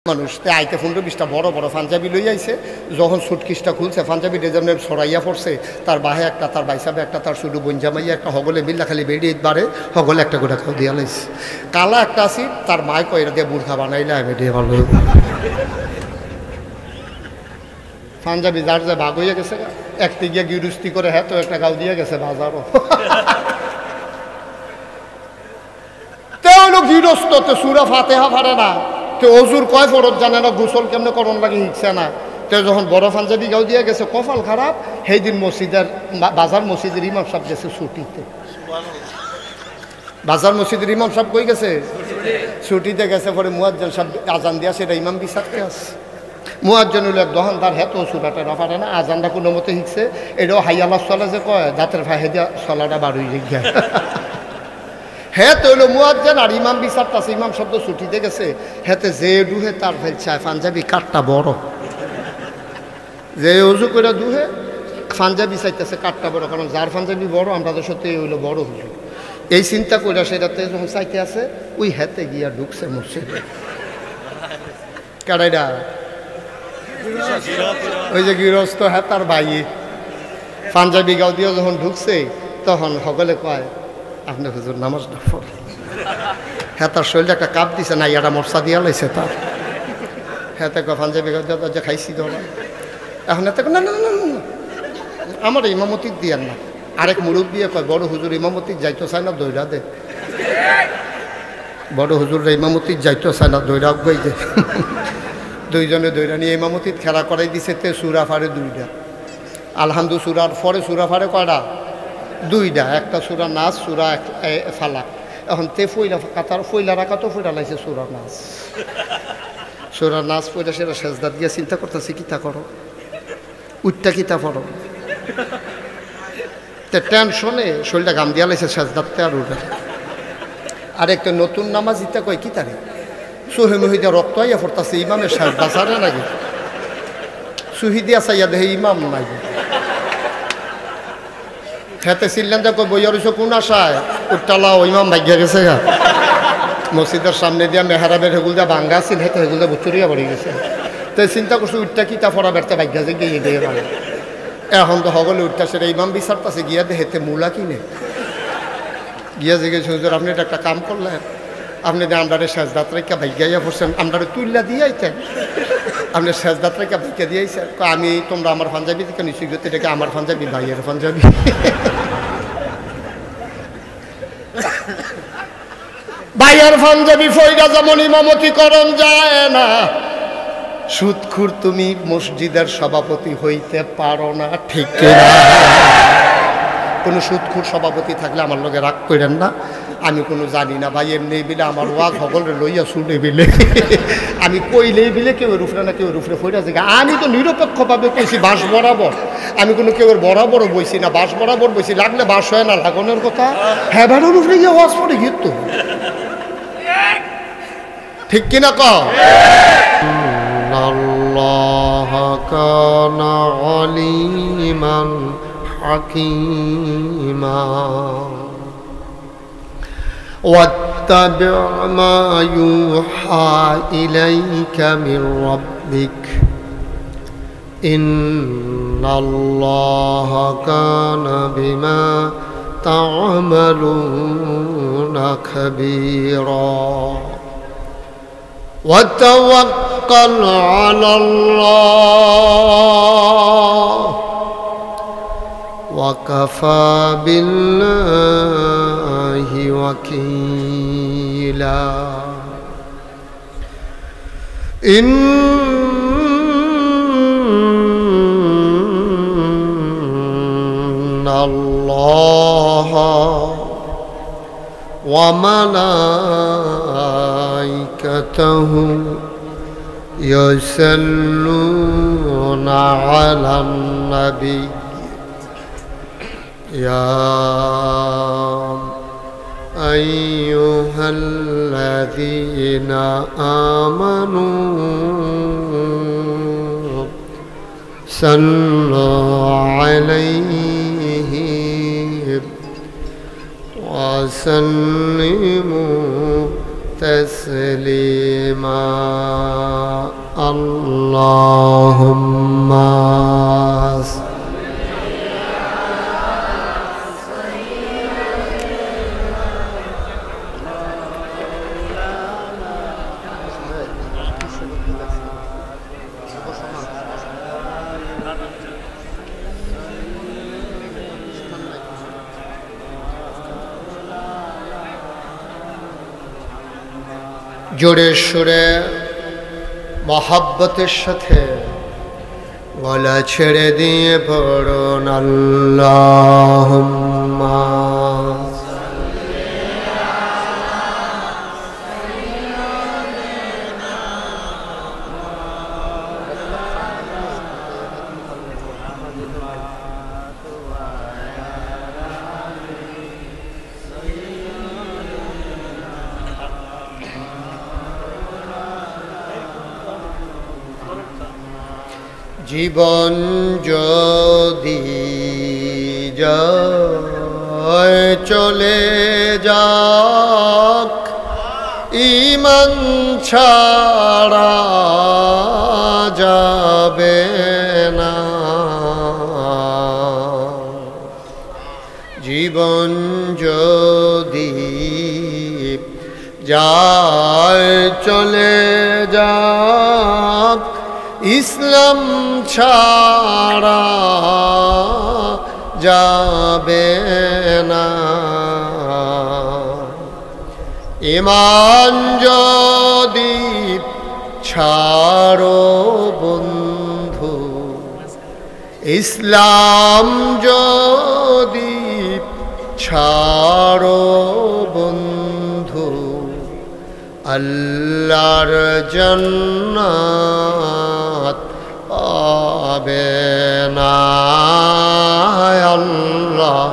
মানুষ তে আইতে 15-20টা বড় বড় পাঞ্জাবি লই আইছে। যখন সুটকেসটা খুলছে পাঞ্জাবি ডিজাইনের ছড়াইয়া পড়ছে, তার বাহে একটা, তার বাইসাবে একটা, তার শুধু বঞ্জামাইয়া একটা, হগলে মিল্লা খালি বেরিয়ে বাড়ে, হগলে একটা গোটা খাও দিয়া লাইছে। কালা একটা আসি, তার মায় কয়রা দিয়ে বুর্খা বানাইলে আমি দিয়ে ভালো পাঞ্জাবি যার যে ভাগ হইয়া গেছে, একটি গিয়ে গিরুস্তি করে হ্যাঁ তো একটা গাও দিয়ে গেছে বাজারও। তে হলো গৃহস্থ, তো সুরা ফাতেহা পারে না, তো অজুর কয় ফরজ জানে না, গোসল কেমনে করণ লাগে শিখছে না। তো যখন বড় পাঞ্জাবি গাও দিয়ে গেছে, কপাল খারাপ, সেই দিন মসজিদের বাজার মসজিদের ইমাম সাহেব গেছে ছুটিতে। বাজার মসজিদের ইমাম সাহেব কই গেছে? ছুটিতে গেছে। পরে মুয়াজ্জিন সাহেব আজান দিয়া সেটা ইমাম বিচারতে আছে। মুয়াজ্জিন হলো এক দোকানদার, হ্যাঁ তো সুরাটা না পারে না, আজানটা কোনো মতে শিখছে। এটাও হাই আল্লাহ চলে যে কয়, দাঁতের ফাহে দিয়া চলাটা বাড়ুই রেখে। হ্যাঁ তো হইলো মুয়াজ্জিন আর ইমাম বিচারটা আছে। ইমাম শব্দ ছুটিতে গেছে, হেতে যে ডুহে তার ফেলছে পাঞ্জাবি কাঠটা বড়, যে অজু করে দুহে পাঞ্জাবি চাইতেছে কাঠটা বড়, কারণ যার পাঞ্জাবি বড় আমরা তো সত্যি হইলো বড় হুজুর। এই চিন্তা করে সেটাতে যখন চাইতে আছে, ওই হেতে গিয়া ঢুকছে মসজিদে। কারাইডা ওই যে গৃহস্থ, হ্যাঁ তার ভাই পাঞ্জাবি গাও দিয়ে যখন ঢুকছে, তখন সকলে কয় আপনি হুজুর নামাজ না পড়ে। হ্যাঁ তার শরীরে একটা কাপ দিছে না, ইয়াটা মশা দিয়া লাইছে তার। হ্যাঁ তাকে পাঞ্জাবি গাও দিয়ে যে খাইছি ধরা। এখন এত না না না না আমার ইমামতিক দিয়ার না। আরেক মুরব্বী কয় বড় হুজুর ইমামতিক যাইতো চায় না, দৈরা দে। বড় হুজুর ইমামতিক যাইতো চায় না, দৈরা গই দে। দুইজনে দৈরা নিয়ে ইমামতিত খেলা করাই দিছে। তে সুরা ফারে 2টা, আলহামদু সুরার পরে সুরা ফারে কয়টা? 2টা। একটা সুরা নাচ, সুরা ফালাক। এখন তে ফইলা কাতার ফইলা রাখা তো ফইলা লাইছে সুরা নাচ। সুরা নাচ পইলা সেটা সেজদাত গিয়া চিন্তা করতেছি কিতা করো, উঠটা কিতা পড়ো। তে টেনশনে শরীরটা গাম দিয়া লাইছে সেজদাতে আর উঠে। আর একটা নতুন নামাজ ইতা কয় কি তারে সুহেমহিদা রক্ত আইয়া পড়তাছে, ইমামের সেজদা ছাড়ে নাকি? সুহিদিয়া চাইয়া দেহে ইমাম নাই। খেতে ছিলেন যে বইয়া রয়েছে কোন আশায়, উঠটালা ইমাম ভাগ্যা গেছে গা। মসজিদের সামনে দিয়া মেহরাবের হেগুল দিয়া ভাঙ্গা ছিল, হেতে হেগুল দিয়া বুচুরিয়া পড়ে গেছে। তো চিন্তা করছো উঠটা কিতা ফরা বেড়তে ভাগ্যা যে গিয়ে দিয়ে পারে। এখন তো সকলে উঠটা সেটা ইমাম বিচারতাছে, গিয়া দে হেতে মূলা কিনে গিয়া জিজ্ঞেস হুজুর আপনি এটা একটা কাম করলেন, আপনি আমরারে সেজদাত রেখা ভাগ্যাইয়া পড়ছেন, আমরারে তুল্লা দিয়ে আইতেন, আপনি সেজদাত রেখা ভাগ্যা দিয়ে আইছেন। আমি তোমরা আমার পাঞ্জাবি থেকে নিশ্চয় গেতে ডেকে আমার পাঞ্জাবি ভাইয়ের পাঞ্জাবি। ভাইয়ের পাঞ্জাবি ফইরা যেমন ইমামতি করণ যায় না, সুদখুর তুমি মসজিদের সভাপতি হইতে পারো না, ঠিক না? কোনো সুদখুর সভাপতি থাকলে আমার লগে রাগ করেন না, আমি কোনো জানি না ভাই, এমনি বিলে আমার ওয়াজ সকলে লইয়া শুনে বিলে আমি কইলেই বিলে কেউ রুফরে না কেউ রুফরে ফইরা যায়। আমি তো নিরপেক্ষভাবে কইছি বাস বরাবর, আমি কোনো কেউ বরাবরও বইছি না, বাস বরাবর বইছি। লাগলে বাস হয় না লাগানোর কথা, হ্যাঁ বেড়ার রুফরে গিয়ে ওয়াজ পড়ে গিয়ে তো ঠিক কিনা ক? আল্লাহ কানা আলিমান হাকিমা واتبع ما يوحى إليك من ربك إن الله كان بما تعملون خبيرا وتوكل على الله وكفى بالله وكيلا إن الله وملائكته يصلون على النبي يا أيها الذين آمنوا صلوا عليه وسلموا تسليما اللهم জোরে সুরে মহাব্বতের সাথে গলা ছেড়ে দিয়ে পড়ুন আল্লাহুম্মা জীবন যদি যায় চলে যাক ঈমান ছাড়া যাবে না জীবন যদি যায় চলে যাক ইসলাম ছাড়া যাবে না ঈমান যদি ছাড়ো বন্ধু ইসলাম যদি ছাড়ো বন্ধু আল্লাহর জান্নাত পাবে না আল্লাহুম্মা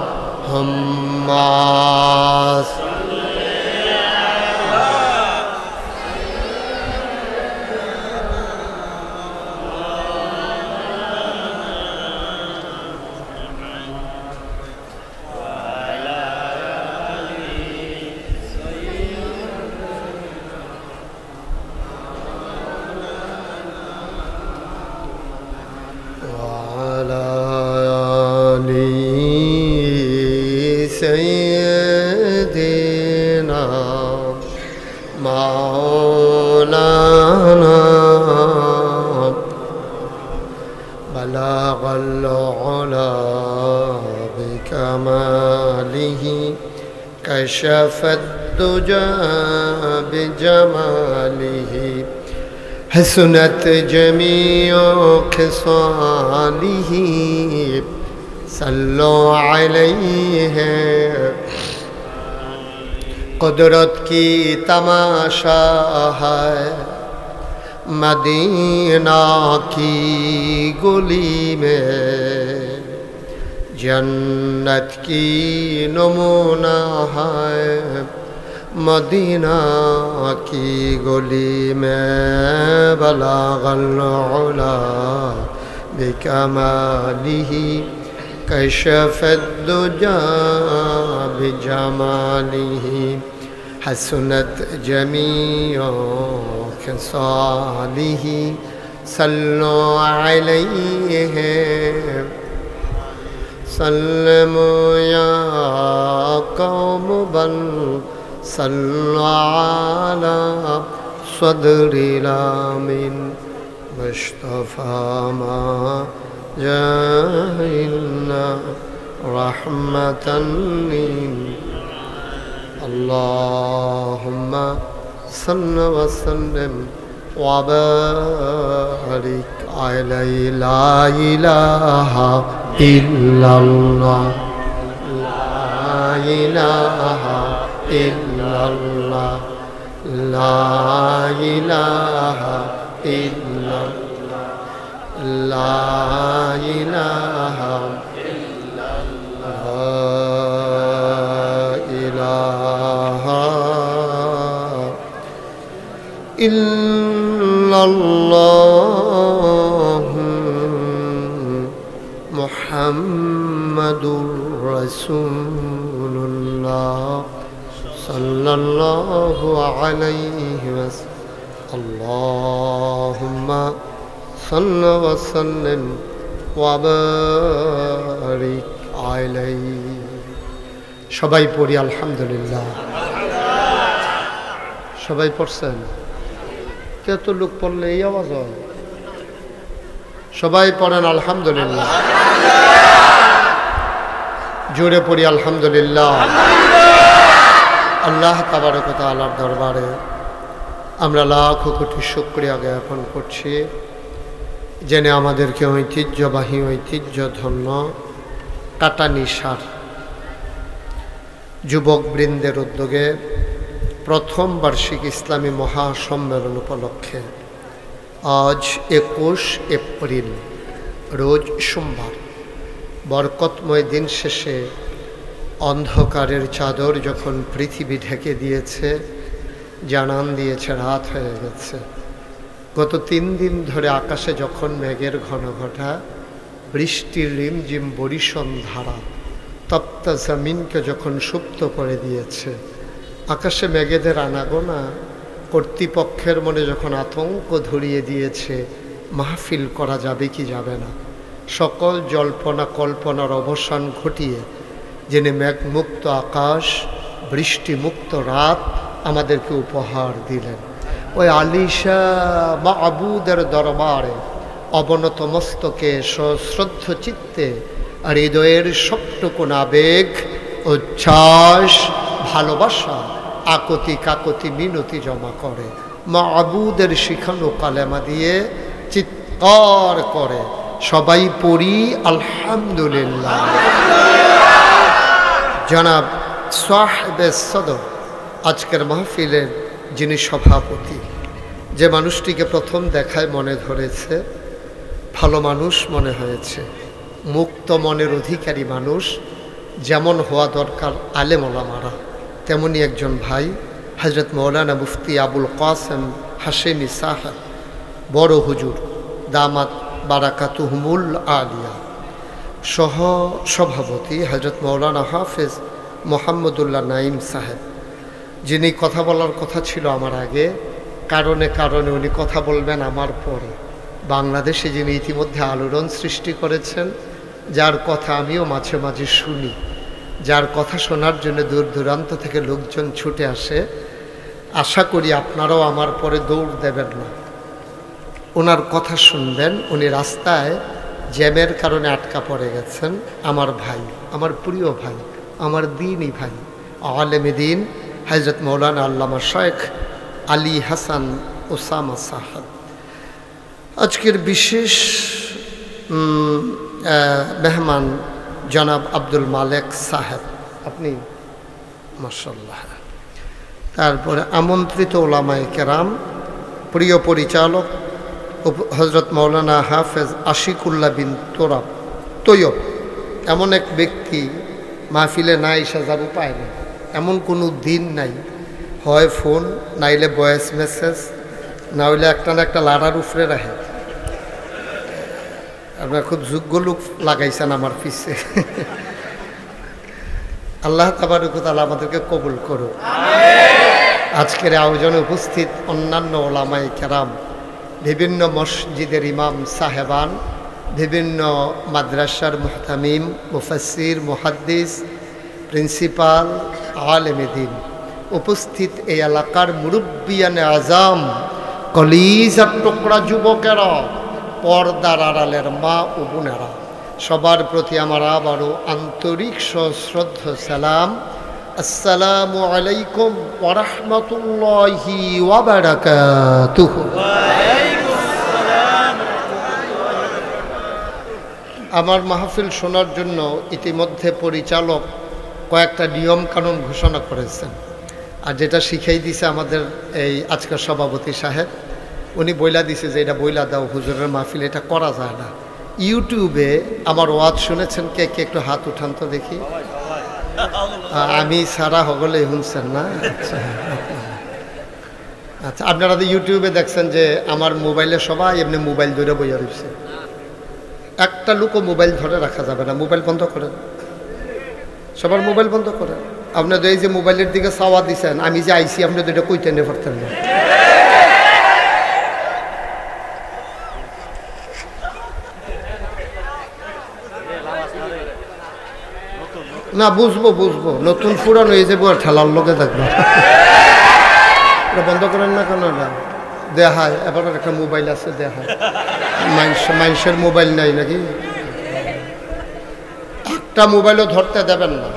سيدنا مولانا بلغ العلا بكماله كشف الدجى بجماله حسنت جميع خصاله صلوا علیہ قدرت کی تماشا ہے مدینہ کی گلی میں جنت کی نمونہ ہے مدینہ کی گلی میں بلغ العلا بکمالہ كشف الدجى بجماله حسنت جميع خصاله صلوا عليه سلموا يا قوم بل صلوا على صدر الأمين مصطفى ما جاءنا رحمة اللهم صل وسلم وبارك عليه لا إله إلا الله لا إله إلا الله لا إله إلا الله لا إله إلا الله إله إلا الله محمد رسول الله সাল্লাল্লাহু আলাইহি ওয়াসাল্লাম। আল্লাহুম্মা সাল্লি ওয়া সাল্লিম ওয়া বারিক আলাইহি। সবাই পড়ি আলহামদুলিল্লাহ। সবাই পড়ছেন? কত লোক পড়লে এই আওয়াজ হয়? সবাই পড়েন আলহামদুলিল্লাহ। জোরে পড়ি আলহামদুলিল্লাহ। আল্লাহ তাবারক ওয়া তাআলার দরবারে আমরা লাখো কোটি শুকরিয়া জ্ঞাপন করছি, জেনে আমাদেরকে ঐতিহ্যবাহী ঐতিহ্যধন্য কাটানিশার যুবকবৃন্দের উদ্যোগে প্রথম বার্ষিক ইসলামী মহাসম্মেলন উপলক্ষে আজ 21 এপ্রিল রোজ সোমবার বরকতময় দিন শেষে অন্ধকারের চাদর যখন পৃথিবী ঢেকে দিয়েছে, জানান দিয়েছে রাত হয়ে গেছে। গত 3 দিন ধরে আকাশে যখন মেঘের ঘনঘটা, বৃষ্টির রিমঝিম বরিশন ধারা তপ্ত জমিনকে যখন সুপ্ত করে দিয়েছে, আকাশে মেঘেদের আনাগোনা কর্তৃপক্ষের মনে যখন আতঙ্ক ধরিয়ে দিয়েছে মাহফিল করা যাবে কি যাবে না, সকল জল্পনা কল্পনার অবসান ঘটিয়ে যিনি মেঘমুক্ত আকাশ, বৃষ্টিমুক্ত রাত আমাদেরকে উপহার দিলেন, ওই আলিশা মাবুদের দরবারে অবনত মস্তকে সশ্রদ্ধ চিত্তে হৃদয়ের সবটুকুন আবেগ, উচ্ছ্বাস, ভালোবাসা, আকতি কাকতি মিনতি জমা করে মাবুদের শিখানো কালেমা দিয়ে চিৎকার করে সবাই পড়ি আলহামদুলিল্লাহ। জনাব সাহেবে সদর আজকের মাহফিলের যিনি সভাপতি, যে মানুষটিকে প্রথম দেখায় মনে ধরেছে, ভালো মানুষ মনে হয়েছে, মুক্ত মনের অধিকারী মানুষ, যেমন হওয়া দরকার আলেম ওলামারা, তেমনি একজন ভাই হযরত মৌলানা মুফতি আবুল কাসেম হাশেমি সাহেব বড় হুজুর দামাত বারাকাতুহুমুল আলিয়া, সহ সভাপতি হযরত মৌলানা হাফেজ মোহাম্মদুল্লাহ নাইম সাহেব, যিনি কথা বলার কথা ছিল আমার আগে, কারণে কারণে উনি কথা বলবেন আমার পরে। বাংলাদেশে যিনি ইতিমধ্যে আলোড়ন সৃষ্টি করেছেন, যার কথা আমিও মাঝে মাঝে শুনি, যার কথা শোনার জন্য দূর দূরান্ত থেকে লোকজন ছুটে আসে, আশা করি আপনারাও আমার পরে দৌড় দেবেন না, ওনার কথা শুনবেন। উনি রাস্তায় জ্যামের কারণে আটকা পড়ে গেছেন। আমার ভাই, আমার প্রিয় ভাই, আমার দিনই ভাই, আলেমে দিন হযরত মৌলানা আল্লামা শেখ আলী হাসান ওসামা সাহেব। আজকের বিশেষ মেহমান জনাব আব্দুল মালেক সাহেব, আপনি মাশাআল্লাহ। তারপরে আমন্ত্রিত ওলামায়ে কেরাম, প্রিয় পরিচালক হযরত মৌলানা হাফেজ আশিকুল্লাহ বিন তৈয়ব, এমন এক ব্যক্তি মাহফিলে না এসে যার উপায় নেই, এমন কোনো দিন নাই, হয় ফোন, নাইলে ভয়েস মেসেজ, না হইলে একটা না একটা লাড়ার উপরে রাখে। আপনার খুব যোগ্য লোক লাগাইছেন আমার পিছে। আল্লাহ তাবারক ওয়া তাআলা আমাদেরকে কবুল করুন। আজকের আয়োজনে উপস্থিত অন্যান্য ওলামায়ে কেরাম, বিভিন্ন মসজিদের ইমাম সাহেবান, বিভিন্ন মাদ্রাসার মুহতামিম, মুফাসসির, মুহাদ্দিস, প্রিন্সিপাল, আলেমে দিন, উপস্থিত এই এলাকার মুরব্বিয়ানে আজম, কলিজার টুকরা যুবকেরা, পর্দার আড়ালের মা ও বোনেরা, সবার প্রতি আমার আবারও আন্তরিক সশ্রদ্ধ সালাম। আসসালামু আলাইকুম ওয়া রাহমাতুল্লাহি ওয়া বারাকাতুহু। আমার মাহফিল শোনার জন্য ইতিমধ্যে পরিচালক কয়েকটা নিয়ম কানুন ঘোষণা করেছেন, আর যেটা শিখাই দিছে আমাদের এই আজকের সভাপতি সাহেব, উনি বইলা দিছে যে এটা বইলা দাও হুজুরের মাহফিল, এটা করা যায় না। ইউটিউবে আমার ওয়াজ শুনেছেন কে কে? একটু হাত উঠান তো দেখি। আমি সারা হগলে শুনছেন না? আচ্ছা, আপনারা তো ইউটিউবে দেখছেন যে আমার মোবাইলে সবাই এমনি মোবাইল ধরে বইয়া রয়েছে, একটা লোকও মোবাইল ধরে রাখা যাবে না। মোবাইল বন্ধ করেন, সবার মোবাইল বন্ধ করেন। আপনাদের এই যে মোবাইলের দিকে চাওয়া দিচ্ছেন, আমি যে আইসি আপনাদের এটা কইতে নে পারতেন না। না বুঝবো বুঝবো, নতুন পুরানো হয়ে যাবো আর ঠেলার লোকে থাকবো। এটা বন্ধ করেন না কেন? না দেখায়, এবার একটা মোবাইল আছে দেখায়, মানুষের মোবাইল নাই নাকি? একটা মোবাইলও ধরতে দেবেন না,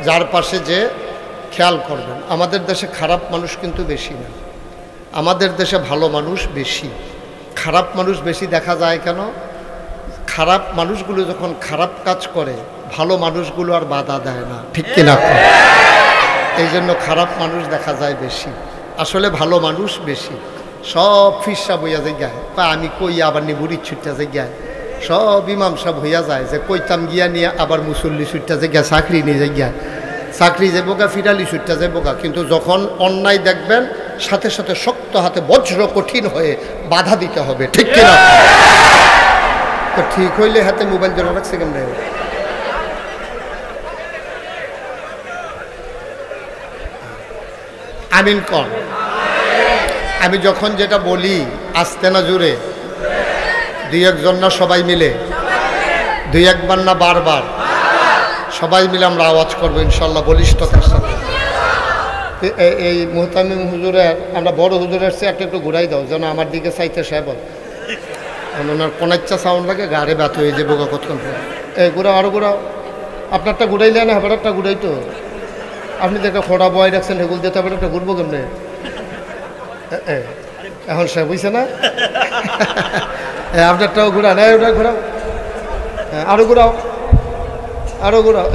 যার পাশে যে খেয়াল করবেন। আমাদের দেশে খারাপ মানুষ কিন্তু বেশি না, আমাদের দেশে ভালো মানুষ বেশি। খারাপ মানুষ বেশি দেখা যায় কেন? খারাপ মানুষগুলো যখন খারাপ কাজ করে ভালো মানুষগুলো আর বাধা দেয় না, ঠিক কিনা? এই জন্য খারাপ মানুষ দেখা যায় বেশি, আসলে ভালো মানুষ বেশি। সব ফিরসা বইয়া যে গায় বা আমি কই আবার নিবুরির ছুটটা যে গায়, সব ইমাম সাহেব হইয়া যায় যে কইতাম গিয়া নিয়ে আবার মুসল্লি ছুটটা যে গা, চাকরি নিয়ে যে গিয়া, চাকরি যাবো গা, ফিরালি ছুটটা যাবো গা। কিন্তু যখন অন্যায় দেখবেন সাথে সাথে শক্ত হাতে বজ্র কঠিন হয়ে বাধা দিতে হবে, ঠিক কিনা? তো ঠিক হইলে হাতে মোবাইল ধরে রাখছে কেমন? আমিন কন। আমি যখন যেটা বলি আস্তে না জুড়ে, দুই একজন না সবাই মিলে, দুই একবার না বারবার, সবাই মিলে আমরা আওয়াজ করবো ইনশাল্লাহ বলিষ্ঠতার সাথে। এই মুহতামিম হুজুরের, আমরা বড় হুজুরের চেয়ে একটু ঘুরাই দাও যেন আমার দিকে চাইতে সে বল, ওনার কোনাচ্চা সাউন্ড লাগে, গাড়ে ব্যথ হয়ে যাবো কতক্ষণ। এই ঘুরাও, আরো ঘুরাও। আপনারটা ঘুরাইলে না হেবার একটা ঘুরাই তো, আপনি তো একটা খোড়া বয় রাখছেন, হেগুল দিতে হবে একটা ঘুরবো কেমনে? এখন সে বুঝছে না? আপনারটাও ঘুরা না, ওটা ঘুরাও, আরো ঘুরাও, আরো ঘুরাও।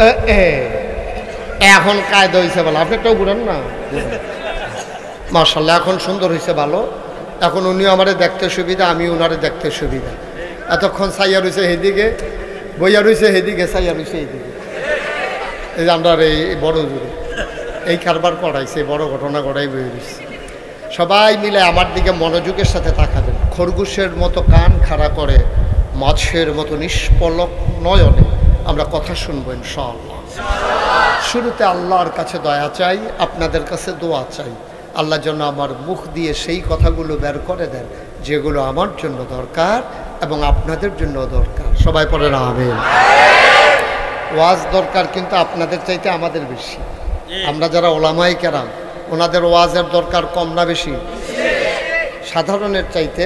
এখন কায়দা হয়েছে ভালো, আপনারটাও ঘুরান না। মাশাআল্লাহ এখন সুন্দর হয়েছে ভালো। এখন উনিও আমারে দেখতে সুবিধা, আমি ওনারে দেখতে সুবিধা। এতক্ষণ সাইয়া রয়েছে সেদিকে, বইয়া রয়েছে সেদিকে, সাইয়া রয়েছে এইদিকে। এই যে আমরা এই বড় জুড়ে এই কারবার করাইছে, বড় ঘটনা ঘটাই বয়ে রয়েছে। সবাই মিলে আমার দিকে মনোযোগের সাথে তাকাবেন। খরগোশের মতো কান খাড়া করে মাছের মতো নিষ্পলক নয়নে আমরা কথা শুনবো ইনশাআল্লাহ। শুরুতে আল্লাহর কাছে দয়া চাই, আপনাদের কাছে দোয়া চাই। আল্লাহ যেন আমার মুখ দিয়ে সেই কথাগুলো বের করে দেন যেগুলো আমার জন্য দরকার এবং আপনাদের জন্য দরকার। সবাই পড়েন আমিন। ওয়াজ দরকার কিন্তু আপনাদের চাইতে আমাদের বেশি। আমরা যারা ওলামায়ে কেরাম, ওনাদের ওয়াজের দরকার কম না বেশি? সাধারণের চাইতে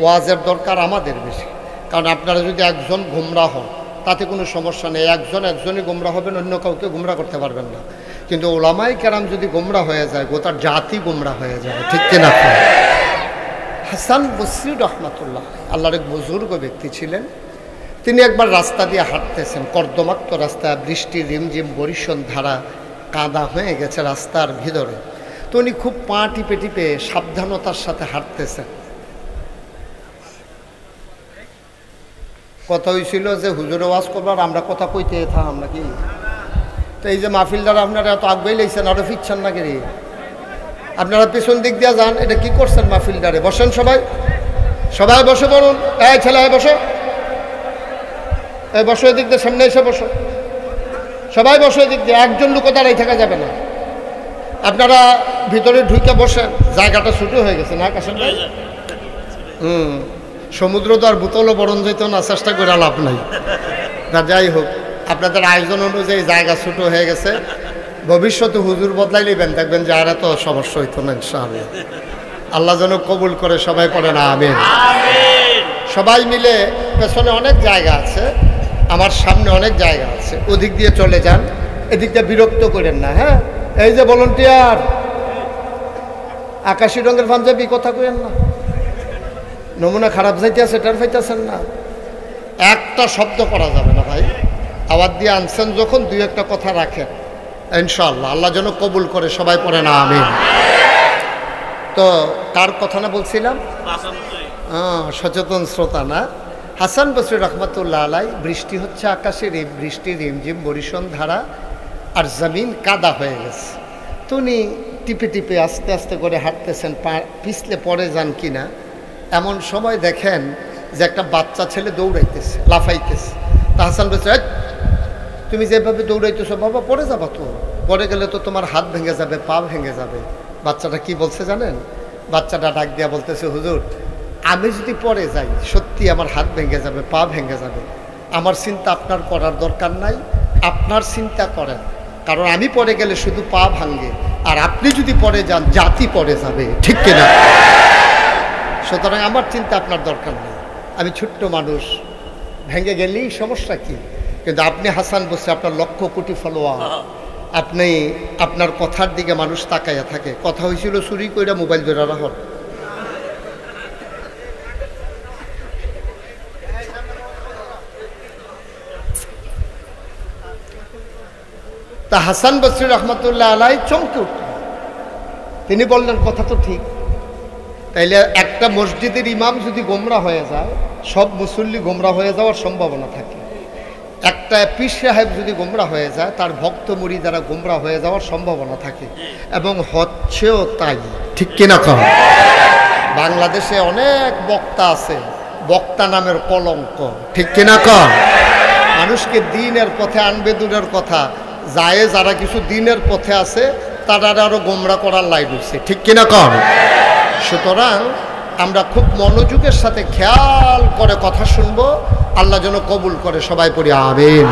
ওয়াজের দরকার আমাদের বেশি। কারণ আপনারা যদি একজন গুমরাহ হন তাতে কোনো সমস্যা নেই, একজনই গুমরা হবেন, অন্য কাউকে গুমরা করতে পারবেন না। কিন্তু ওলামায়ে কেরাম যদি গুমরা হয়ে যায় গোটা জাতি গুমরা হয়ে যায়, ঠিক কিনা? হাসান বসরি রহমাতুল্লাহ আল্লাহর এক বুজুর্গ ব্যক্তি ছিলেন। তিনি একবার রাস্তা দিয়ে হাঁটতেছেন, কর্দমাক্ত রাস্তা, বৃষ্টি রিমঝিম বরিশন ধারা, কাদা হয়ে গেছে রাস্তার ভিতরে। তো উনি খুব পা টিপে টিপে সাবধানতার সাথে হাঁটতেছেন। কথা হয়েছিল যে হুজুরে ওয়াজ করবার, আমরা কথা কইতে থাম নাকি? তো এই যে মাহফিলদার আপনারা এত আগবেই লেগছেন, আরো ফিরছেন না কি? আপনারা পেছন দিক দিয়ে যান, এটা কি করছেন? মাহফিলদারে বসেন, সবাই সবাই বসে পড়ুন। এই ছেলে বসো, এই বসো, এদিক দিয়ে সামনে এসে বসো, সবাই বসো এদিক দিয়ে, একজন লোক দাঁড়াই থাকা যাবে না। আপনারা ভিতরে ঢুকে বসেন, জায়গাটা ছোটো হয়ে গেছে না কাছে? সমুদ্র তো আর বোতলও বরণ যেত না, চেষ্টা করে লাভ নাই। যাই হোক, আপনাদের আয়োজন অনুযায়ী জায়গা ছোটো হয়ে গেছে। ভবিষ্যতে হুজুর বদলাই নেবেন, দেখবেন যে আর এত সমস্যা হইতো না ইনশাআল্লাহ। আল্লাহ যেন কবুল করে, সবাই পড়ে না আমিন। সবাই মিলে, পেছনে অনেক জায়গা আছে, আমার সামনে অনেক জায়গা আছে, ওদিক দিয়ে চলে যান, এদিক দিয়ে বিরক্ত করেন না। হ্যাঁ, এই যে ভলান্টিয়ার আকাশি রঙের পাঞ্জাবি, কথা কইেন না, নমুনা খারাপ যাইতে আছে, এটার পাইতেছেন না। একটা শব্দ করা যাবে না ভাই, আওয়াজ দিয়ে আনছেন যখন দুই একটা কথা রাখেন ইনশাআল্লাহ, আল্লাহ যেন কবুল করে, সবাই পড়ে না আমিন। তো কার কথা না বলছিলাম? সচেতন শ্রোতা না? হাসান বসরি রহমতুল্লাহ আলাই। বৃষ্টি হচ্ছে আকাশে, বৃষ্টি রিমঝিম বরিশন ধারা, আর জমিন কাদা হয়ে গেছে। তো উনি টিপে টিপে আস্তে আস্তে করে হাঁটতেছেন, পিছলে পড়ে যান কিনা। এমন সময় দেখেন যে একটা বাচ্চা ছেলে দৌড়াইতেছে, লাফাইতেছে। তা হাসান বলছে, তুমি যেভাবে দৌড়াইতেছো বাবা, পড়ে যাবা তো, পড়ে গেলে তো তোমার হাত ভেঙে যাবে, পা ভেঙে যাবে। বাচ্চাটা কি বলছে জানেন? বাচ্চাটা ডাক দিয়া বলতেছে, হুজুর আমি যদি পড়ে যাই সত্যি আমার হাত ভেঙে যাবে, পা ভেঙে যাবে। আমার চিন্তা আপনার করার দরকার নাই, আপনার চিন্তা করেন, কারণ আমি পড়ে গেলে শুধু পা ভাঙে, আর আপনি যদি পড়ে যান জাতি পড়ে যাবে, ঠিক কিনা? সুতরাং আমার চিন্তা আপনার দরকার নেই, আমি ছোট্ট মানুষ, ভেঙে গেলেই সমস্যা কি? কিন্তু আপনি হাসান বসে, আপনার লক্ষ কোটি ফলোয়ার, আপনি আপনার কথার দিকে মানুষ তাকাইয়া থাকে। কথা হয়েছিল চুরি কইরা মোবাইল ধরে রাখুন। তা হাসান বসরি রহমতুল্লাহ আলাই চমকে উঠলেন। তিনি বললেন কথা তো ঠিক, তাইলে একটা মসজিদের ইমাম যদি গোমরা হয়ে যায়, সব মুসল্লি গোমরা হয়ে যাওয়ার সম্ভাবনা থাকে। একটা পীর সাহেব যদি গোমরা হয়ে যায়, তার ভক্ত মুরিদারা গোমরা হয়ে যাওয়ার সম্ভাবনা থাকে, এবং হচ্ছেও তাই, ঠিক কিনা কম? বাংলাদেশে অনেক বক্তা আছে, বক্তা নামের কলঙ্ক, ঠিক কিনা কম? মানুষকে দিনের পথে আনবে দূরের কথা, যায় যারা কিছু দিনের পথে আছে তারা আরো গোমরা করার লাইন হচ্ছে, ঠিক কিনা কম? সুতরাং আমরা খুব মনোযোগের সাথে খেয়াল করে কথা শুনবো, আল্লাহ যেন কবুল করে, সবাই পড়ি আমিন।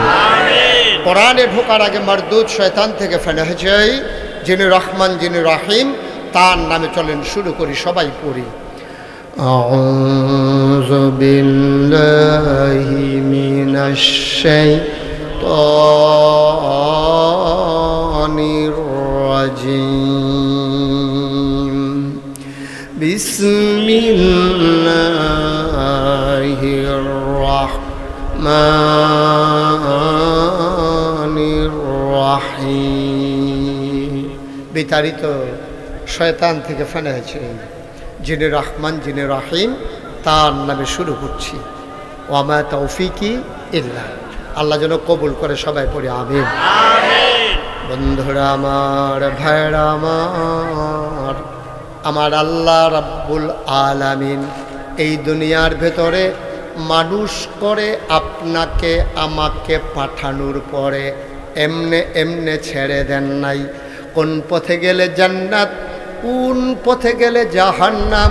কোরআনে ঢোকার আগে মারদুদ শয়তান থেকে ফেনা চাই, যিনি রহমান যিনি রহিম, তার নামে চলেন শুরু করি, সবাই পড়ি। আউযু বিল্লাহি মিনাশ শাইতানির রাজিম। বিসমিল্লাহির রাহমানির রাহিম। বিতাড়িত শয়তান থেকে ফেনা হয়েছে, যিনি রহমান যিনি রহিম, তার নামে শুরু করছি। ওয়ামা তৌফিকি ইল্লা, আল্লাহ যেন কবুল করে, সবাই পড়ে আমিন। বন্ধুরা আমার, ভাইরা আমার, আমার আল্লাহ রাব্বুল আলামিন এই দুনিয়ার ভেতরে মানুষ করে আপনাকে আমাকে পাঠানোর পরে এমনে এমনে ছেড়ে দেন নাই। কোন পথে গেলে জান্নাত, কোন পথে গেলে জাহান্নাম,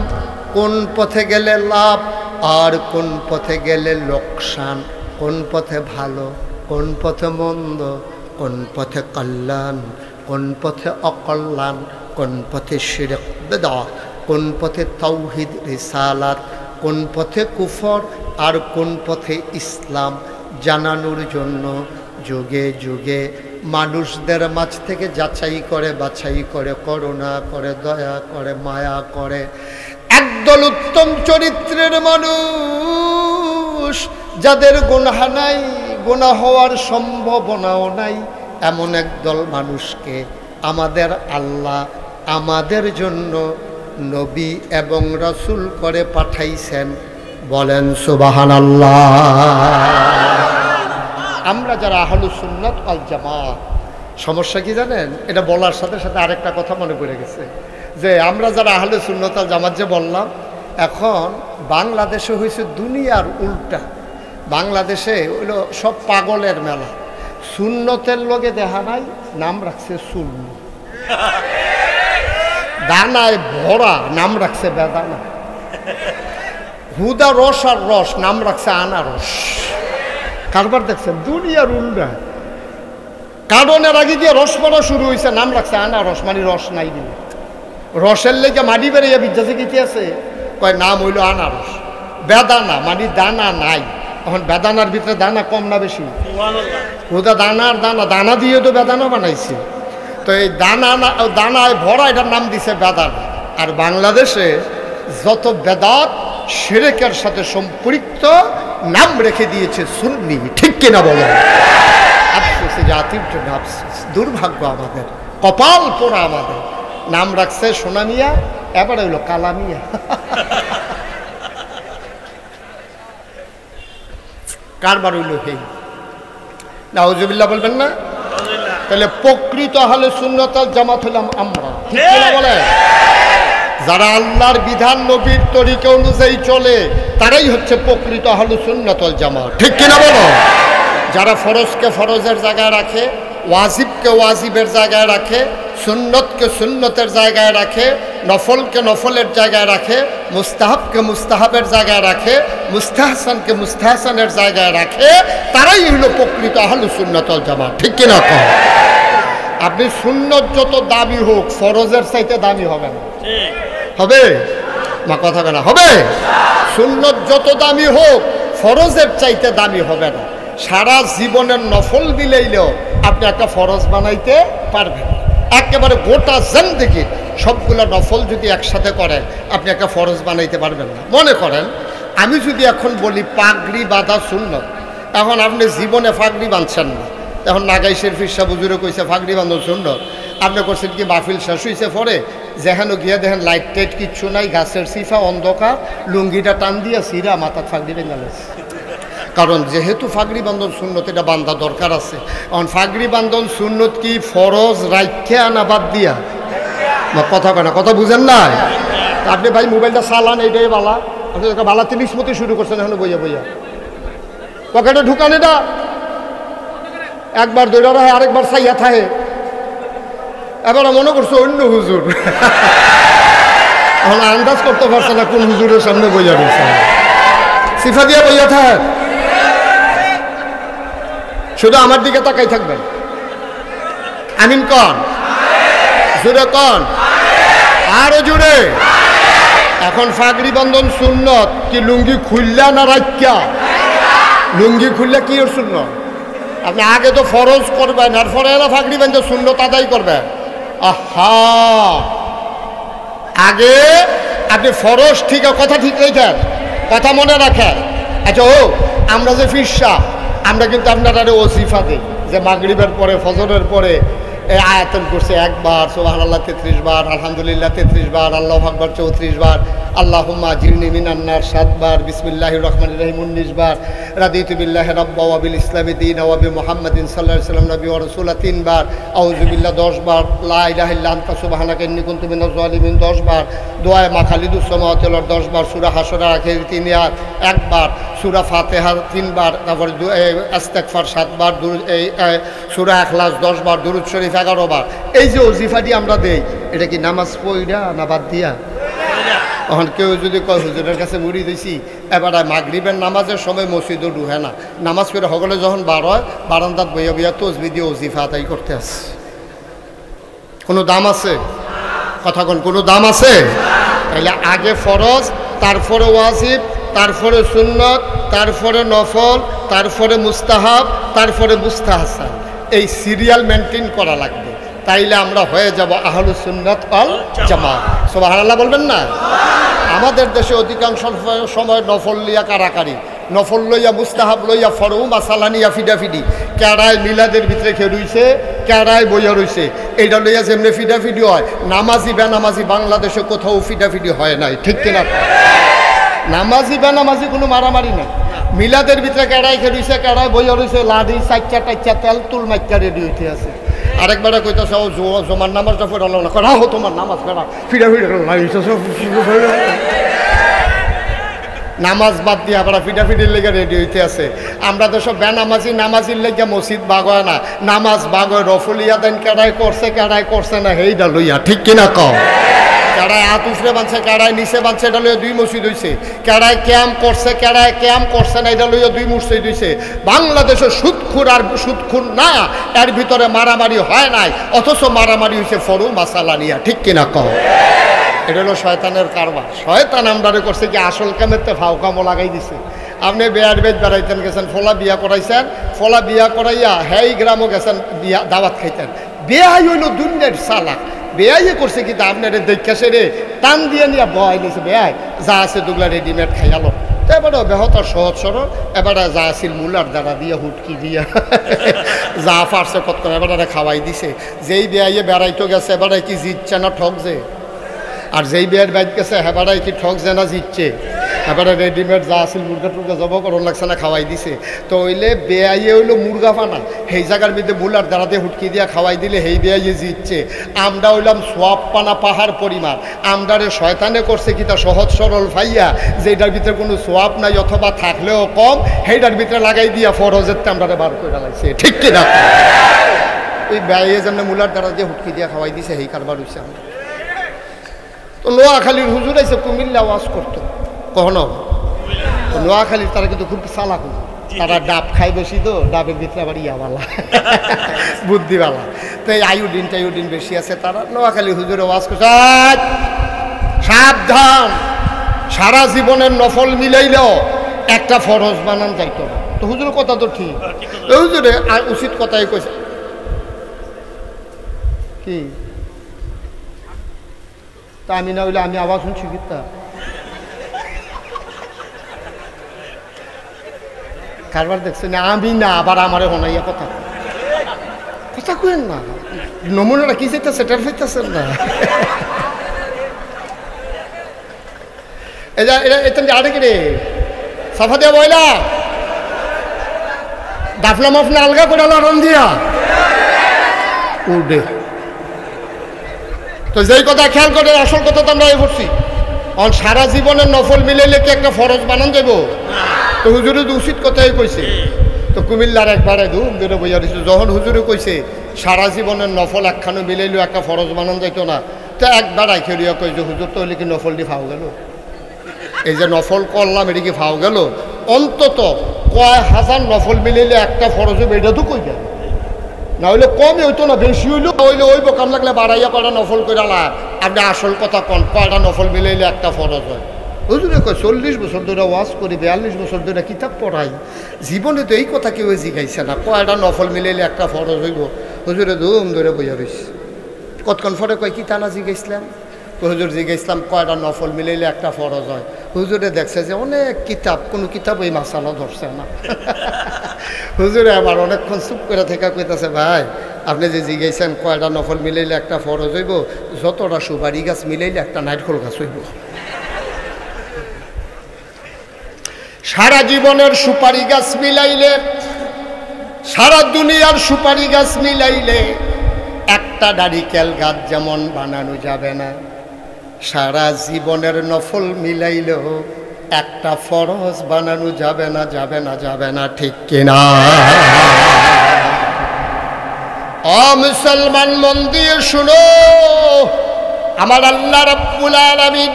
কোন পথে গেলে লাভ আর কোন পথে গেলে লোকসান, কোন পথে ভালো কোন পথে মন্দ, কোন পথে কল্যাণ কোন পথে অকল্যাণ, কোন পথে শিরক বিদআত, কোন পথে তাওহীদ রিসালাত, কোন পথে কুফর আর কোন পথে ইসলাম জানানোর জন্য যুগে যুগে মানুষদের মাঝ থেকে যাচাই করে বাছাই করে, করুণা করে, দয়া করে, মায়া করে একদল উত্তম চরিত্রের মানুষ, যাদের গুনাহ নাই, গুনাহ হওয়ার সম্ভাবনাও নাই, এমন একদল মানুষকে আমাদের আল্লাহ আমাদের জন্য নবী এবং রাসূল করে পাঠাইছেন। বলেন সুবহানাল্লাহ। আমরা যারা আহলুস সুন্নাত ওয়াল জামাত, সমস্যা কি জানেন? এটা বলার সাথে সাথে আরেকটা কথা মনে পড়ে গেছে, যে আমরা যারা আহলুস সুন্নাত ওয়াল জামাত যে বললাম, এখন বাংলাদেশে হয়েছে দুনিয়ার উল্টা। বাংলাদেশে হইল সব পাগলের মেলা। সুন্নতের লগে দেখা নাই, নাম রাখছে সুন্নি। দানায় ভরা, নাম রাখছে বেদানা। হুদা রস আর রস, নাম রাখছে আনারস। কারবার দেখছেন? দুনিয়ার উল্টা। কারণের আগে দিয়ে রস পড়া শুরু হয়েছে, নাম রাখছে আনারস, মানে রস নাই দিল। রসের লেগে মাটি বেরিয়ে বিদ্যাসে গীতি আছে, কয় নাম হইল আনারস। বেদানা মানে দানা নাই। এখন বেদানার ভিতরে দানা কম না বেশি? হুদা দানার দানা, দানা দিয়ে তো বেদানা বানাইছে। তো এই দানায় ভরা, এটার নাম দিছে বেদানা। আর বাংলাদেশে যত বেদাত শিরকের সাথে সম্পৃক্ত, নাম রেখে দিয়েছে সুন্নি, ঠিক কিনা বলো? আফসোস, জাতির জন্য আফসোস, দুর্ভাগ্য আমাদের, কপাল পোড়া আমাদের। নাম রাখছে সোনামিয়া, এবার হইল কালামিয়া। কারবার হইল হেই। নাউজুবিল্লাহ বলবেন না? তাহলে প্রকৃত আহলে সুন্নাত ওয়াল জামাত হলাম আমরা, ঠিক কিনা বলে? যারা আল্লাহর বিধান নবীর তরিকা অনুযায়ী চলে, তারাই হচ্ছে প্রকৃত আহলে সুন্নাত ওয়াল জামাত, ঠিক কিনা বলো? যারা ফরজকে ফরজের জায়গায় রাখে, ওয়াজিবকে ওয়াজিবের জায়গায় রাখে, সুন্নতকে সুন্নতের জায়গায় রাখে, নফলকে নফলের জায়গায় রাখে, মুস্তাহাবকে মুস্তাহাবের জায়গায় রাখে, মুস্তাহসানকে মুস্তাহসানের জায়গায় রাখে, তারাই হলো প্রকৃত আহলুস সুন্নাত ওয়াল জামাত। ঠিক কিনা কন? আপনি সুন্নত যত দামি হোক ফরজের চাইতে দামি হবে না। হবে মা কথা বলে হবে? সুন্নত যত দামি হোক ফরজের চাইতে দামি হবে না। সারা জীবনের নফল মিলাইলেও আপনি একটা ফরজ বানাইতে পারবেন। একেবারে গোটা জিন্দেগি সবগুলো নফল যদি একসাথে করেন আপনি একটা ফরজ বানাইতে পারবেন না। মনে করেন আমি যদি এখন বলি পাগড়ি বাঁধা সুন্নত, এখন আপনি জীবনে পাগড়ি বাঁধছেন না, এখন নাগাই শরীফ সাহেব হুজুরে কইছে পাগড়ি বাঁধন সুন্নত, আপনি করছেন কি মাহফিল শেষ হইছে পরে যেখানে গিয়ে দেখেন লাইট টাইট কিচ্ছু নাই, গাছের সিফা অন্ধকার, লুঙ্গিটা টান দিয়ে সিরা মাথা ফাগড়ি বেঁধে গেছে। কারণ যেহেতু ফাগড়ি বান্ধন সুন্নত এটা বান্ধা দরকার আছে। কারণ ফাগড়ি বান্ধন সুন্নত কি ফরজ রাইখে আনা বাদ দিয়া? কথা কেনা কথা বুঝেন না? আপনি ভাই মোবাইলটা চালান, এইটাই বালা, আপনি বালা 30 মতো শুরু করছেন এখন বইয়া বইয়া পকেটে ঢুকান, এটা একবার দৌড়া রাখে আরেকবার চাইয়া থাকে, এবার মনে করছো অন্য হুজুর। এখন আন্দাজ করতে পারছে না কোন হুজুরের সামনে বইয়া রয়েছে, সিফা দিয়া বইয়া থাক, শুধু আমার দিকে তাকাই থাকবেন। আমিন কন, জোরে কন, আরো জোরে। এখন ফাগড়ি বন্ধন সুন্নত কি লুঙ্গি খুললা না রাখা? লুঙ্গি খুললে কি ওর সুন্নত? আপনি আগে তো ফরজ করবেন, আর পরে এলা ফাগড়ি বান্ধে সুন্নত আদায় করবেন। আহা, আগে আপনি ফরজ ঠিক কথা ঠিক রেখেন, কথা মনে রাখেন। আচ্ছা ও আমরা যে ফিরসা আমরা কিন্তু আপনারা ওসিফা দিই যে মাগরিবের পরে ফজরের পরে এই আয়াতন করছে একবার, সুবহানাল্লাহ 33 বার, আলহামদুলিল্লাহ 33 বার, আল্লাহু আকবার 34 বার, আল্লাহুম্মা জিরনি মিনান নার 7 বার, বিসমিল্লাহির রহমানির রহিম 19 বার, রাদিতু বিল্লাহি রাব্বা ওয়া বিল ইসলামি দীনা ওয়া বি মুহাম্মাদিন সাল্লাল্লাহু আলাইহি ওয়াসাল্লাম নবী ওয়া রাসূলা 3 বার, আউযু বিল্লাহ 10 বার, লা ইলাহা ইল্লা আনতা সুবহানাকা ইন্নী কুনতু মিনাজ জালিমিন 10 বার, দোয়ায়ে মা খালিদুস সামাওয়াতি ওয়াল 10 বার, সূরা হাশরের আখির 3 আয়াত 1 বার, সূরা ফাতিহা 3 বার, তারপর ইস্তিগফার 7 বার, সূরা ইখলাস 10 বার, দুরূদ শরীফ 11 বার। এই যে ওজিফাটি আমরা দেই এটা কি নামাজ পড়া না বাদ দিয়া? এখন কেউ যদি কয় হুজুরের কাছে মুড়ি দিছি, এবার মাগরিবের নামাজের সময় মসজিদও ঢুকে না, নামাজ করে সকলে যখন বার হয় বারান্দাত বইয়া বইয়া তসবিহ দিয়ে ওজিফা আদায় করতে আসে, কোনো দাম আছে? কথা কোন কোনো দাম আছে? তাইলে আগে ফরজ, তারপরে ওয়াজিব, তারপরে সুন্নত, তারপরে নফল, তারপরে মুস্তাহাব, তারপরে মুস্তাহসান, এই সিরিয়াল মেনটেন করা লাগবে। তাইলে আমরা হয়ে যাব আহলুস সুন্নাত ওয়াল জামাত। সুবহানাল্লাহ বলবেন না? আমাদের দেশে অধিকাংশ সময় নফল লইয়া কারাকারি, নফল লইয়া মুস্তাহাব লইয়া ফরু মাসালা নিয়া ফিডাফিডি, কেড়ায় মিলাদের ভিতরে খেলুইছে, কেড়ায় বইয়া রইছে, এইটা লইয়া যেমনি ফিডাফিডি হয়, নামাজি বেনামাজি বাংলাদেশে কোথাও ফিডাফিডি হয় নাই। ঠিক কিনা? নামাজি বেনামাজি কোনো মারামারি নাই। মিলাদের ভিতরে কেড়াই খেলুইছে, কেড়ায় বইয়া রইছে, লাঠি 4টা 4টা তেল তুল মাইকা রেডি হইতে আছে। আরেকবার কইতেছে ও জমার নামাজটা পড়ে না, রাহো তোমার নামাজ বেড়া ফিডাফিডি নামাজ বাদ দিয়ে আবার ফিডাফিডির লেগে রেডি হইতে আছে। আমরা তো সব বেনামাজি, নামাজির লেগে মসজিদ বাগয় না, নামাজ বাগয় রফলিয়া দেন, কেড়াই করছে না হেইডা লইয়া। ঠিক কিনা কও? কেড়ায় হাত উফরে বাঁধছে, কেড়ায় নিচে বাঁধছে, এটা লইয়া 2 মসজিদ হইছে। কেড়ায় ক্যাম্প করছে, কেড়ায় ক্যাম্প করছে না, এটা লইয়া 2 মসজিদ হইছে। বাংলাদেশে সুদখুর আর সুদখুর না, এর ভিতরে মারামারি হয় নাই, অথচ মারামারি হয়েছে ফরু মাসালা নিয়া। ঠিক কিনা কও? এটা হলো শয়তানের কারবার। শয়তান আমরারে করছে কি আসল কামেতে ফাও কামও লাগাই দিছে। আপনি বেয়ার বেদ বেড়াইতেন, গেছেন ফলা বিয়া করাইছেন, ফলা বিয়া করাইয়া হেই গ্রামও গেছেন বিয়া দাওয়াত খাইতেন। বেয়াই হইল দুনিয়ার চালাক। বেয়াইয়ে করছে কি আপনার দেখা সেরে টান দিয়ে নিয়ে বয় নিয়েছে, বেয়াই যা আছে দুগলা রেডিমেড খাইয়ালো। তো এবারে ব্যাহত সহজ সরল, এবারে যা আছিল মূলার দ্বারা দিয়া হুটকি দিয়া যা পারছে কত করে এবারে খাওয়াই দিছে। যেই বেয়াইয়ে বেড়াইতো গেছে এবারে কি জিতছে না ঠকছে, আর যেই বেয়ার বাইক গেছে হেবারাই কি ঠকছে না জিতছে। এবারে রেডিমেড যা আছিল মুরগা টুরগা জব করন লাগছে না খাওয়াই দিছে। তো হইলে বেয়াইয়ে হইলো মুরগা ফানা, সেই জায়গার মধ্যে মূলার দ্বারাতে হুটকি দিয়া খাওয়াই দিলে সেই বেয়াইয়ে জিতছে। আমরা হইলাম সোয়াব পানা পাহাড় পরিমাণ। আমরারে শয়তানে করছে কি তা সহজ সরল ভাইয়া, যেটার ভিতরে কোনো সোয়াব নাই অথবা থাকলেও কম, সেইটার ভিতরে লাগাই দিয়া ফরজের আমরারে বার করে লাগছে। ঠিক কিনা? ওই ব্যয়ের জন্য মূলার দ্বারা যে হুটকি দিয়ে খাওয়াই দিছে সেই কারবার হয়েছে আমরা। তো নোয়াখালীর হুজুর এসে কুমিল্লা ওয়াজ করতো কখনো। তো নোয়াখালীর তারা কিন্তু খুব চালাক হুজুর, তারা ডাব খায় বেশি, তো ডাবের ভিতরে আবার ইয়াওয়ালা বুদ্ধিওয়ালা। তো এই আয়োডিন বেশি আছে, তারা নোয়াখালী হুজুরে ওয়াজ করছে, সাবধান, সারা জীবনের নফল মিলাইলেও একটা ফরজ বানান যাইতো না। তো হুজুরের কথা তো ঠিক, হুজুরে উচিত কথাই কইছে। কি তা আমি না হইলে আমি আওয়াজ শুনছি কিতা কারবার দেখছেন? আমি না, আবার আমারে হনাইয়া কথা কথা কেন না, নমুনাটা কি চাইতেছে সেটার চাইতেছেন না। এটা আরে কি রে সাফা দিয়া বইলা ডাফলা মাফনা আলগা করে রন দিয়া উঠে। তো যেই কথা খেয়াল করে, আসল কথা তো আমরা পড়ছি, সারা জীবনের নফল মিলাইলে কি একটা ফরজ বানান যাব? তো হুজুরে তো উচিত কথাই কইছে। তো কুমিল্লার একবারে ধুম ধরে বইয়া দিচ্ছে, যখন হুজুরে কইছে সারা জীবনের নফল একখানো মিলাইলেও একটা ফরজ বানান যাইতো না, তো একবার আইখেরিয়া কই যে হুজুর তো হইলে কি নফলটি ফাও গেল, এই যে নফল করলাম এটা কি ফাও গেল? অন্তত কয় হাজার নফল মিলাইলে একটা ফরজ হবে, এটা তো কই গেল না, হইলে কমই হইতো না, বেশি হইলো হইলে ওই বোকাম লাগলে বাড়াইয়া কয়টা নফল করে আলা। আপনি আসল কথা কন, কয়টা নফল মিলাইলে একটা ফরজ হয়? হুজুরে কয় 40 বছর ধরে ওয়াজ করি, 42 বছর ধরে কিতাব পড়াই, জীবনে তো এই কথা কেউ জিগাইছে না, কয়টা নফল মিলাইলে একটা ফরজ হইব। হুজুরে ধুম ধরে বইয়া রইছে। কতক্ষণ পরে কয় কি তালা জিগাইছিলাম? হুজুর জিগাইছিলাম কয়টা নফল মিলাইলে একটা ফরজ হয়। হুজুরে দেখছে যে অনেক কিতাব, কোনো কিতাব এই মাসালা ধরছে না। হুজুরে আবার অনেকক্ষণ চুপ করে থেকে কইতাছে, ভাই আপনি যে জিগাইছেন কয়টা নফল মিলাইলে একটা ফরজ হইব, যতটা সুপারি গাছ মিলাইলে একটা নাইটকল গাছ হইব। সারা জীবনের সুপারি গাছ মিলাইলে, সারা দুনিয়ার সুপারি গাছ মিলাইলে একটা নারিকেল গাছ যেমন বানানো যাবে না, সারা জীবনের নফল মিলাইলেও একটা ফরজ বানানো যাবে না, যাবে না, যাবে না, ঠিক কিনা? মুসলমান মন দিয়ে শুনো, আমার আল্লাহ রাব্বুল আলামিন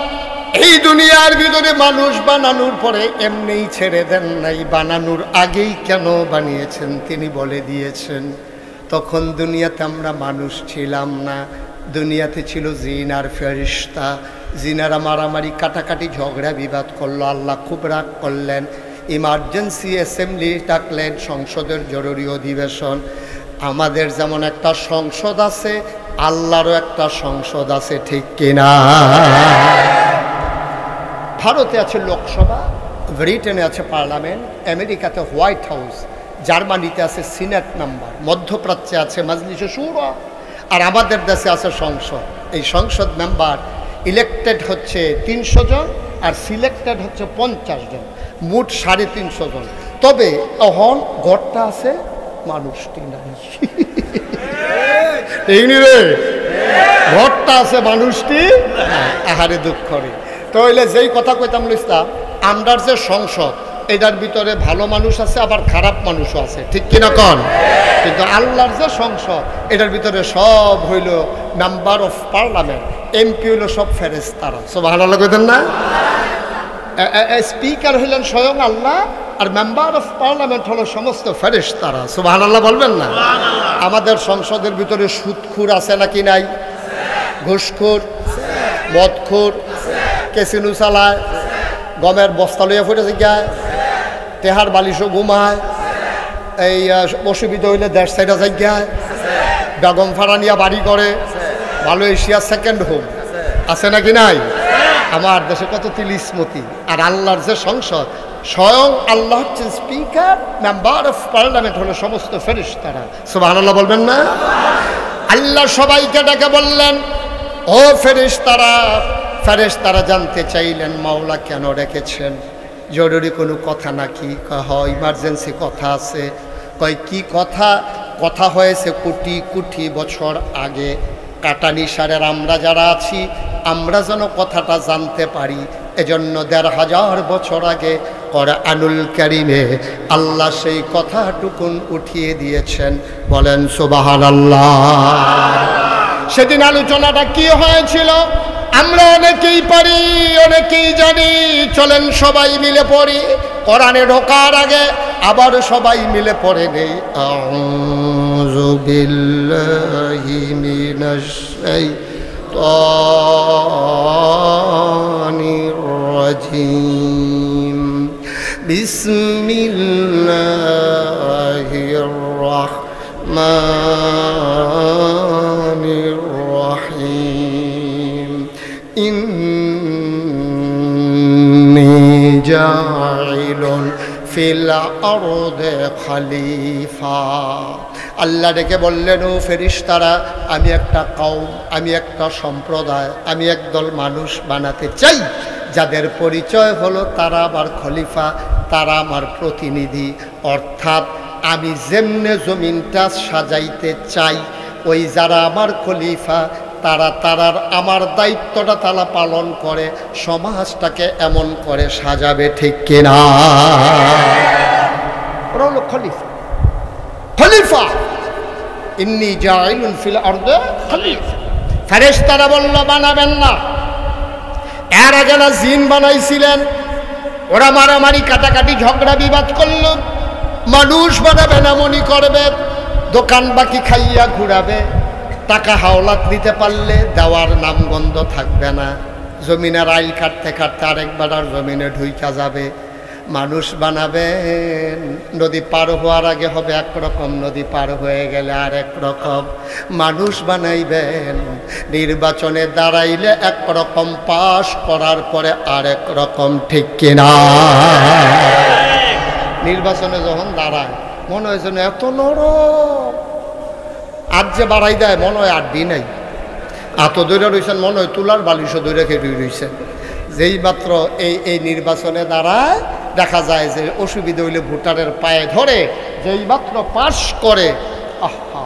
এই দুনিয়ার ভিতরে মানুষ বানানোর পরে এমনিই ছেড়ে দেন নাই, বানানোর আগেই কেন বানিয়েছেন তিনি বলে দিয়েছেন। তখন দুনিয়াতে আমরা মানুষ ছিলাম না, দুনিয়াতে ছিল জিন আর ফেরেশতা। জিনারা মারামারি কাটাকাটি ঝগড়া বিবাদ করলো, আল্লাহ খুব রাগ করলেন, ইমার্জেন্সি অ্যাসেম্বলি ডাকলেন, সংসদের জরুরি অধিবেশন। আমাদের যেমন একটা সংসদ আছে, আল্লাহরও একটা সংসদ আছে, ঠিক কিনা? ভারতে আছে লোকসভা, ব্রিটেনে আছে পার্লামেন্ট, আমেরিকাতে হোয়াইট হাউস, জার্মানিতে আছে সিনেট মেম্বার, মধ্যপ্রাচ্যে আছে মজলিসে শুরা, আর আমাদের দেশে আছে সংসদ। এই সংসদ মেম্বার ইলেক্টেড হচ্ছে 300 জন আর সিলেক্টেড হচ্ছে 50 জন, মোট 350 জন। তবে এখন ঘরটা আছে মানুষটি নাই, রে ঘরটা আছে মানুষটি, আহারে দুঃখ রে। তো হইলে যেই কথা কইতাম ইসলাম, আমরার যে সংসদ এটার ভিতরে ভালো মানুষ আছে আবার খারাপ মানুষও আছে, ঠিক কিনা কন? কিন্তু আল্লাহর যে সংসদ এটার ভিতরে সব হইল মেম্বার অফ পার্লামেন্ট, এমপি হইল সব ফেরেশতারা। সুবহানাল্লাহ কইতেন না? স্পিকার হইলেন স্বয়ং আল্লাহ, আর মেম্বার অফ পার্লামেন্ট হলো সমস্ত ফেরেশতারা। সুবহানাল্লাহ বলবেন না? আমাদের সংসদের ভিতরে সুদখোর আছে নাকি নাই? ঘুষখোর, মদখোর, কেসিনো চালায়, গমের বস্তা লইয়া ফুটেছে গায়, তেহার বালিশও ঘুমায়, এই অসুবিধা হইলে দেড় সাইডা জায়গায়, বেগম ফারানিয়া বাড়ি করে, মালয়েশিয়া সেকেন্ড হোম আছে নাকি নাই? আমার দেশে কত তিলিসমতি। আর আল্লাহর যে সংসদ, স্বয়ং আল্লাহ হচ্ছে স্পিকার, মেম্বার অফ পার্লামেন্ট হলো সমস্ত ফেরেশতারা। সুবহানাল্লাহ বলবেন না? আল্লাহ সবাইকে ডেকে বললেন, ও ফেরেশতারা। ফেরেশতারা জানতে চাইলেন মাওলা কেন রেখেছেন, জরুরি কোনো কথা নাকি? হয় ইমার্জেন্সি কথা আছে। কয় কি কথা? কথা হয়েছে কোটি কোটি বছর আগে, কাটানি সারের আমরা যারা আছি আমরা যেন কথাটা জানতে পারি, এজন্য ১৫০০ বছর আগে কোরআনুল কারীমে আল্লাহ সেই কথাটুকুন উঠিয়ে দিয়েছেন। বলেন সুবহানাল্লাহ। সেদিন আলোচনাটা কি হয়েছিল আমরা অনেকেই পারি, অনেকেই জানি। চলেন সবাই মিলে পড়ি। কোরআনে ঢোকার আগে আবার সবাই মিলে পড়ে নেই। আউযু বিল্লাহি মিনাশ শাইতানির রাজিম। বিসমিল্লাহির রাহমানির রাহিম। ইন্নী জাইলুন ফিল আরদে খলিফা। আল্লাহ ডেকে বললেন, ও ফেরেশতারা, আমি একটা কওম, আমি একটা সম্প্রদায়, আমি একদল মানুষ বানাতে চাই যাদের পরিচয় হলো তারা আমার খলিফা, তারা আমার প্রতিনিধি। অর্থাৎ আমি যেমনে জমিনটা সাজাইতে চাই, ওই যারা আমার খলিফা তারা আমার দায়িত্বটা তারা পালন করে সমাজটাকে এমন করে সাজাবে। ঠিক কিনা? ওরা হলো খলিফা। খলিফা ইন্নী জাইলুন ফিল আরদে খলিফা। ফেরেশতারা বলল বানাবেন না। এর আগে না জিন বানাইছিলেন, ওরা মারামারি কাটাকাটি ঝগড়া বিবাদ করল। মানুষ বানাবে না, মনি করবে, দোকান বাকি খাইয়া ঘুরাবে, টাকা হাওলাত দিতে পারলে দেওয়ার নামগন্ধ থাকবে না। জমিনের আইল কাটতে কাটতে আরেকবার আর জমিনে ঢুইকা যাবে। মানুষ বানাবেন, নদী পার হওয়ার আগে হবে একরকম, নদী পার হয়ে গেলে আরেক রকম। মানুষ বানাইবেন, নির্বাচনে দাঁড়াইলে একরকম, পাশ করার পরে আরেক রকম। ঠিক কিনা? নির্বাচনে যখন দাঁড়ায় মনে হয় যেন এত নরম, আর যে বাড়াই দেয় মনে হয় আর দিন নাই। এত দৈরা রয়েছেন মনে হয় তুলার বালিশও দৈরা খেয়ে রয়েছেন। যেই মাত্র এই নির্বাচনে দাঁড়ায় দেখা যায় যে অসুবিধা হইলে ভোটারের পায়ে ধরে, যেই মাত্র পাশ করে, আহা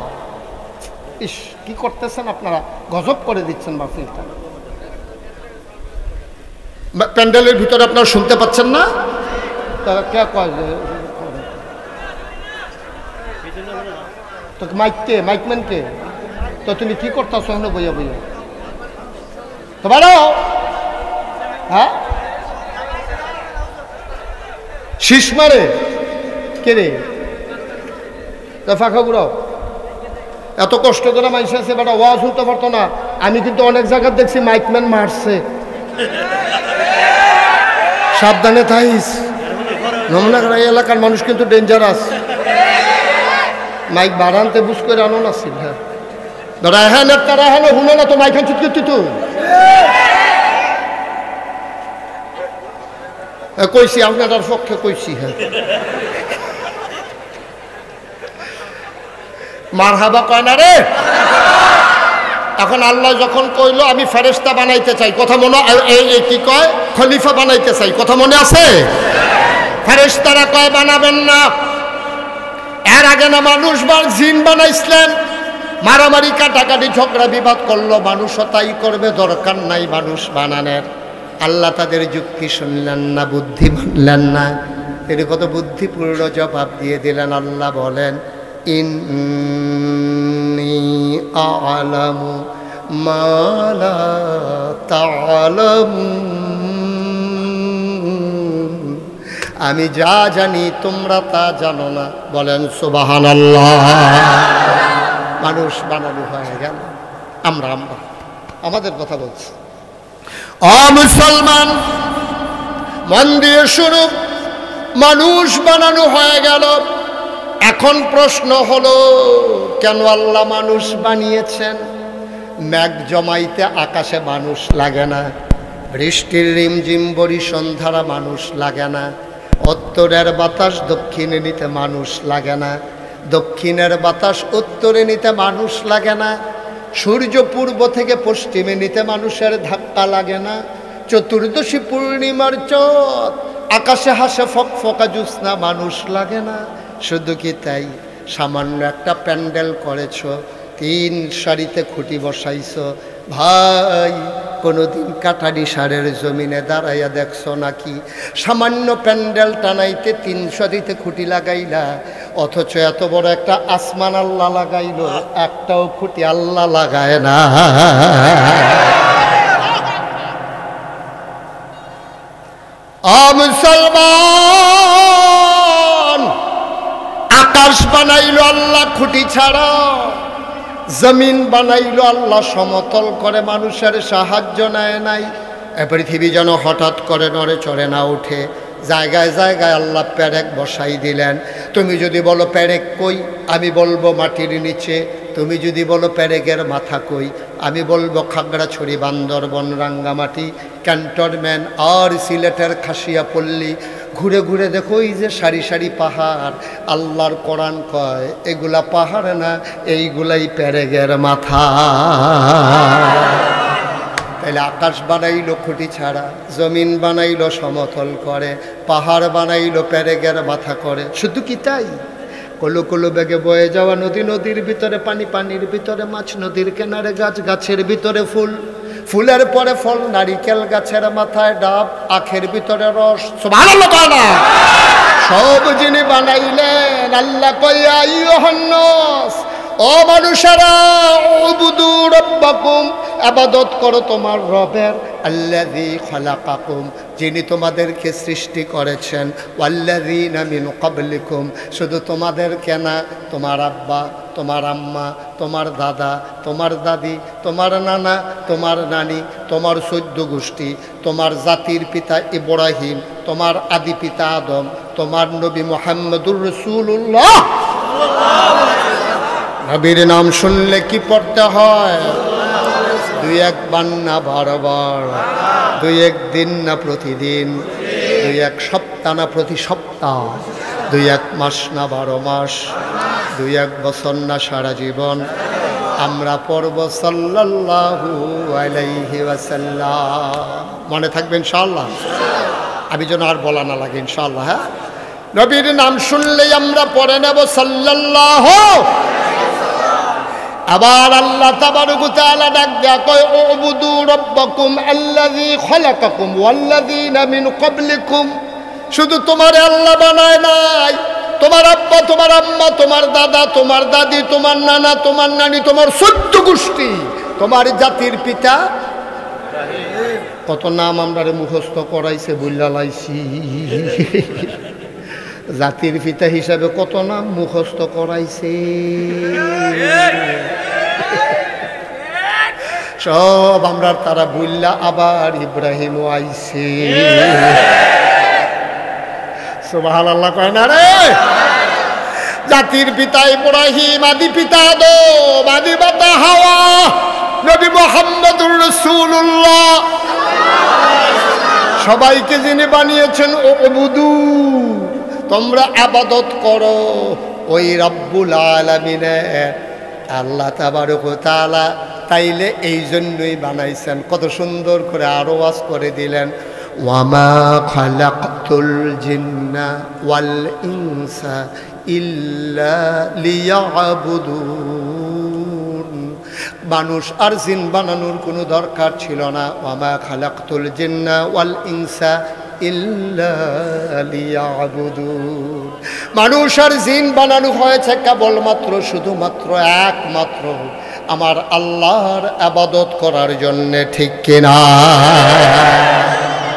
ইস কি করতেছেন আপনারা, গজব করে দিচ্ছেন মাহফিলটা। প্যান্ডেলের ভিতরে আপনারা শুনতে পাচ্ছেন না? তারা কে কয় তো মাইককে, মাইকম্যানকে, তো তুমি কি করতেছ এখানে বইয়া বইয়া? তো বাড়ো, হ্যাঁ শীষ মারে কে রে? তা ফাঁকা ঘুরাও। এত কষ্ট করে মাইসে আছে বেটা, ওয়াজ হতে পারতো না। আমি কিন্তু অনেক জায়গায় দেখছি মাইকম্যান মারছে। সাবধানে থাইস, নমুনা এলাকার মানুষ কিন্তু ডেঞ্জারাস। মাইক বাড়ানতে বুঝ করে আনো না ছিল। হ্যাঁ দাদা, হ্যাঁ তারা হ্যাঁ শুনে না তো মাইক চুট করতে তুই কইছি, আপনার পক্ষে কইছি। হ্যাঁ মার হাবা কয় না রে। এখন আল্লাহ যখন কইলো আমি ফেরেশতা বানাইতে চাই, কথা মনে কি কয়, খলিফা বানাইতে চাই, কথা মনে আছে? ফেরেশতারা কয় বানাবেন না। এর আগে না মানুষ জিন বানাইছিলেন, মারামারি কাটাকাটি ঝগড়া বিবাদ করলো, মানুষও তাই করবে, দরকার নাই মানুষ বানানোর। আল্লাহ তাদের যুক্তি শুনলেন না, বুদ্ধি মানলেন না। এর কত বুদ্ধিপূর্ণ জবাব দিয়ে দিলেন। আল্লাহ বলেন, ইন্নী আ'লামু মা লা তা'লামুন, আমি যা জানি তোমরা তা জানো না। বলেন সুবহানাল্লাহ। মানুষ বানানো হয়ে গেল। আমরা আমাদের কথা বলছি। ও মুসলমান, মন দিয়ে শুনো, মানুষ বানানো হয়ে গেল। এখন প্রশ্ন হলো, কেন আল্লাহ মানুষ বানিয়েছেন? মেঘ জমাইতে আকাশে মানুষ লাগে না, বৃষ্টির রিমঝিম বরিশন ধারা মানুষ লাগে না, উত্তরের বাতাস দক্ষিণে নিতে মানুষ লাগে না, দক্ষিণের বাতাস উত্তরে নিতে মানুষ লাগে না, সূর্য পূর্ব থেকে পশ্চিমে নিতে মানুষের ধাক্কা লাগে না, চতুর্দশী পূর্ণিমার চাঁদ আকাশে হাসে ফকফকা জ্যোৎস্না মানুষ লাগে না। শুধু কি তাই, সামান্য একটা প্যান্ডেল করেছ, 3 সারিতে খুঁটি বসাইছ, ভাই কোনোদিন কাটারি সারের জমিনে দাঁড়াইয়া দেখছো নাকি? সামান্য প্যান্ডেল টানাইতে 300 দিতে খুঁটি লাগাইলা, অথচ এত বড় একটা আসমান আল্লাহ লাগাইলো, একটাও খুঁটি আল্লাহ লাগায় না। মুসলমান, আকাশ বানাইলো আল্লাহ খুঁটি ছাড়া, জমিন বানাইলো আল্লাহ সমতল করে, মানুষের সাহায্য নেয় নাই। এ পৃথিবী যেন হঠাৎ করে নড়ে চড়ে না উঠে, জায়গায় জায়গায় আল্লাহ পেরেক বসাই দিলেন। তুমি যদি বলো পেরেক কই, আমি বলবো মাটির নিচে। তুমি যদি বলো পেরেকের মাথা কই, আমি বলবো খাগড়াছড়ি, বান্দরবন, রাঙ্গামাটি, ক্যান্টনমেন্ট আর সিলেটের খাসিয়াপল্লী। ঘুরে ঘুরে দেখো এই যে সারি সারি পাহাড়, আল্লাহর কোরআন কয় এগুলা পাহাড় না, এইগুলাই পেরেকের মাথা। তাইলে আকাশ বানাইলো খুঁটি ছাড়া, জমিন বানাইলো সমতল করে, পাহাড় বানাইলো পেরেকের মাথা করে। শুধু কি তাই? কলো কলো বেগে বয়ে যাওয়া নদী, নদীর ভিতরে পানি, পানির ভিতরে মাছ, নদীর কিনারে গাছ, গাছের ভিতরে ফুল, ফুলের পরে ফল, নারিকেল গাছের মাথায় ডাব, আখের ভিতরে রস। সুবহানাল্লাহ তাআলা সব যিনি বানাইলেন, আল্লাহ কইয়া আইয়ুহান নাস, ও মানুষেরা, উবুদু রাব্বাকুম, ইবাদত করো তোমার রবের, আল্লাযী খালাকাকুম, যিনি তোমাদেরকে সৃষ্টি করেছেন, ওয়াল্লাযীনা মিন ক্বাবলিকুম, শুধু তোমাদেরকে না, তোমার আব্বা, তোমার আম্মা, তোমার দাদা, তোমার দাদি, তোমার নানা, তোমার নানি, তোমার 14 গোষ্ঠী, তোমার জাতির পিতা ইব্রাহিম, তোমার আদি পিতা আদম, তোমার নবী মুহাম্মদুর রাসূলুল্লাহ। নবীর নাম শুনলে কি পড়তে হয়? 2-1 বার না বারবার, 2-1 দিন না প্রতিদিন, 2-1 সপ্তাহ না প্রতি সপ্তাহ, 2-1 মাস না 12 মাস, 2-1 বছর না সারা জীবন। আমরা পড়ব সাল্লাল্লাহু আলাইহি ওয়াসাল্লাম। মনে থাকবে ইনশাআল্লাহ? আমি যেন আর বলা না লাগে ইনশাআল্লাহ। হ্যাঁ, নবীর নাম শুনলেই আমরা পড়ে নেব সাল্লাল্লাহু। আবার আল্লাহ তাবারক ওয়া তাআলা ডাক দেয়া কয়, উবুদু রাব্বাকুম আল্লাযী খালাকাকুম ওয়াল্লাযীনা মিন ক্বাবলিকুম, শুধু তোমার আল্লাহ বানায় নাই, তোমার আব্বা, তোমার আম্মা, তোমার দাদা, তোমার দাদি, তোমার নানা, তোমার নানি, তোমার 14 গোষ্ঠী, তোমার জাতির পিতা। কত নাম আমরা মুখস্থ করাইছে, বুইল্লা লাইছি। জাতির পিতা হিসাবে কত নাম মুখস্থ করাইছে, সব আমরা তারা বুইল্লা। আবার ইব্রাহিমও আইছে। সুবহানাল্লাহ কয় না রে? জাতির পিতা ইব্রাহিম, আদি পিতা আদম, আদি মাতা হাওয়া, নবী মুহাম্মদুর রাসূলুল্লাহ, সবাইকে যিনি বানিয়েছেন উবুদু, তোমরা ইবাদত করো ওই রব্বুল আলামিনের, আল্লাহ তাবারক ওয়া তাআলা। তাইলে এই জন্যই বানাইছেন। কত সুন্দর করে আরো ওয়াজ করে দিলেন, ওয়ামা খালাকতুল জিন্না ওয়াল ইনসা ইল্লা লিয়াবুদুন, মানুষ আর জিন বানানোর কোনো দরকার ছিল না। ওয়ামা খালাকতুল জিন্না ওয়াল ইনসা ইল্লা লিয়াবুদুন, মানুষ আর জিন বানানো হয়েছে কেবলমাত্র, শুধুমাত্র, একমাত্র আমার আল্লাহর ইবাদত করার জন্যে। ঠিক কিনা?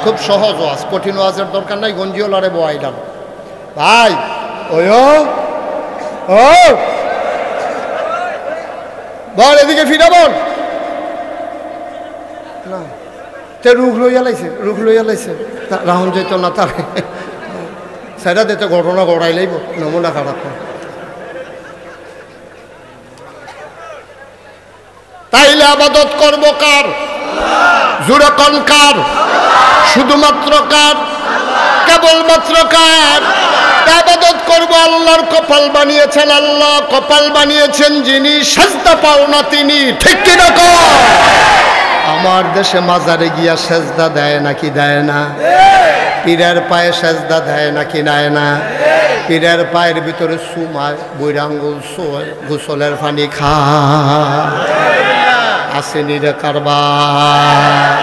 খুব সহজ ওয়াজ, কঠিন ওয়াজের দরকার নাই। গঞ্জিওলারে বয়াইলাম ভাই, ওই ও বল, এদিকে ফিরা বল না, তে রুখ লইয়া লাইছে, রুখ লইয়া লাইছে, রাহুল যেত না, তার সেটা দিতে ঘটনা ঘটাই লাইব, নমুনা খারাপ। তাইলে আবাদত করব কার? জোরে কোন কার? শুধুমাত্র কার? কেবলমাত্র কার? আবাদত করব আল্লাহর। কপাল বানিয়েছেন আল্লাহ, কপাল বানিয়েছেন যিনি, সেজদা পাও না তিনি। ঠিক কিনা কর? আমার দেশে মাজারে গিয়া সেজদা দেয় নাকি দেয় না? পীরের পায়ে সেজদা দেয় নাকি দেয় না? পীরের পায়ের ভিতরে সুমায়, বৈরাঙ্গুল গোসলের পানি খায়। আসেনি রে কারবার।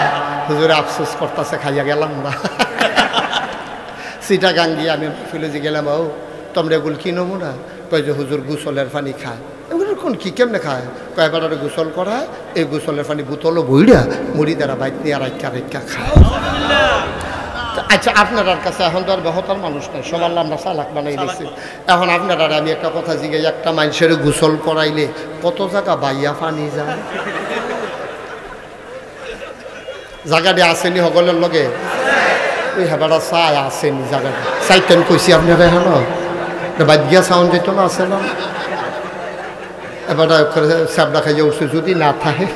হুজুরে আফসোস করতেছে, খাইয়া গেলাম না। চিটাগাং গিয়ে আমি ফিলেজি গেলাম, ও তোমরা এগুলো কি নমুনা? কয় যে হুজুর গোসলের পানি খায়। এগুলো কোন কি কেমনে খায়? কয়েকবার গোসল করায়, এই গোসলের পানি বোতলও বইরা মুড়ি দ্বারা বাইক নিয়ে রাইকা রাইকা খায়। আচ্ছা, আপনার কাছে এখন তো আর বেহতার মানুষ নাই, সবার আমরা চালাক বানাই দিচ্ছি। এখন আপনারা আমি একটা কথা জিজ্ঞাসা, একটা মানুষের গোসল করাইলে কত জায়গা বাইয়া পানি যায়? জায়গাটি আসেনি সকলের লগে? ওই হেবাটা চাই আসেনি জায়গাটা, চাইতেন কইছি আপনারা এখন বাদ গিয়া সাউন্ড দিত না, আছে না? এবার স্যাবডা খাইয়া উঠছে যদি না থাকে।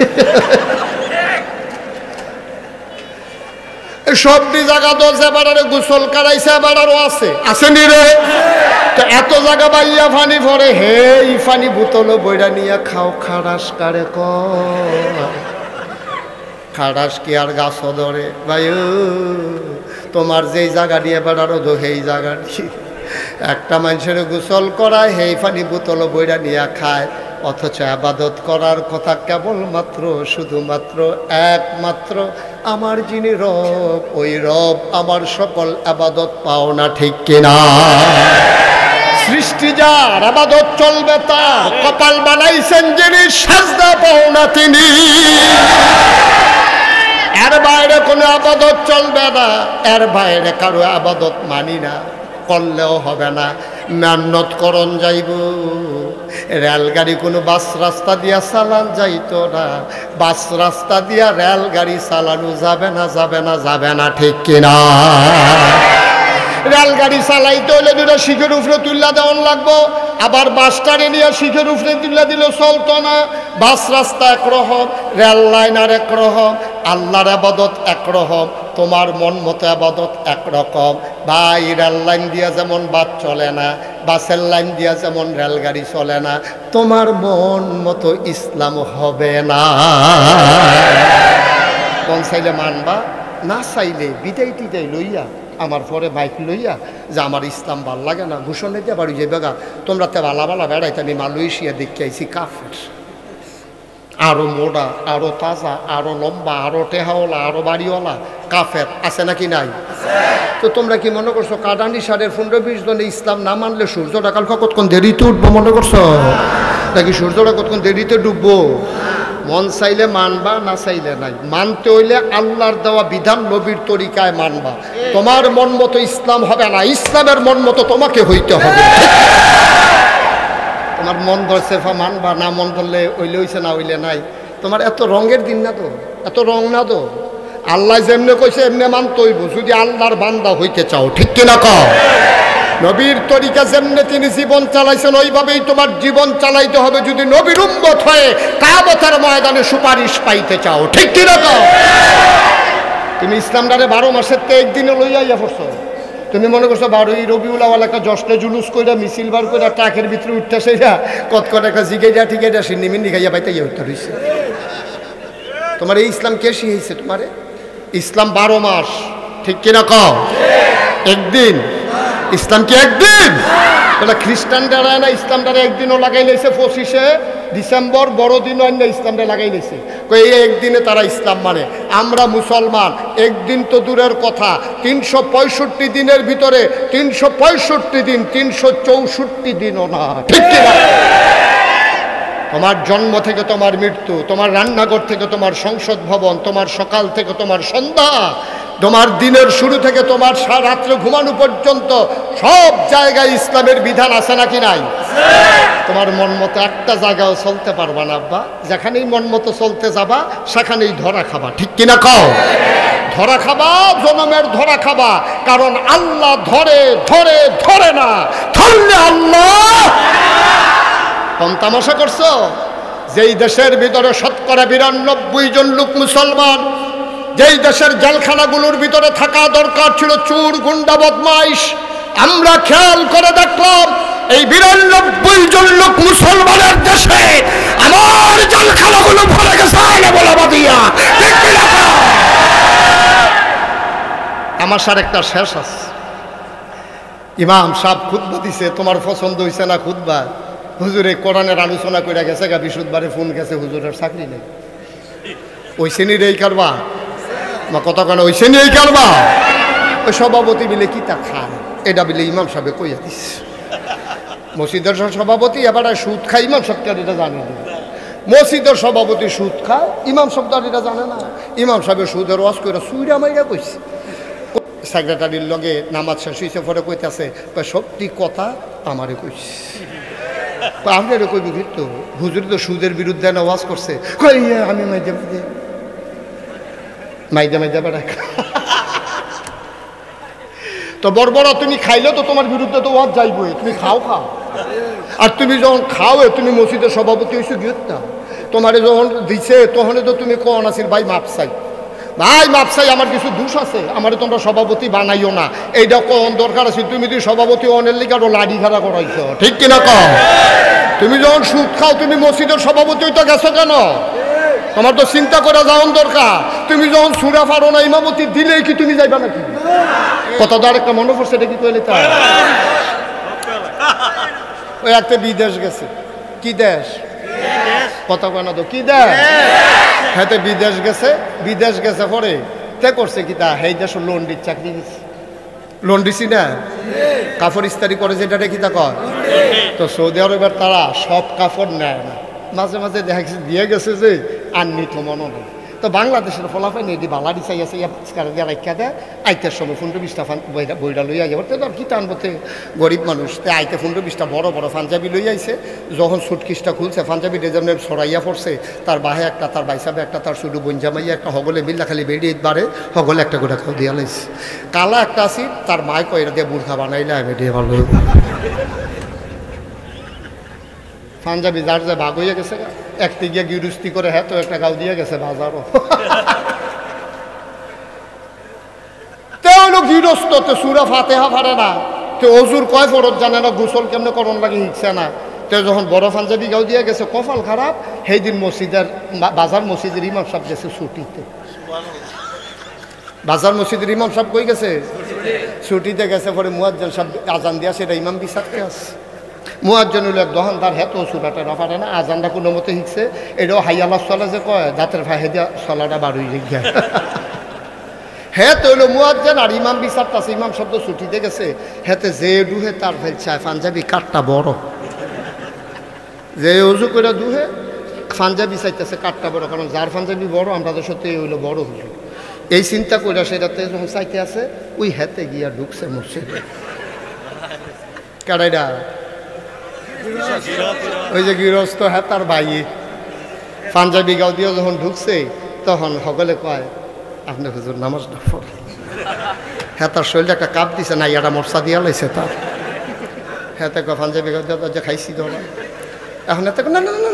সবটি জায়গা তো এবার গোসল করাইছে, এবার আরো আসেনি রে। তো এত জায়গা বাইয়া ফানি ভরে, হে ই ফানি বোতল বইরা নিয়ে খাও। খাড়াস কারে খাড়াস কি আর গাছ ধরে ভাই? তোমার যেই জায়গা দিয়ে বেড়ারো তো সেই জায়গাটি একটা মানুষের গোসল করায়, সেই ফানি বোতল বইরা নিয়ে খায়। অথচ আবাদত করার কথা কেবলমাত্র শুধুমাত্র একমাত্র আমার যিনি রব, ওই রব আমার সকল আবাদত পাও না, ঠিক কিনা? সৃষ্টি যার, আবাদত চলবে তার, কপাল বানাইছেন যিনি, সাজদা পাও না তিনি। এর বাইরে কোনো আবাদত চলবে না, এর বাইরে কারো আবাদত মানি না, করলেও হবে না। মেহনত করন যাইব, রেলগাড়ি কোনো বাস রাস্তা দিয়া চালান যাইতো না, বাস রাস্তা দিয়া রেলগাড়ি চালানো যাবে না, যাবে না, যাবে না, ঠিক কিনা? রেলগাড়ি চালাইতে হইলে দুটা শিখের উপরে তুল্লা দেওয়ান লাগবো, আবার বাসটারে নিয়ে শিখের উপরে তুল্লা দিলে চলতো না। বাস রাস্তা একরকম, রেল লাইন আর একরকম, আল্লাহর আবাদত একরকম, তোমার মন মতো আবাদত একরকম। ভাই, রেল লাইন দিয়া যেমন বাস চলে না, বাসের লাইন দিয়া যেমন রেলগাড়ি চলে না, তোমার মন মতো ইসলাম হবে না। কোন চাইলে মানবা, না চাইলে বিদায় টিদাই লইয়া আমার পরে বাইক লইয়া যে আমার ইসলাম ভাল লাগে না, ঘোষণা দিতে পারি যে বেগা তোমরা তো বালা বালা বেড়াইতে, আমি মালয়েশিয়া দেখে আইছি কাফের, আরো মোড়া, আরো তাজা, আরো লম্বা, আরো টেহাওয়ালা, আরো বাড়িওয়ালা কাফের আছে নাকি নাই? তো তোমরা কি মনে করছো কাদানি সারের 15-20 জনে ইসলাম না মানলে সূর্যটা কাল কতক্ষণ দেরিতে উঠবো মনে করছো? নাকি সূর্যটা কতক্ষণ দেরিতে ডুববো? মন চাইলে মানবা, না চাইলে নাই। মানতে হইলে আল্লাহর দেওয়া বিধান, নবীর তরিকায় মানবা। তোমার মন মতো ইসলাম হবে না, ইসলামের মন মতো তোমাকে হইতে হবে। তোমার মন ধরছে মানবা, না মন ধরলে হইলে হইছে, না হইলে নাই। তোমার এত রঙের দিন না তো, এত রং না তো। আল্লাহ যেমনে কইছে এমনি মানতে হইব, যদি আল্লাহর বান্দা হইতে চাও, ঠিক কিনা কও? নবীর তরিকা যেমনে তিনি জীবন চালাইছেন, ওইভাবেই তোমার জীবন চালাইতে হবে যদি নবীর উম্মত হয়ে কিয়ামতের ময়দানে সুপারিশ পাইতে চাও, ঠিক কিনা কও? তুমি ইসলামটারে 12 মাসের তে একদিনে লইয়া ইয়া পড়ছো। তুমি মনে করছো 12ই রবিউল আউয়াল একটা জশ্নে জুলুস কইরা মিছিল বার কইরা ট্রাকের ভিতরে উঠতে সেইরা কতক্ষণ একটা জিগাইয়া ঠিকাইয়া সিন্নিমিন্নি খাইয়া পাইতে ইয়ে উঠতে রইছে। তোমার এই ইসলাম কে শিখাইছে তোমারে? ইসলাম 12 মাস, ঠিক কিনা কও? একদিন ইসলাম কি একদিন? বলে খ্রিস্টানরা না ইসলামটারে একদিনও লাগাই লাইছে 25শে ডিসেম্বর বড়দিন অন্য ইসলামটা লাগাই লাইছে। এই একদিনে তারা ইসলাম মানে। আমরা মুসলমান একদিন তো দূরের কথা, 365 দিনের ভিতরে 365 দিন 364 দিনও না, ঠিক কিনা? তোমার জন্ম থেকে তোমার মৃত্যু, তোমার রান্নাঘর থেকে তোমার সংসদ ভবন, তোমার সকাল থেকে তোমার সন্ধ্যা, তোমার দিনের শুরু থেকে তোমার রাত্রে ঘুমানো পর্যন্ত সব জায়গায় ইসলামের বিধান আছে নাকি নাই? তোমার মন মতো একটা জায়গাও চলতে পারবা না আব্বা। যেখানেই মন মতো চলতে যাবা সেখানেই ধরা খাবা, ঠিক কিনা কও? ধরা খাবা, জনমের ধরা খাবা। কারণ আল্লাহ ধরে ধরে ধরে না, ধরলে আল্লাহ। কোন তামাশা করছো? যেই দেশের ভিতরে 92% জন লোক মুসলমান, যেই দেশের জেলখানাগুলোর ভিতরে থাকা দরকার ছিল চোর গুন্ডা বদমাইশ, আমরা খেয়াল করে দেখলাম এই 92 জন লোক মুসলমানের দেশে আমার জেলখানাগুলো ভরে গেছে আলেমোলামাদিয়া, ঠিক কি না? আমার সার একটা শেষ আছে। ইমাম সাহেব খুতবা দিছে, তোমার পছন্দ হইছে না খুতবা? হুজুরে কোরআনের আলোচনা করে গেছে গা, বিশুদ্ধবারে ফোন গেছে, হুজুরের চাকরি নেই। ওই শ্রেণীর এই কারবা বা কথা কেন ওই শ্রেণী এই কারবা ওই সভাপতি বিলে কি তা খায় এটা বিলে ইমাম সাহেব কইয়া দিস মসজিদের সভাপতি এবার সুদ খায় ইমাম সাহেব এটা জানে না মসজিদের সভাপতি সুদ খায় ইমাম সাহেব এটা জানে না ইমাম সাহেবের সুদের ওয়াজ করে সুইরা মাইরা কইছে সেক্রেটারির লগে নামাজ শেষ হয়েছে পরে কইতেছে সত্যি কথা আমারে কইছে আপনার কইবি কিন্তু হুজুর তো সুদের বিরুদ্ধে আওয়াজ করছে আমি মাইদা বেড়া তো বড় তুমি খাইলে তো তোমার বিরুদ্ধে তো ওয়াজ যাইবই তুমি খাও আর তুমি যখন খাও তুমি মসজিদের সভাপতি হয়েছো গিয়ে তোমারে যখন দিছে তখন তো তুমি কন আসিল ভাই মাপ চাই আমার কিছু দোষ আছে আমার তোমরা সভাপতি বানাইও না এইটা কন দরকার আছে তুমি যদি সভাপতি অনের লিগে আরো লাঠি খাড়া করাইছো ঠিক কিনা কম তুমি যখন সুদ খাও তুমি মসজিদের সভাপতি হইতে গেছো কেন তোমার তো চিন্তা করে যাওয়ার দরকার তুমি যখন সুরা পারো না ইমামতি দিলেই কি তুমি যাইবা নাকি কথা তো আরেকটা মনে পড়ছে এটা কি কইলে তাই ওই একটা বিদেশ গেছে কি দেশ কথা কেন তো কি দেশ হ্যাঁ বিদেশ গেছে পরে তে করছে কি তা এই দেশ লন্ডির চাকরি দিচ্ছে লন্ডিছি না কাপড় ইস্তারি করে যেটা কি তা কয় তো সৌদি আরবের তারা সব কাপড় নেয় না মাঝে মাঝে দেখা গেছে দিয়ে গেছে যে আর নিত মনে নেই তো বাংলাদেশের ফলাফল এটি বালারি চাই আছে রাখা দেয় আইতের সময় 15-20টা বইটা লইয়া যাবো তো কি টানবোতে গরিব মানুষ তো আইতে 15-20টা বড় পাঞ্জাবি লই আইছে যখন সুটকিসটা খুলছে পাঞ্জাবি রেজনে ছড়াইয়া পড়ছে তার বাহে একটা তার বাইসাবে একটা তার শুধু বঞ্জামাইয়া একটা হগলে মিল্লা খালি বেরিয়ে বাড়ে হগলে একটা গোটা খাও দিয়া লাইছে কালা একটা আসি তার মায় কয়রা দিয়ে বুর্খা বানাইলে আমি দিয়ে ভালো পাঞ্জাবি যার যে ভাগ হইয়া গেছে একটি গিয়ে গিরুস্তি করে হ্যাঁ তো একটা গাও দিয়ে গেছে বাজারও হলো গৃহস্থ তো সুরা ফাতেহা পারে না তো অজুর কয় ফরজ জানে না গোসল কেমনে করণ লাগে শিখছে না তো যখন বড় পাঞ্জাবি গাও দিয়ে গেছে কপাল খারাপ সেই দিন মসজিদের বাজার মসজিদের ইমাম সাহেব গেছে ছুটিতে বাজার মসজিদের ইমাম সাহেব কই গেছে ছুটিতে গেছে পরে মুয়াজ্জিন সাহেব আজান দিয়া সেটা ইমাম বিচারতে আসে মুয়াজ্জিন হলো এক দোকানদার হ্যাঁ তো সুরাটা পারে না আজানটা কোনো মতে শিখছে এটাও হাই আল্লাহ চলা যে কয় দাঁতের ফাহে দিয়া চলাটা বাড়ুই যায় হ্যাঁ তো হইলো মুয়াজ্জিন আর ইমাম বিচারটা আছে ইমাম শব্দ ছুটিতে গেছে হেতে যে ডুহে তার ফেলছে পাঞ্জাবি কাঠটা বড় যে অজু করে দুহে পাঞ্জাবি চাইতেছে কাঠটা বড় কারণ যার পাঞ্জাবি বড় আমরা তো সত্যি হইলো বড় হইল এই চিন্তা করে সেটাতে যখন চাইতে আছে ওই হেতে গিয়া ঢুকছে মসজিদে কারাইডা ওই যে গৃহস্থ হ্যাঁ তার ভাই পাঞ্জাবি গাও দিয়ে যখন ঢুকছে তখন সকলে কয় আপনি হুজুর নামাজটা পড়ে হ্যাঁ তার শরীরে একটা কাপ দিছে না ইয়াটা মশা দিয়া লাইছে তার হ্যাঁ তা পাঞ্জাবি গাও দিয়ে যে খাইছি ধরা এখন এত না না না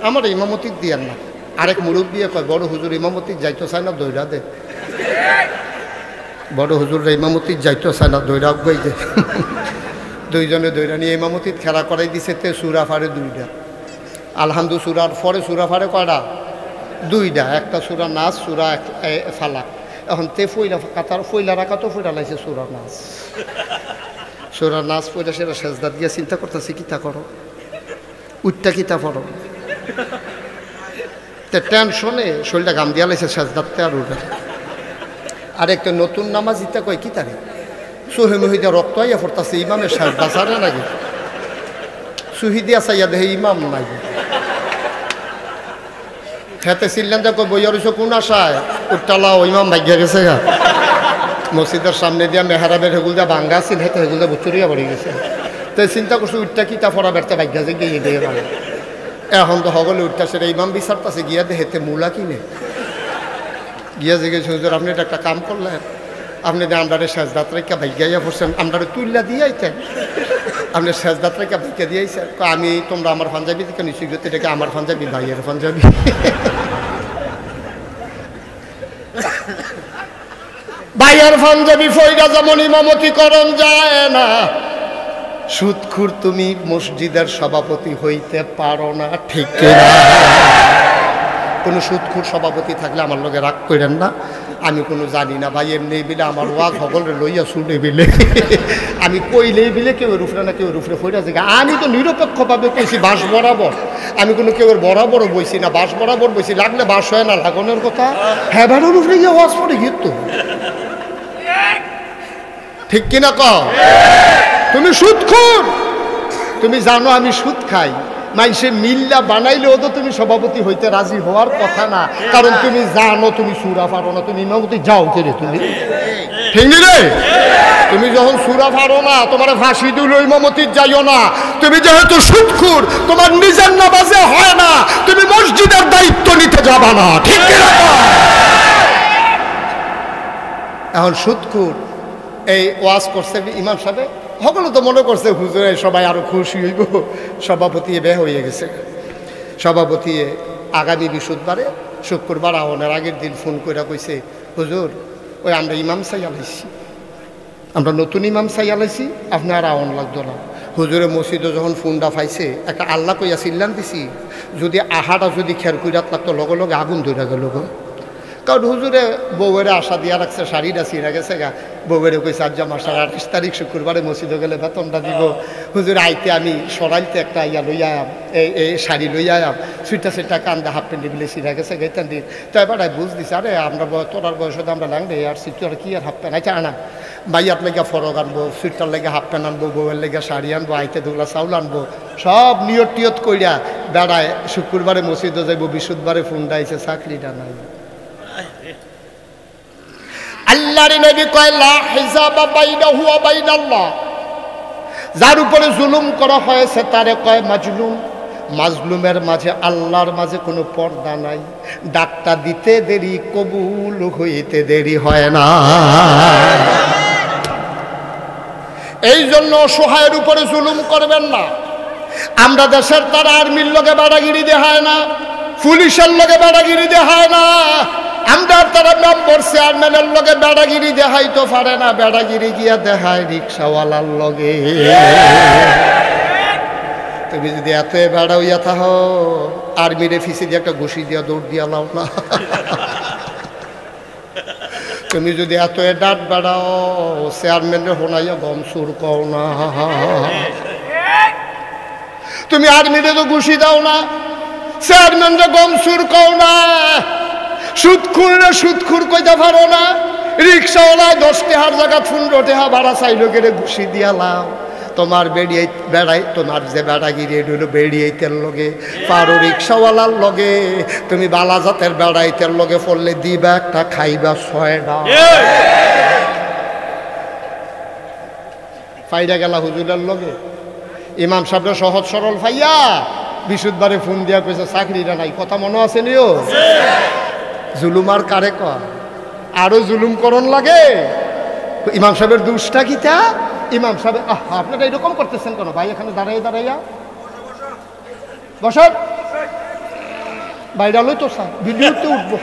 আমার ইমামতি দিয়ার না আরেক মুরব্বী কয় বড় হুজুর ইমামতি যাইতো চায় না দৈরা দে বড় হুজুর ইমামতি যাইতো চায় না দৈরা গই দে দুইজনে দৈরা নিয়ে ইমামতিত খেলা করাই দিছে তে সুরা ফাড়ে 2টা আলহামদু সুরার পরে সুরা ফাড়ে কয়টা 2টা একটা সুরা নাচ সুরা ফালাক এখন তে ফইলা কাতার ফইলা রাখা তো ফইলা লাইছে সুরা নাচ ফইলা সেটা সেজদাত গিয়ে চিন্তা করতেছি কিতা করো উঠটা কিতা পড়ো তে টেনশনে শরীরটা গাম দিয়া লাইছে সেজদাতে আর উঠে আর একটা নতুন নামাজ ইতা কয় কি তারে সুহে মুহিদা রক্ত আইয়া পড়তাছে ইমামের সেজদা ছাড়ে নাকি সুহিদিয়া চাইয়া দেহে ইমাম নাই হেতে চিল্লেন যে কই বইয়া রইছো কোন আশায় উঠটালাও ইমাম ভাগ্যা গেছে গা মসজিদের সামনে দিয়া মেহরাবের হেগুল দিয়া ভাঙ্গা ছিল হেতে হেগুল দিয়া বুচুরিয়া পড়ে গেছে তো চিন্তা করছো উঠটা কিতা ফরা বেড়তে ভাগ্যা যে গিয়ে দিয়ে ভালো এখন তো সকলে উঠটা সেটা ইমাম বিচারতাছে গিয়া দে হেতে মূলা কিনে গিয়া যে গেছে হুজুর আপনি একটা কাম করলেন আপনি আমরারে সেজদাত রেখা ভাগ্যাইয়া পড়ছেন আমরারে তুল্লা দিয়ে আইতেন আপনি সেজদাত রেখা ভাগ্যা দিয়ে আইছেন আমি তোমরা আমার পাঞ্জাবি থেকে নিশ্চয় গেতে এটাকে আমার পাঞ্জাবি ভাইয়ের পাঞ্জাবি ভাইয়ের পাঞ্জাবি ফইরা যেমন ইমামতি করণ যায় না সুদখুর তুমি মসজিদের সভাপতি হইতে পারো না ঠিক না কোনো সুদখুর সভাপতি থাকলে আমার লগে রাগ করেন না আমি কোনো জানি না ভাই, এমনি বিলে আমার ওয়াজ সকলে লইয়া শুনে বিলে আমি কইলেই বিলে কেউ রুফরে না কেউ রুফরে ফইরা যায়। আমি তো নিরপেক্ষভাবে কইছি বাস বরাবর, আমি কোনো কেউ বরাবরও বইছি না, বাস বরাবর বইছি। লাগলে বাস হয় না লাগানোর কথা, হ্যাঁ ভাড়ার রুফরে গিয়ে ওয়াজ পড়ে গিয়ে তো ঠিক কিনা কও? তুমি সুদখোর, তুমি জানো আমি সুদ খাই, মানুষে মিল্লা বানাইলেও তো তুমি সভাপতি হইতে রাজি হওয়ার কথা না, কারণ তুমি জানো তুমি সুরা পারো না, তুমি ইমামতি যাও কেড়ে তুমি ঠিক রে। তুমি যখন সুরা পারো না, তোমার ফাঁসি দিল ইমামতির যাইও না। তুমি যেহেতু সুদখোর, তোমার নিজের নামাজে হয় না, তুমি মসজিদের দায়িত্ব নিতে যাবা না, ঠিক কিনা? এখন সুদখোর এই ওয়াজ করছে ইমাম সাহেব, সকলে তো মনে করছে হুজুরে সবাই আরো খুশি হইব, সভাপতি বে হয়ে গেছে। সভাপতি আগামী বৃহস্পতিবারে শুক্রবার আওয়ানের আগের দিন ফোন করে কইছে, হুজুর ওই আমরা ইমাম সাই আলাইছি, আমরা নতুন ইমাম সাই আলাইছি, আপনার আওয়ান লাগতো না। হুজুরে মসজিদে যখন ফোনটা পাইছে, একটা আল্লাহ কইয়া চিল্লান দিছি, যদি আহাটা যদি খের কইরাত লাগতো লগে লগে আগুন ধরে গেল গো। কারণ হুজুরে বউয়ের আশা দিয়া রাখছে, শাড়িটা ছিঁড়া গেছে গা, বউয়েরে কইছে আজ মাসের 28 তারিখ শুক্রবারে মসজিদে গেলে বেতনটা দিব। হুজুর আইতে আমি সরাইতে একটা ইয়া লইয়া এই শাড়ি লইয়া সুইটা কান্দা হাফ প্যান্ট বিলে ছিঁড়া গেছে গেতেন দিন। তো এবার বুঝ দিছে, আরে আমরা তোরার বয়সে আমরা লাগলে আর সিট আর কি আর হাফ প্যান্ট আইতে আনা, বাইয়ার লেগে ফরক আনবো, সুইটার লেগে হাফ প্যান্ট আনবো, বউয়ের লেগে শাড়ি আনবো, আইতে দুগুলা চাউল আনবো, সব নিয়ত টিয়ত কইরা বেড়ায় শুক্রবারে মসজিদে যাইব, বৃহস্পতিবারে ফোন ডাইছে চাকরিটা নাই। আল্লাহর নবী কয় লা হিসাবা বাইনাহু ওয়া বাইনাল্লাহ, যার উপরে জুলুম করা হয়েছে তারে কয় মাজলুম। মাজলুমের মাঝে আল্লাহর মাঝে কোনো পর্দা নাই, ডাকটা দিতে দেরি কবুল হইতে দেরি হয় না। এই জন্য অসহায়ের উপরে জুলুম করবেন না। আমরা দেশের তারা আর্মির লগে বাড়াগিরি দেখায় না, পুলিশের লগে বাড়াগিরি দেখায় না, আমরা তারা মেম্বার চেয়ারম্যানের লগে বেড়াগিরি দেখাই তো পারে না, বেড়াগিরি গিয়া দেখায় রিক্সাওয়ালার লগে। তুমি যদি এত বেড়া হইয়া থাহ, আর্মিরে ফিসে দিয়ে একটা ঘুষি দিয়া দৌড় দিয়া লাও না। তুমি যদি এত ডাট বেড়াও, চেয়ারম্যানের হোনাইয়া গম সুর কও না। তুমি আর্মিরে তো ঘুষি দাও না, চেয়ারম্যানরে গম সুর কও না, সুদখুর না সুদখুর কইতে পারো না, রিক্সাওয়ালা 10 টাকার জায়গা 15 টাকা ভাড়া চাইলো গেলে ঘুষি দিয়া লাও। তোমার বেড়াই তোমার যে বেড়াগিরি হইলো বেড়িয়েইতের লগে, পারো রিক্সাওয়ালার লগে, তুমি বালা জাতের বেড়াইতের লগে পড়লে দিবা একটা খাইবা 6টা। ফাইডা গেলা হুজুরের লগে, ইমাম সাহেবরা সহজ সরল ফাইয়া বৃহস্পতিবারে ফোন দিয়া কইছে চাকরিটা নাই, কথা মনে আছে নিও? জুলুম আর কারে কয়, আরো জুলুম করণ লাগে। ইমাম সাহেবের দুষ্টা কিতা, ইমাম সাহেব আপনারা এরকম করতেছেন কেন ভাই? এখানে দাঁড়াইয়া বসেন, বাইরে লই তো স্যার ভিডিওতে উঠবো।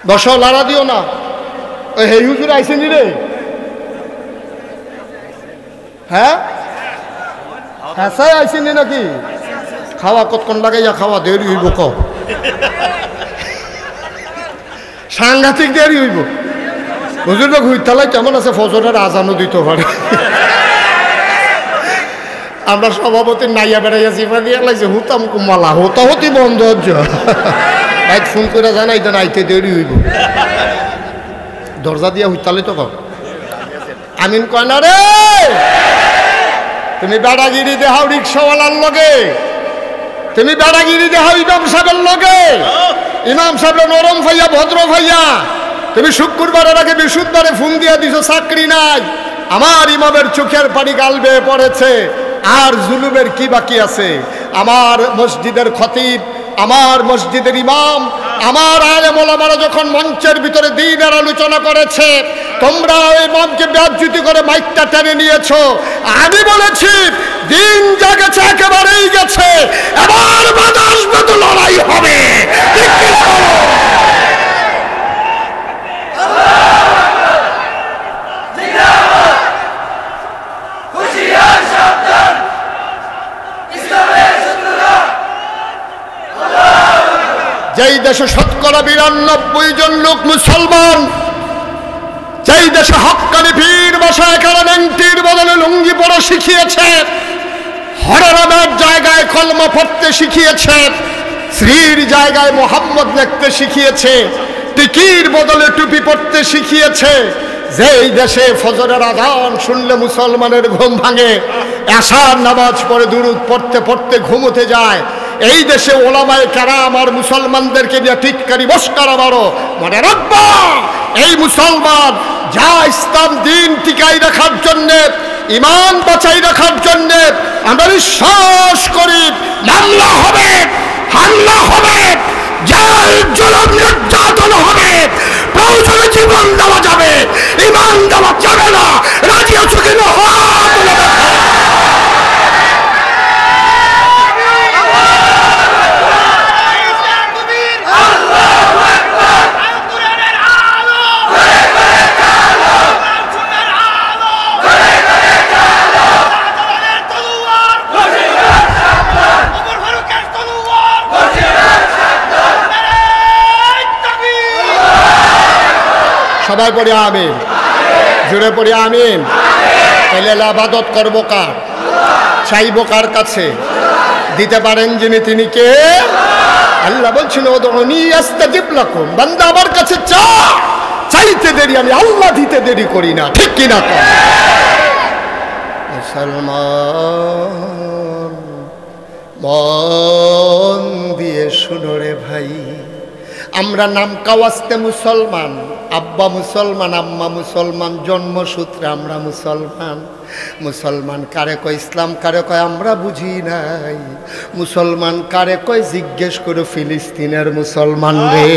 বসো, লাড়া দিও না। ওই হে হুজুর আইসেনি রে? হ্যাঁ হ্যাঁ স্যার আইসেনি নাকি? খাওয়া কতক্ষণ লাগাইয়া খাওয়া দেরি হইব, ক সাংঘাতিক দেরি হইব। হুজুর ঘুরতালাই কেমন আছে, ফজরের আজানও দিতে পারে। আমরা সভাপতির নাইয়া বেড়াইয়া জিফা দিয়ে লাগছে হুতাম কুমালা হতি বন্ধ ভাই ফোন করে জানাই দেন আইতে দেরি হইব। দরজা দিয়া হুইতালে তো কম আমিন কয় না রে, তুমি বেড়াগিরি দেখাও রিক্সাওয়ালার লগে, তুমি বেড়াগিরি দেখাও ইমাম সাহেবের লগে। ইমাম সাহেব নরম ভাইয়া ভদ্র ভাইয়া, তুমি শুক্রবারের আগে বৃহস্পতিবারে ফোন দিয়া দিছো চাকরি নাই। আমার ইমামের চোখের পানি গাল বেয়ে পড়েছে, আর জুলুমের কি বাকি আছে? আমার মসজিদের খতিব, আমার মসজিদের ইমাম, আমার আলেম ওলামারা যখন মঞ্চের ভিতরে দ্বীনের আলোচনা করেছে, তোমরা ওই ইমামকে বেজ্জতি করে মাইকটা টেনে নিয়েছো। আমি বলেছি দিন যা গেছে একেবারেই গেছে, এবার বাধা আসবে তো লড়াই হবে। দেশে 92% জন লোক মুসলমান, যেই দেশে হক্কানি পীর বাসায় কারা ন্যাংটির বদলে লুঙ্গি পরা শিখিয়েছে, হররামের জায়গায় কলমা পড়তে শিখিয়েছে, শ্রীর জায়গায় মোহাম্মদ লিখতে শিখিয়েছে, টিকির বদলে টুপি পড়তে শিখিয়েছে, যেই দেশে ফজরের আযান শুনলে মুসলমানের ঘুম ভাঙে, এশার নামাজ পড়ে দুরূদ পড়তে পড়তে ঘুমোতে যায়, এই দেশে ওলামায়ে কেরাম আর মুসলমানদেরকে নিয়ে টিটকারি মস্করা মারো, মনে রাখবা এই মুসলমান যা ইসলাম দিন টিকাই রাখার জন্যে, ইমান বাঁচাই রাখার জন্যে আমরা বিশ্বাস করি মামলা হবে, হামলা হবে, জেল জুলুম নির্যাতন হবে, প্রয়োজনে জীবন দেওয়া যাবে, ইমান দেওয়া যাবে না। রাজি আছো কিনা? সবাই পড়ি আমিন, জুড়ে পড়ি আমিন। তাহলে ইবাদত করবো কার? চাইবো কার কাছে? দিতে পারেন যিনি, তিনি কে? আল্লাহ বলছেন উদউনি আস্তাজিব লাকুম, বান্দা আমার কাছে চা, চাইতে দেরি আমি আল্লাহ দিতে দেরি করি না, ঠিক কি না? মুসলমান মন দিয়ে শুনো রে ভাই, আমরা নাম কাওয়াস্তে মুসলমান, আব্বা মুসলমান, আম্মা মুসলমান, জন্মসূত্রে আমরা মুসলমান। মুসলমান কারে কয়, ইসলাম কারে কয় আমরা বুঝি নাই। মুসলমান কারে কয় জিজ্ঞেস করে ফিলিস্তিনের মুসলমান রে,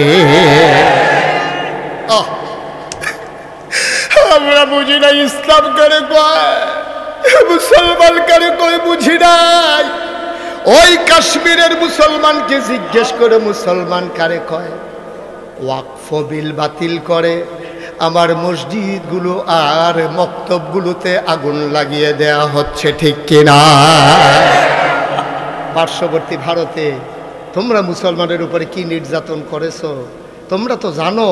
আমরা বুঝি নাই ইসলাম কারে কয়, মুসলমান কারে কয় বুঝি নাই। ওই কাশ্মীরের মুসলমানকে জিজ্ঞেস করে মুসলমান কারে কয়। ওয়াকফ বিল বাতিল করে আমার মসজিদগুলো আর মক্তবগুলোতে আগুন লাগিয়ে দেয়া হচ্ছে, ঠিক কিনা? পার্শ্ববর্তী ভারতে তোমরা মুসলমানের উপরে কি নির্যাতন করেছো তোমরা তো জানো।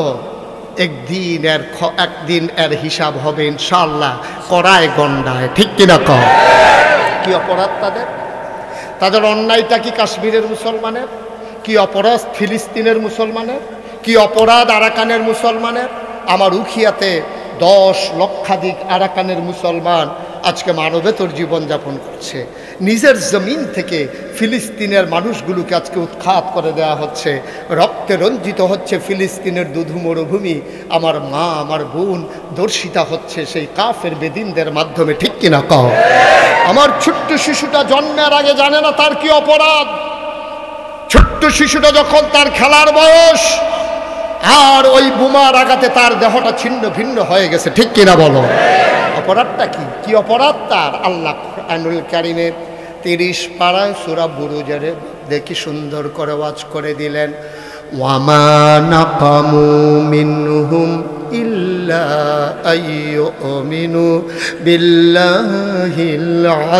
একদিন এর হিসাব হবে ইনশাআল্লাহ, কড়ায় গন্ডায়, ঠিক কিনা? কম কি অপরাধ তাদের? তাদের অন্যায়টা কি কাশ্মীরের মুসলমানের? কি অপরাধ ফিলিস্তিনের মুসলমানের? কি অপরাধ আরাকানের মুসলমানের? আমার উখিয়াতে 10 লক্ষাধিক আরাকানের মুসলমান আজকে মানবেতর জীবনযাপন করছে। নিজের জমিন থেকে ফিলিস্তিনের মানুষগুলোকে আজকে উৎখাত করে দেওয়া হচ্ছে, রক্তে রঞ্জিত হচ্ছে ফিলিস্তিনের দুধু মরুভূমি। আমার মা, আমার বোন দর্শিতা হচ্ছে সেই কাফের বেদিনদের মাধ্যমে, ঠিক কিনা? কও। আমার ছোট্ট শিশুটা জন্মের আগে জানে না তার কি অপরাধ। ছোট্ট শিশুটা যখন তার খেলার বয়স, আর ওই বোমার আঘাতে তার দেহটা ছিন্ন ভিন্ন হয়ে গেছে, ঠিক কিনা বলো? অপরাধটা কি? কি অপরাধ তার? আল্লাহ কুরআনুল কারীমের 30 পারায় সূরা বুরুজের দেখি সুন্দর করে ওয়াজ করে দিলেন, ওয়ামা নাকামু মিনহুম ইল্লা আইয়ুমিনু বিল্লাহিল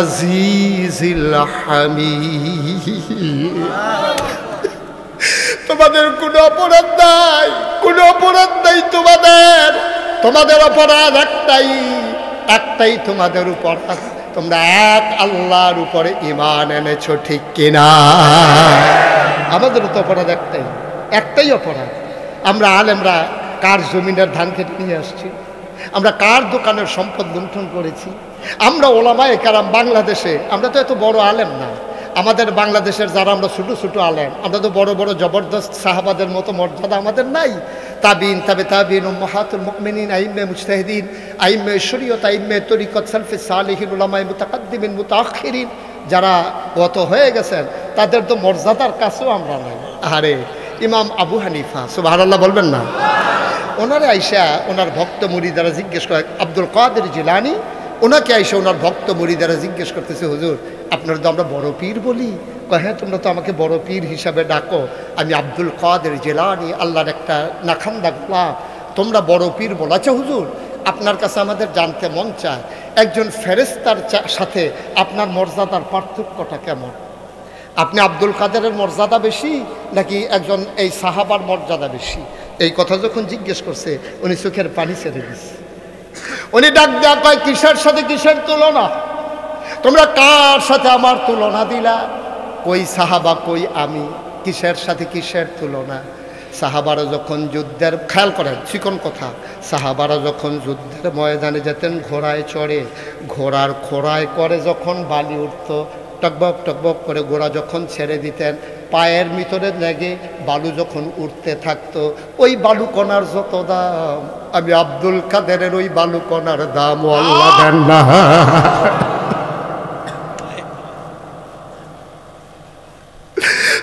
আজিজিল হামিদ। তোমাদের কোনো অপরাধ নাই, কোনো অপরাধ নাই তোমাদের। তোমাদের অপরাধ একটাই তোমাদের অপরাধ, তোমরা এক আল্লাহর উপরে ঈমান এনেছো, ঠিক কিনা? আমাদের তো অপরাধ একটাই অপরাধ। আমরা আলেমরা কার জমিনের ধান কেটে নিয়ে আসছি? আমরা কার দোকানের সম্পদ লুণ্ঠন করেছি? আমরা ওলামায়ে কেরাম বাংলাদেশে, আমরা তো এত বড় আলেম না। আমাদের বাংলাদেশের যারা আমরা ছোটো ছোটো আলেম, আমরা তো বড় বড় জবরদস্ত সাহাবাদের মতো মর্যাদা আমাদের নাই। তাবিন, তাবিন, উম্মাহাতুল মুমিনিন, আইম্মে মুজতাহিদিন, আইম্মে শরীয়ত, আইম্মে তরিকত, সালফে সালেহিন, উলামায়ে মুতাকাদ্দিমিন, মুতাআখিরিন যারা গত হয়ে গেছেন, তাদের তো মর্যাদার কাছেও আমরা নাই। আরে ইমাম আবু হানিফা, সুবহানাল্লাহ বলবেন না? ওনারে আইসা ওনার ভক্ত মুরিদারা জিজ্ঞেস করে, আব্দুল কাদের জিলানী, ওনাকে আইসা ওনার ভক্ত মুরিদারা জিজ্ঞেস করতেছে, হুজুর আপনারা তো আমরা বড় পীর বলি। হ্যাঁ, তোমরা তো আমাকে বড় পীর হিসাবে ডাকো, আমি আব্দুল কাদের জিলানী, আল্লাহর একটা নাখান্দা গোলাপ, তোমরা বড় পীর বলো। আচ্ছা হুজুর, আপনার কাছে আমাদের জানতে মন চায়, একজন ফেরেশতার সাথে আপনার মর্যাদার পার্থক্যটা কেমন? আপনি আব্দুল কাদেরের মর্যাদা বেশি নাকি একজন এই সাহাবার মর্যাদা বেশি? এই কথা যখন জিজ্ঞেস করছে উনি চোখের পানি ছেড়ে দিচ্ছে। উনি ডাক দেয়া কয়, কিসের সাথে কিসের তুলনা? তোমরা কার সাথে আমার তুলনা দিলা? কই সাহাবা, কই আমি, কিসের সাথে কিসের তুলনা? সাহাবারা যখন যুদ্ধের, খেয়াল করেন চিকন কথা, সাহাবারা যখন যুদ্ধের ময়দানে যেতেন ঘোড়ায় চড়ে, ঘোড়ার খোড়ায় করে যখন বালি উঠত, টকবক টকবক করে ঘোড়া যখন ছেড়ে দিতেন, পায়ের ভিতরে লেগে বালু যখন উঠতে থাকতো, ওই বালু কণার যত দাম, আমি আব্দুল কাদেরের ওই বালু কণার দাম আল্লাহ দেন না।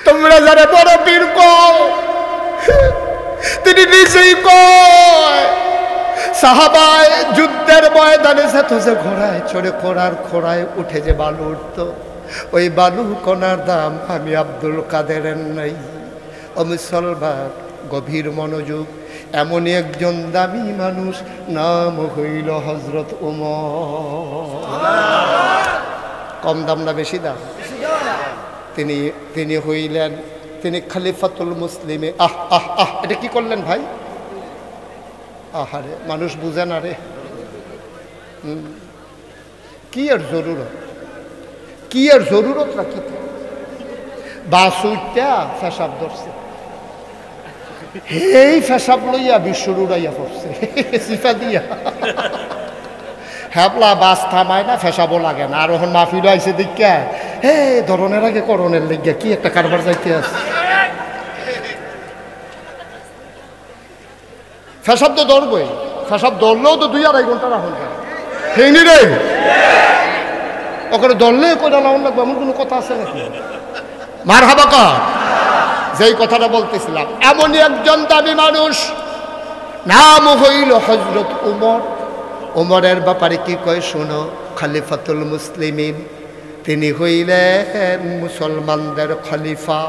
তোমরা যারা বড় পীর কও, তিনি নিজেই কয় সাহাবায় যুদ্ধের ময়দানে যেত যে ঘোড়ায় চড়ে, ঘোড়ার খোড়ায় উঠে যে বালু উঠতো, ওই বালু কণার দাম আমি আব্দুল কাদেরের নাই। ও মুসলমান, গভীর মনোযোগ, এমনই একজন দামি মানুষ, নাম হইল হযরত ওমর। কম দাম না বেশি দাম? তিনি হইলেন, তিনি খলিফাতুল মুসলিমে। আহ আহ আহ, এটা কি করলেন ভাই? আহারে, মানুষ বুঝে না রে। কি এর জরুরত, কি এর জরুরত রাখি? বাস উঠটা ফেসাব ধরছে, এই ফেসাব লইয়া বিশ্ব উড়াইয়া পড়ছে সিফা দিয়া। হ্যাপলা বাস থামায় না, ফেসাবও লাগে না। আর ওখানে মাহফিল আইসে দেখা, হে ধরনের আগে করণের লেগিয়া কি একটা কারবার যাইতে আছে। ফেসাব তো ধরবই, ফেসাব ধরলেও তো 2-2.5 ঘন্টা রাখুন হেনি রে। ওখানে ধরলে কইরা লাউন লাগবে এমন কোনো কথা আছে নাকি? মার হাবা কর। যেই কথাটা বলতেছিলাম, এমনই একজন দামি মানুষ, নাম হইল হযরত ওমর। ওমরের ব্যাপারে কি কয় শোনো, খলিফাতুল মুসলিমিন, তিনি হইলেন মুসলমানদের খলিফা।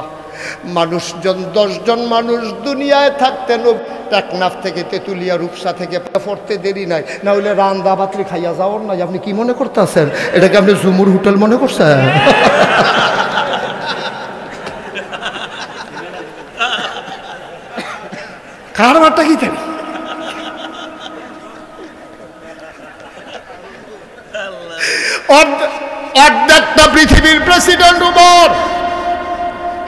মানুষজন 10 জন মানুষ দুনিয়ায় থাকতেন, টেকনাফ থেকে তেতুলিয়া রূপসা থেকে পড়তে দেরি নাই, না হইলে রান্দা বাতরি খাইয়া যাওয়ার নাই। আপনি কি মনে করতেছেন? এটাকে আপনি জুমুর হোটেল মনে করছেন? কারবারটা কি থাকে? অর্ধেকটা পৃথিবীর প্রেসিডেন্ট ওমর,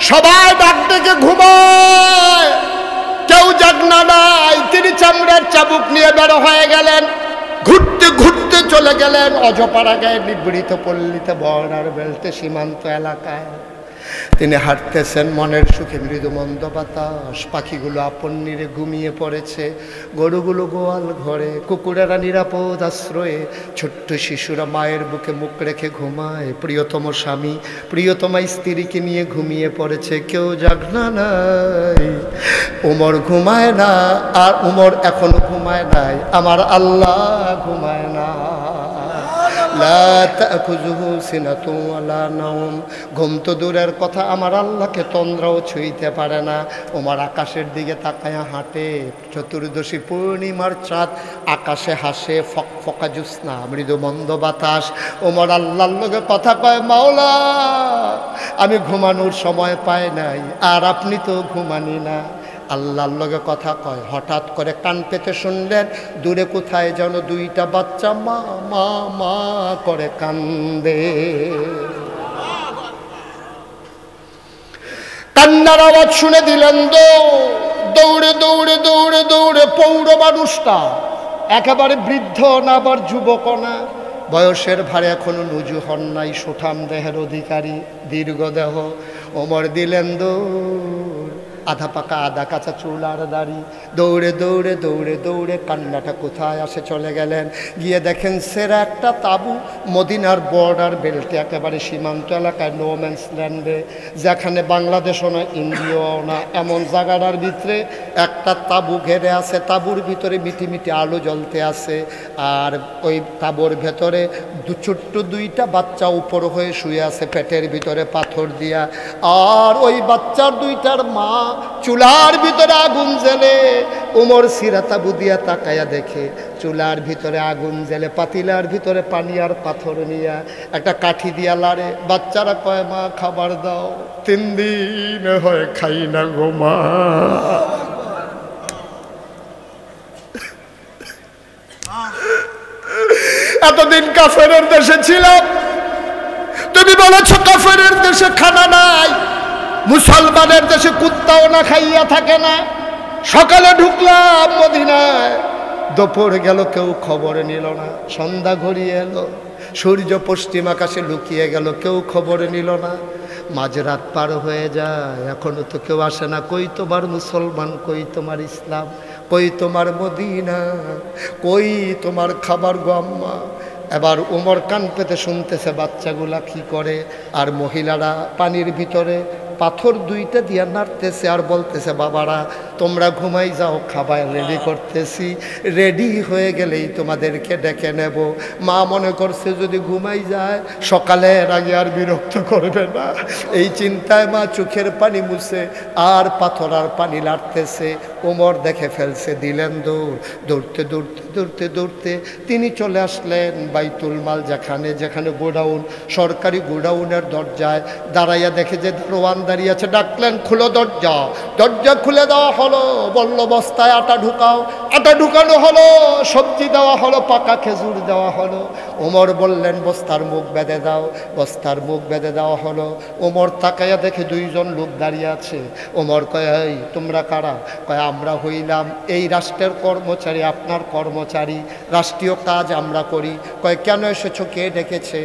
সবাই ডাক ডেকে ঘুমায়, কেউ জাগনা নাই। তিনি চামড়ার চাবুক নিয়ে বের হয়ে গেলেন, ঘুরতে ঘুরতে চলে গেলেন অজপাড়া গায়ে নিবৃত পল্লীতে, বর্ডার বেল্টে, সীমান্ত এলাকায়। তিনি হাঁটতেছেন, মনের সুখে মৃদু মন্দ বাতাস, পাখিগুলো আপন নীড়ে ঘুমিয়ে পড়েছে, গরুগুলো গোয়াল ঘরে, কুকুরেরা নিরাপদ আশ্রয়ে, ছোট্ট শিশুরা মায়ের বুকে মুখ রেখে ঘুমায়। প্রিয়তম স্বামী প্রিয়তমা স্ত্রীকে নিয়ে ঘুমিয়ে পড়েছে, কেউ জাগনা নাই। ওমর ঘুমায় না, আর ওমর এখনো ঘুমায় নাই, আমার আল্লাহ ঘুমায় না। লা তাখুযুহু সিনাতুন ওয়ালা নাওম, ঘুম তো দূরের কথা, আমার আল্লাহকে তন্দ্রাও ছুঁইতে পারে না। ওমর আকাশের দিকে তাকায়া হাঁটে, চতুর্দশী পূর্ণিমার চাঁদ আকাশে হাসে, ফকফকা জ্যোৎস্না, মৃদু মন্দ বাতাস। ওমর আল্লাহর লগে কথা কয়, মাওলা আমি ঘুমানোর সময় পাই নাই, আর আপনি তো ঘুমানি না। আল্লাহর লগে কথা কয়, হঠাৎ করে কান পেতে শুনলেন দূরে কোথায় যেন 2টা বাচ্চা মা মা মা করে কান্দে। কান্নার আওয়াজ শুনে দিলেন দৌড়ে দৌড়ে দৌড়ে দৌড়ে পৌর মানুষটা, একেবারে বৃদ্ধ না আবার যুবক না, বয়সের ভারে এখনো নুজু হন নাই, সুঠাম দেহের অধিকারী, দীর্ঘ দেহ। ওমর দিলেন দৌড়, আধা পাকা আধা কাঁচা চুল আর দাড়ি, দৌড়ে দৌড়ে দৌড়ে দৌড়ে কান্নাটা কোথায় আসে চলে গেলেন। গিয়ে দেখেন সেরা একটা তাঁবু, মদিনার বর্ডার বেল্টে, একেবারে সীমান্ত এলাকায়, নো ম্যানস ল্যান্ডে, যেখানে বাংলাদেশও না ইন্ডিয়াও না, এমন জায়গাটার ভিতরে একটা তাঁবু ঘেরে আছে। তাঁবুর ভিতরে মিটি মিটি আলো জ্বলতে আছে, আর ওই তাঁবুর ভেতরে ছোট্ট 2টা বাচ্চা উপর হয়ে শুয়ে আছে, পেটের ভিতরে পাথর দিয়া। আর ওই বাচ্চার দুইটার মা চুলার ভিতরে আগুন জ্বেলে, ওমর সিরাতা বুদিয়া তাকায়া দেখে চুলার ভিতরে আগুন জ্বেলে, পাতিলার ভিতরে পানি আর পাথর নিয়া একটা কাঠি দিয়া লাড়ে। বাচ্চারা কয় মা খাবার দাও। 3 দিন হয় খাই না গো মা। এতদিন কাফেরের দেশে ছিলাম, তুমি বলেছ কাফেরের দেশে খানা নাই, মুসলমানের দেশে কুত্তাও না খাইয়া থাকে না। সকালে ঢুকলাম মদিনায়, দুপুর গেল কেউ খবর নিল না। সন্ধ্যা ঘড়িয়ে এলো, সূর্য পশ্চিম আকাশে লুকিয়ে গেল, কেউ খবর নিল না। মাঝরাত পার হয়ে যায়, এখনো তো কেউ আসে না। কই তোমার মুসলমান, কই তোমার ইসলাম, কই তোমার মদিনা, কই তোমার খাবার গো আম্মা। এবার ওমর কান পেতে শুনতেছে বাচ্চাগুলা কি করে, আর মহিলারা পানির ভিতরে পাথর দুইটা দিয়া নাড়তেছে আর বলতেছে বাবারা তোমরা ঘুমাই যাও, খাবার রেডি করতেছি, রেডি হয়ে গেলেই তোমাদেরকে ডেকে নেব। মা মনে করছে যদি ঘুমাই যায় সকালের আগে আর বিরক্ত করবে না, এই চিন্তায় মা চোখের পানি মুছে আর পাথর আর পানি লাড়তেছে। ওমর দেখে ফেলছে, দিলেন দৌড়। দৌড়তে দৌড়তে দৌড়তে দৌড়তে তিনি চলে আসলেন বাইতুল মাল, যেখানে গোডাউন, সরকারি গোডাউনের দরজায় দাঁড়াইয়া দেখে যে দারোয়ান দাঁড়িয়ে আছে। ডাকলেন খুলো দরজা, দরজা খুলে দেওয়া হলো। বলল বস্তায় আটা ঢুকাও, আটা ঢুকানো হলো। সবজি দেওয়া হলো, পাকা খেজুর দেওয়া হলো। ওমর বললেন বস্তার মুখ বেঁধে দাও, বস্তার মুখ বেঁধে দেওয়া হলো। ওমর তাকাইয়া দেখে 2 জন লোক দাঁড়িয়ে আছে। ওমর কয় এই তোমরা কারা? কয় আমরা হইলাম এই রাষ্ট্রের কর্মচারী, আপনার কর্মচারী, রাষ্ট্রীয় কাজ আমরা করি। কয় কেন এসেছো, কে ডেকেছে?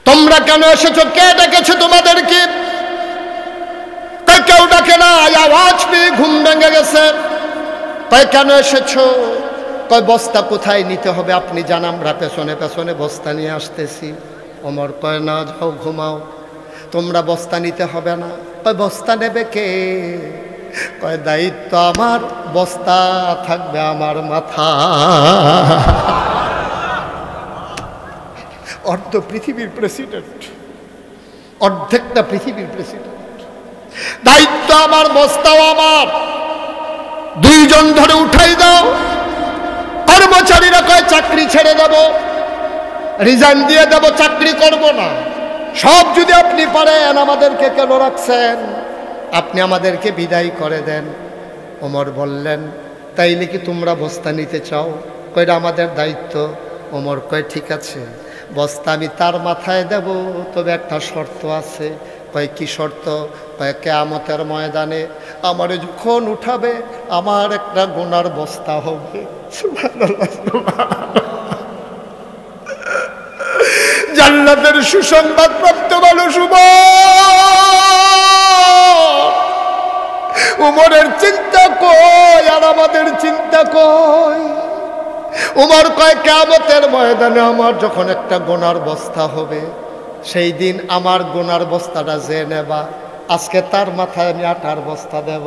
তোমরা কেন এসেছো, কে ডেকেছে তোমাদেরকে? কেউ ডাকে না, আওয়াজ পেয়ে ঘুম ভেঙে গেছে। কয় কেন এসেছো? কয় বস্তা কোথায় নিতে হবে আপনি জান, আমরা পেছনে পেছনে বস্তা নিয়ে আসতেছি। ওমর কয় না, যাও ঘুমাও, তোমরা বস্তা নিতে হবে না। কয় বস্তা নেবে কে? কয় দায়িত্ব আমার, বস্তা থাকবে আমার মাথা। অর্ধ পৃথিবীর প্রেসিডেন্ট, অর্ধেকটা পৃথিবীর প্রেসিডেন্ট, দায়িত্ব আমার, বস্তাও আমার। 2 জন ধরে উঠাই দাও। কর্মচারীরা কয় চাকরি ছেড়ে দেব, রিজাইন দিয়ে দেব, চাকরি করব না। সব যদি আপনি পারেন আমাদেরকে কেন রাখছেন, আপনি আমাদেরকে বিদায় করে দেন। ওমর বললেন তাইলে কি তোমরা বস্তা নিতে চাও? কয়টা আমাদের দায়িত্ব। ওমর কয় ঠিক আছে, বস্তা আমি তার মাথায় দেব, তবে একটা শর্ত আছে। কয় কি শর্ত? কয় কিয়ামতের ময়দানে আমারে যখন উঠাবে আমার একটা গোনার বস্তা হবে। জান্নাতের সুসংবাদ প্রাপ্ত মানুষ উমরের চিন্তা কই আর আমাদের চিন্তা কই? উমর কয় কিয়ামতের ময়দানে আমার যখন একটা গোনার বস্তা হবে, সেই দিন আমার গোনার বস্তাটা যে নেবা, আজকে তার মাথায় আমি আটার বস্তা দেব।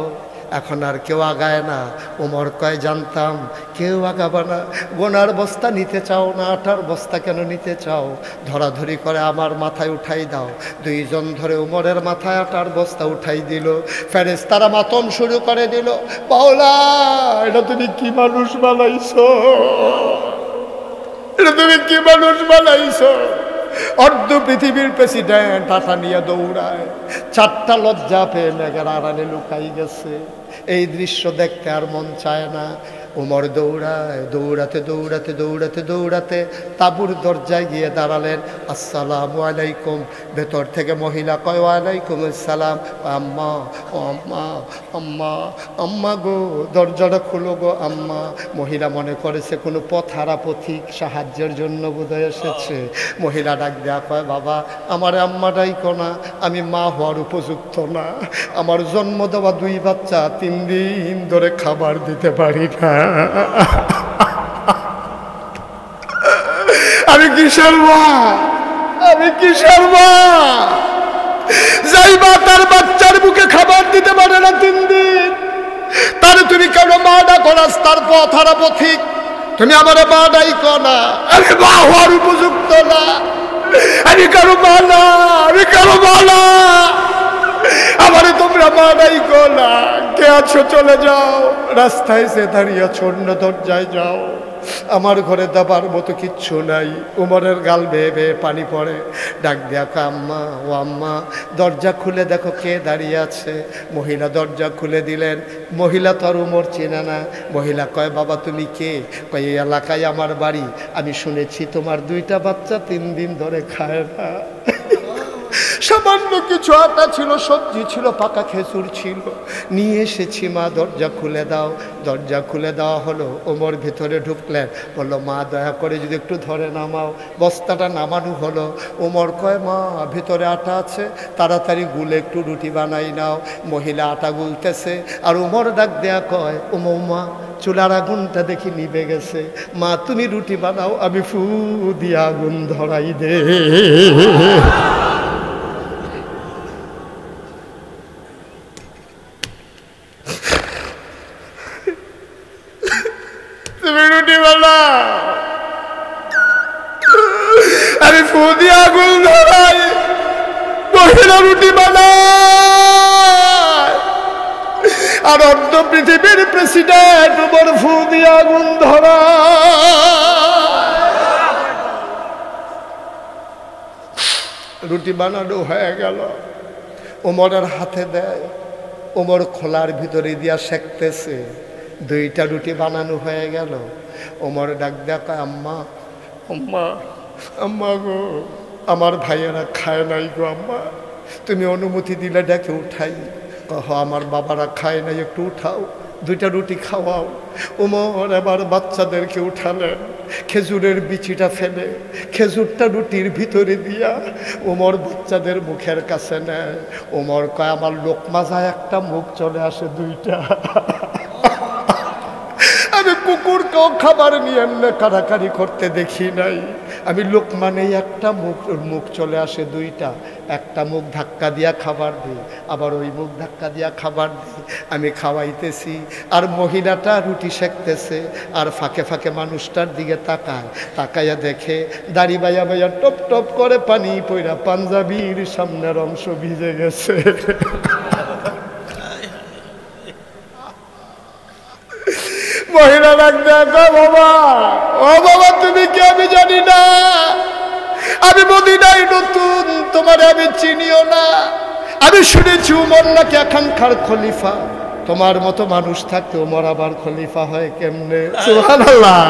এখন আর কেউ আগায় না। ওমর কয় জানতাম কেউ আগাবে না। গোনার বস্তা নিতে চাও না, আটার বস্তা কেন নিতে চাও? ধরাধরি করে আমার মাথায় উঠাই দাও। 2 জন ধরে ওমরের মাথায় আটার বস্তা উঠাই দিল। ফেরেশতারা মাতম শুরু করে দিল, মাওলা এটা তুমি কি মানুষ বানাইছো, এটা তুমি কি মানুষ বানাইছো? অর্ধ পৃথিবীর প্রেসিডেন্ট আটা নিয়ে দৌড়ায়, 4টা লজ্জা পেয়ে মেঘের আড়ালে লুকাই গেছে। এই দৃশ্য দেখতে আর মন চায় না। ওমর দৌড়ায়, দৌড়াতে দৌড়াতে দৌড়াতে দৌড়াতে তাঁবুর দরজায় গিয়ে দাঁড়ালেন। আসসালামু আলাইকুম। ভেতর থেকে মহিলা কয় ওয়ালাইকুম আসসালাম। আম্মা, ও আম্মা, আম্মা, আম্মা গো দরজাটা খুলো গো আম্মা। মহিলা মনে করেছে কোনো পথহারা পথিক সাহায্যের জন্য বোধহয় এসেছে। মহিলা ডাক দেয়া কয় বাবা আমার আম্মাটাই কোনা, আমি মা হওয়ার উপযুক্ত না। আমার জন্ম দেওয়া 2 বাচ্চা 3 দিন ধরে খাবার দিতে পারি না। আমি কিসের মা, আমি কিসের মা? যাই মা তার বাচ্চার মুখে খাবার দিতে পারে না 3 দিন, তার আরে তুমি কেন মা ডাকো রাস্তার পথ হারা পথিক, তুমি আমার মা ডাইকো না, আমি মা হওয়ার উপযুক্ত না, আমি কারো মা না, আমি কারো মা না, আমারে তোমরা মা ডাইকো না। কে আছো চলে যাও, রাস্তায় সে দাঁড়িয়ে আছো অন্য দরজায় যাও, আমার ঘরে দাবার মতো কিচ্ছু নাই। উমরের গাল বেয়ে বেয়ে পানি পড়ে, ডাক দেখো আম্মা, ও আম্মা দরজা খুলে দেখো কে দাঁড়িয়ে আছে। মহিলা দরজা খুলে দিলেন। মহিলা তো আর উমর চেনে না। মহিলা কয় বাবা তুমি কে? কয় এই এলাকায় আমার বাড়ি, আমি শুনেছি তোমার 2টা বাচ্চা 3 দিন ধরে খায় না। সামান্য কিছু আটা ছিল, সবজি ছিল, পাকা খেজুর ছিল, নিয়ে এসেছি মা, দরজা খুলে দাও। দরজা খুলে দেওয়া হলো। ওমর ভিতরে ঢুকলেন, বললো মা দয়া করে যদি একটু ধরে নামাও। বস্তাটা নামানো হলো। ওমর কয় মা ভিতরে আটা আছে, তাড়াতাড়ি গুলে একটু রুটি বানাই নাও। মহিলা আটা গুলতেছে, আর ওমর ডাক দেয়া কয় ও মা চুলার আগুনটা দেখি নিভে গেছে, মা তুমি রুটি বানাও, আমি ফু দিয়ে আগুন ধরাই দে। তুমি রুটি বানাও, আমি ফু দিয়ে আগুন ধরাই। মহিলা রুটি বানায়, আর অন্য পৃথিবীর প্রেসিডেন্ট উমর ফু দিয়ে আগুন ধরায়। রুটি বানানো হয়ে গেল, ওমরের হাতে দেয়। ওমর খোলার ভিতরে দিয়া সেঁকতেছে। 2টা রুটি বানানো হয়ে গেল। ওমর ডাক দেখা আম্মা, আম্মা, আম্মা গো, আমার ভাইয়েরা খায় নাই গো আম্মা, তুমি অনুমতি দিলে ডেকে উঠাই। কহ আমার বাবারা খায় নাই, একটু উঠাও, 2টা রুটি খাওয়াও। ওমর এবার বাচ্চাদেরকে উঠালেন। খেজুরের বিচিটা ফেলে খেজুরটা রুটির ভিতরে দিয়া ওমর বাচ্চাদের মুখের কাছে নেয়। ওমর কয় আমার লোকমা যায় একটা, মুখ চলে আসে 2টা। আমি কুকুরকেও খাবার নিয়ে এমনি কাড়াকাড়ি করতে দেখি নাই। আমি লোকমা নেই একটা, মুখ চলে আসে 2টা। একটা মুখ ধাক্কা দিয়া খাবার দিই, আবার ওই মুখ ধাক্কা দিয়া খাবার দিই। আমি খাওয়াইতেছি, আর মহিলাটা রুটি সেঁকতেছে, আর ফাঁকে ফাঁকে মানুষটার দিকে তাকায়। তাকাইয়া দেখে দাড়ি বাইয়া বাইয়া টপ টপ করে পানি পইরা পাঞ্জাবির সামনের অংশ ভিজে গেছে। মহিলা ডাক দেখো বাবা, ও বাবা তুমি কি? আমি জানি না, আমি মদিনায় নতুন, তোমার আমি চিনিও না। আমি শুনেছি উমর নাকি এখানকার খলিফা। তোমার মতো মানুষ থাকতে উমর আবার খলিফা হয় কেমনে? সুবহানাল্লাহ।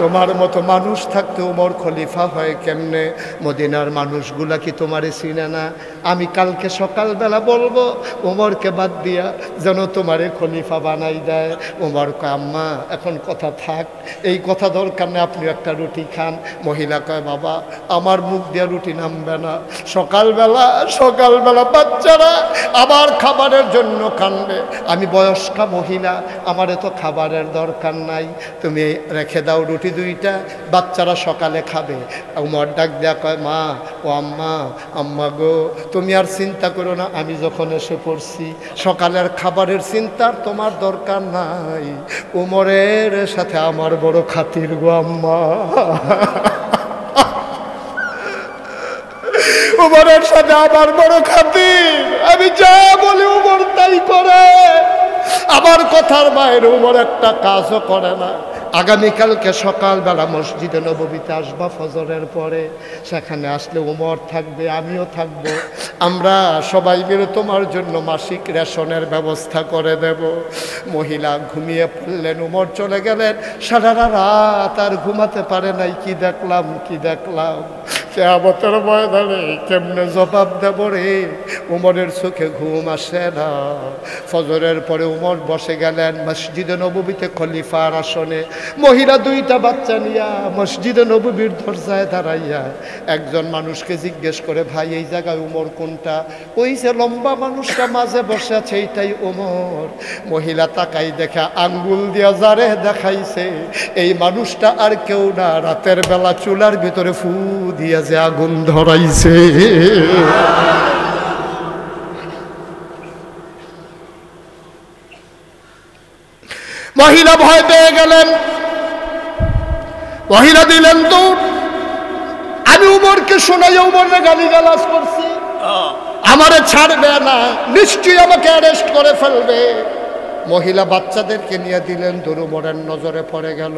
তোমার মতো মানুষ থাকতে উমর খলিফা হয় কেমনে? মদিনার মানুষগুলা কি তোমারে চিনে না? আমি কালকে সকালবেলা বলবো উমরকে বাদ দিয়া যেন তোমারে খলিফা বানাই দেয়। উমর কয় আম্মা এখন কথা থাক, এই কথা দরকার নেই, আপনি একটা রুটি খান। মহিলা কয় বাবা আমার মুখ দিয়ে রুটি নামবে না। সকালবেলা বাচ্চারা আবার খাবারের জন্য কান্দে। আমি বয়স্কা মহিলা, আমারে তো খাবারের দরকার নাই, তুমি রেখে দাও রুটি 2টা, বাচ্চারা সকালে খাবে। উমর ডাক দেয়া কয় মা, ও আম্মা, আম্মা গো তুমি আর চিন্তা করো না, আমি যখন এসে পড়ছি সকালের খাবারের চিন্তার তোমার দরকার নাই। উমরের সাথে আমার বড় খাতির গো আম্মা। উমরের সাথে আমার বড় খাতির, আমি যা বলি উমর তাই করে। আমার কথার বাইরে উমর একটা কাজও করে না। আগামীকালকে সকালবেলা মসজিদে নববীতে আসবা ফজরের পরে, সেখানে আসলে উমর থাকবে, আমিও থাকব। আমরা সবাই মিলে তোমার জন্য মাসিক রেশনের ব্যবস্থা করে দেব। মহিলা ঘুমিয়ে পড়লেন, উমর চলে গেলেন। সারা রাত আর ঘুমাতে পারে নাই। কি দেখলাম কিয়ামতের ময়দানে কেমনে জবাব দেব রে? উমরের চোখে ঘুম আসে না। ফজরের পরে উমর বসে গেলেন মসজিদে নববীতে খলিফার আসনে। মহিলা 2টা বাচ্চা নিয়া মসজিদে নববীর দরজায় দাঁড়াইয়া একজন মানুষকে জিজ্ঞেস করে ভাই এই জায়গায় উমর কোনটা? ওই যে লম্বা মানুষটা মাঝে বসে আছে এইটাই উমর। মহিলা তাকাই দেখা আঙ্গুল দিয়া যারে দেখাইছে এই মানুষটা আর কেউ না, রাতের বেলা চুলার ভিতরে ফু দিয়া যে আগুন ধরাইছে। মহিলা ভয় পেয়ে গেলেন, মহিলা দিলেন দৌড়। আমি উমরকে শোনাইয়া উমরে গালিগালাজ করছি, আমারে ছাড়বে না, নিশ্চয়ই আমাকে অ্যারেস্ট করে ফেলবে। মহিলা বাচ্চাদেরকে নিয়ে দিলেন দৌড়। উমরের নজরে পড়ে গেল।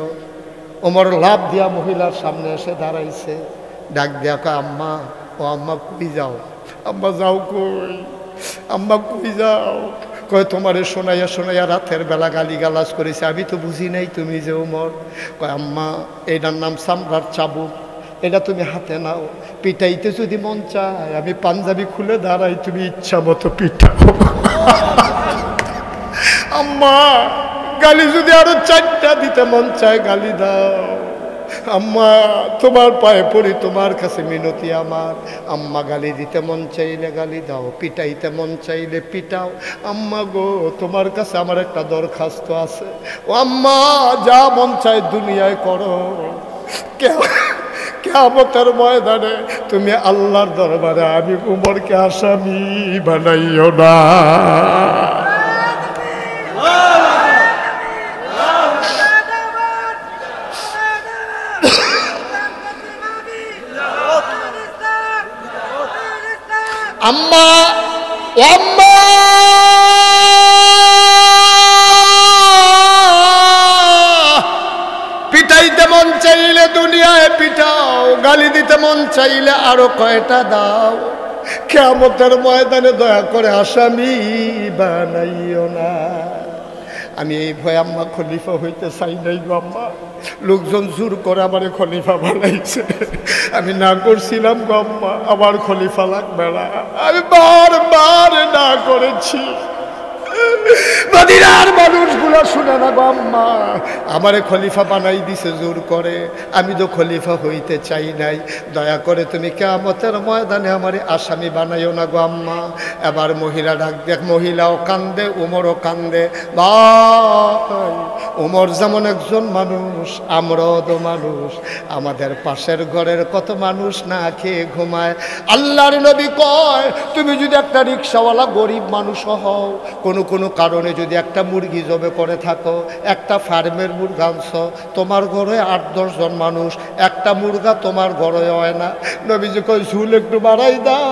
উমর লাভ দিয়া মহিলার সামনে এসে দাঁড়াইছে, ডাক দিয়া কয়, আম্মা, ও আম্মা কই যাও? আম্মা যাও কই? আম্মা কই যাও? কয় তোমারে শোনাইয়া শোনাইয়া রাতের বেলা গালিগালাজ করেছে, আমি তো বুঝি নাই তুমি যে উমর। কয় আম্মা, এটার নাম চামড়ার চাবুক, এটা তুমি হাতে নাও, পিটাইতে যদি মন চায় আমি পাঞ্জাবি খুলে দাঁড়াই, তুমি ইচ্ছা মতো পিটাও। আম্মা, গালি যদি আরো 4টা দিতে মন চায় গালি দাও। আম্মা, তোমার পায়ে পড়ি, তোমার কাছে মিনতি আমার। আম্মা, গালি দিতে মন চাইলে গালি দাও, পিটাইতে মন চাইলে পিটাও। আম্মা গো, তোমার কাছে আমার একটা দরখাস্ত আছে। ও আম্মা, যা মন চায় দুনিয়ায় করো, কিয়ামতের ময়দানে তুমি আল্লাহর দরবারে আমি উমরকে আসামি বানাইও না। আম্মা, ও আম্মা, পিটাইতে মন চাইলে দুনিয়ায় পিটাও, গালি দিতে মন চাইলে আরো কয়টা দাও, কিয়ামতের ময়দানে দয়া করে আসামি বানাইও না। আমি এই ভয় আম্মা খলিফা হইতে চাই নাই গো আম্মা, লোকজন জোর করে আমারে খলিফা বানাইছে, আমি না করছিলাম গো আম্মা, আমার খলিফা লাগবে না, আমি বারবার না করেছি। মদিনার মানুষগুলো শুনে না গো আম্মা, আমারে খলিফা বানাই দিছে জোর করে, আমি তো খলিফা হইতে চাই নাই, দয়া করে তুমি কিয়ামতের ময়দানে আমারে আসামি বানাইও না গো আম্মা। এবার মহিলা ডাক দেখ, মহিলাও কান্দে, উমরও কান্দে। ভাই, উমর যেমন একজন মানুষ, আমরাও তো মানুষ, আমাদের পাশের ঘরের কত মানুষ না খেয়ে ঘুমায়। আল্লাহর নবী কয়, তুমি যদি একটা রিক্সাওয়ালা গরিব মানুষ হও, কোনো কারণে যদি একটা মুরগি জবে করে থাকো, একটা ফার্মের মুরগা আনছো, তোমার ঘরে 8-10 জন মানুষ, একটা মুরগা তোমার ঘরে হয় না, নবীজি কয় ঝুল একটু বাড়াই দাও,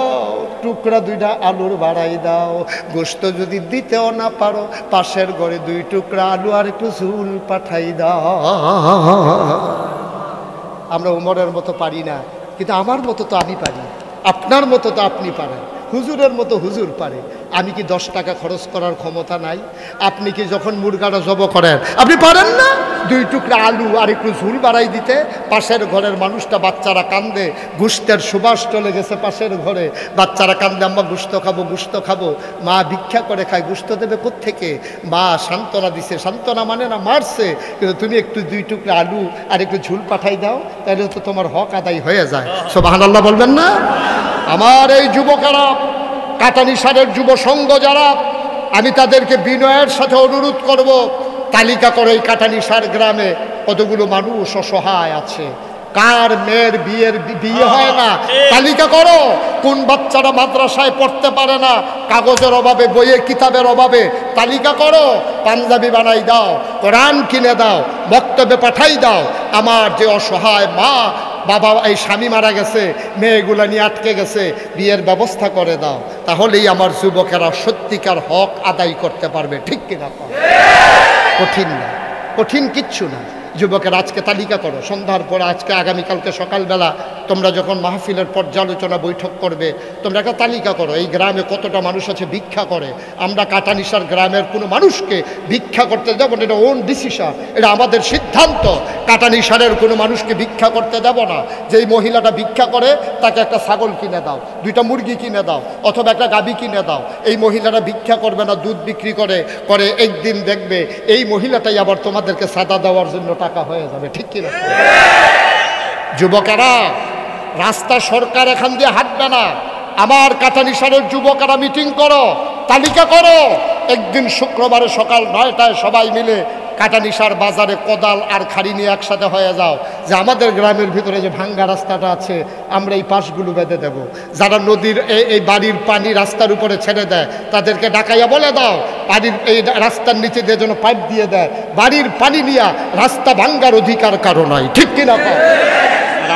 টুকরা 2টা আলুর বাড়াই দাও, গোশত যদি দিতেও না পারো পাশের ঘরে 2 টুকরা আলু আর একটু ঝুল পাঠাই দাও। আমরা উমরের মতো পারি না, কিন্তু আমার মতো তো আমি পারি, আপনার মতো তো আপনি পারেন, হুজুরের মতো হুজুর পারে। আমি কি 10 টাকা খরচ করার ক্ষমতা নাই? আপনি কি যখন মুরগাটা জব করেন আপনি পারেন না 2 টুকরা আলু আর একটু ঝুল বাড়াই দিতে? পাশের ঘরের মানুষটা, বাচ্চারা কান্দে, গোশতের সুবাস চলে গেছে পাশের ঘরে, বাচ্চারা কান্দে, আম্মা গোশত খাবো, গোশত খাবো। মা ভিক্ষা করে খায়, গোশত দেবে কোত্থেকে? মা সান্ত্বনা দিছে, সান্ত্বনা মানে না মারছে, কিন্তু তুমি একটু 2 টুকরা আলু আর একটু ঝুল পাঠাই দাও, তাহলে তো তোমার হক আদায় হয়ে যায়। সুবহানাল্লাহ বলবেন না? আমার এই যুবকেরা, কাটানিসারের যুব সংঘ যারা, আমি তাদেরকে বিনয়ের সাথে অনুরোধ করব, তালিকা করে এই কাটানিসার গ্রামে কতগুলো মানুষ অসহায় আছে, কার মেয়ের বিয়ে হয় না, তালিকা করো। কোন বাচ্চারা মাদ্রাসায় পড়তে পারে না, কাগজের অভাবে, বইয়ের কিতাবের অভাবে, তালিকা করো। পাঞ্জাবি বানাই দাও, কোরআন কিনে দাও, বক্তব্যে পাঠাই দাও। আমার যে অসহায় মা বাবা, এই স্বামী মারা গেছে, মেয়েগুলা নিয়ে আটকে গেছে, বিয়ের ব্যবস্থা করে দাও, তাহলেই আমার যুবকেরা সত্যিকার হক আদায় করতে পারবে। ঠিক কিনা? কঠিন না, কঠিন কিচ্ছু না। যুবকের আজকে তালিকা করো, সন্ধ্যার পর, আজকে আগামীকালকে সকালবেলা তোমরা যখন মাহফিলের পর্যালোচনা বৈঠক করবে, তোমরা একটা তালিকা করো, এই গ্রামে কতটা মানুষ আছে ভিক্ষা করে। আমরা কাটানিসার গ্রামের কোনো মানুষকে ভিক্ষা করতে দেবো না, এটা ওন ডিসিশন, এটা আমাদের সিদ্ধান্ত। কাটানিসারের কোনো মানুষকে ভিক্ষা করতে দেব না। যেই মহিলাটা ভিক্ষা করে তাকে একটা ছাগল কিনে দাও, 2টা মুরগি কিনে দাও, অথবা একটা গাভী কিনে দাও। এই মহিলাটা ভিক্ষা করবে না, দুধ বিক্রি করে, একদিন দেখবে এই মহিলাটাই আবার তোমাদেরকে সাদা দেওয়ার জন্য টাকা হয়ে যাবে। ঠিক কিনা? যুবকেরা, রাস্তা সরকার এখান দিয়ে হাঁটবে না। আমার কাটানিসারের যুবকেরা মিটিং করো, তালিকা করো, একদিন শুক্রবারে সকাল 9টায় সবাই মিলে কাটানিশার বাজারে কোদাল আর খাড়ি নিয়ে একসাথে হয়ে যাও, যে আমাদের গ্রামের ভিতরে যে ভাঙ্গা রাস্তাটা আছে আমরা এই পাশগুলো বেঁধে দেব। যারা নদীর এই বাড়ির পানি রাস্তার উপরে ছেড়ে দেয় তাদেরকে ডাকাইয়া বলে দাও বাড়ির এই রাস্তার নিচে দিয়ে যেন পাইপ দিয়ে দেয়, বাড়ির পানি নিয়ে রাস্তা ভাঙ্গার অধিকার কারো নাই, ঠিক কিনা?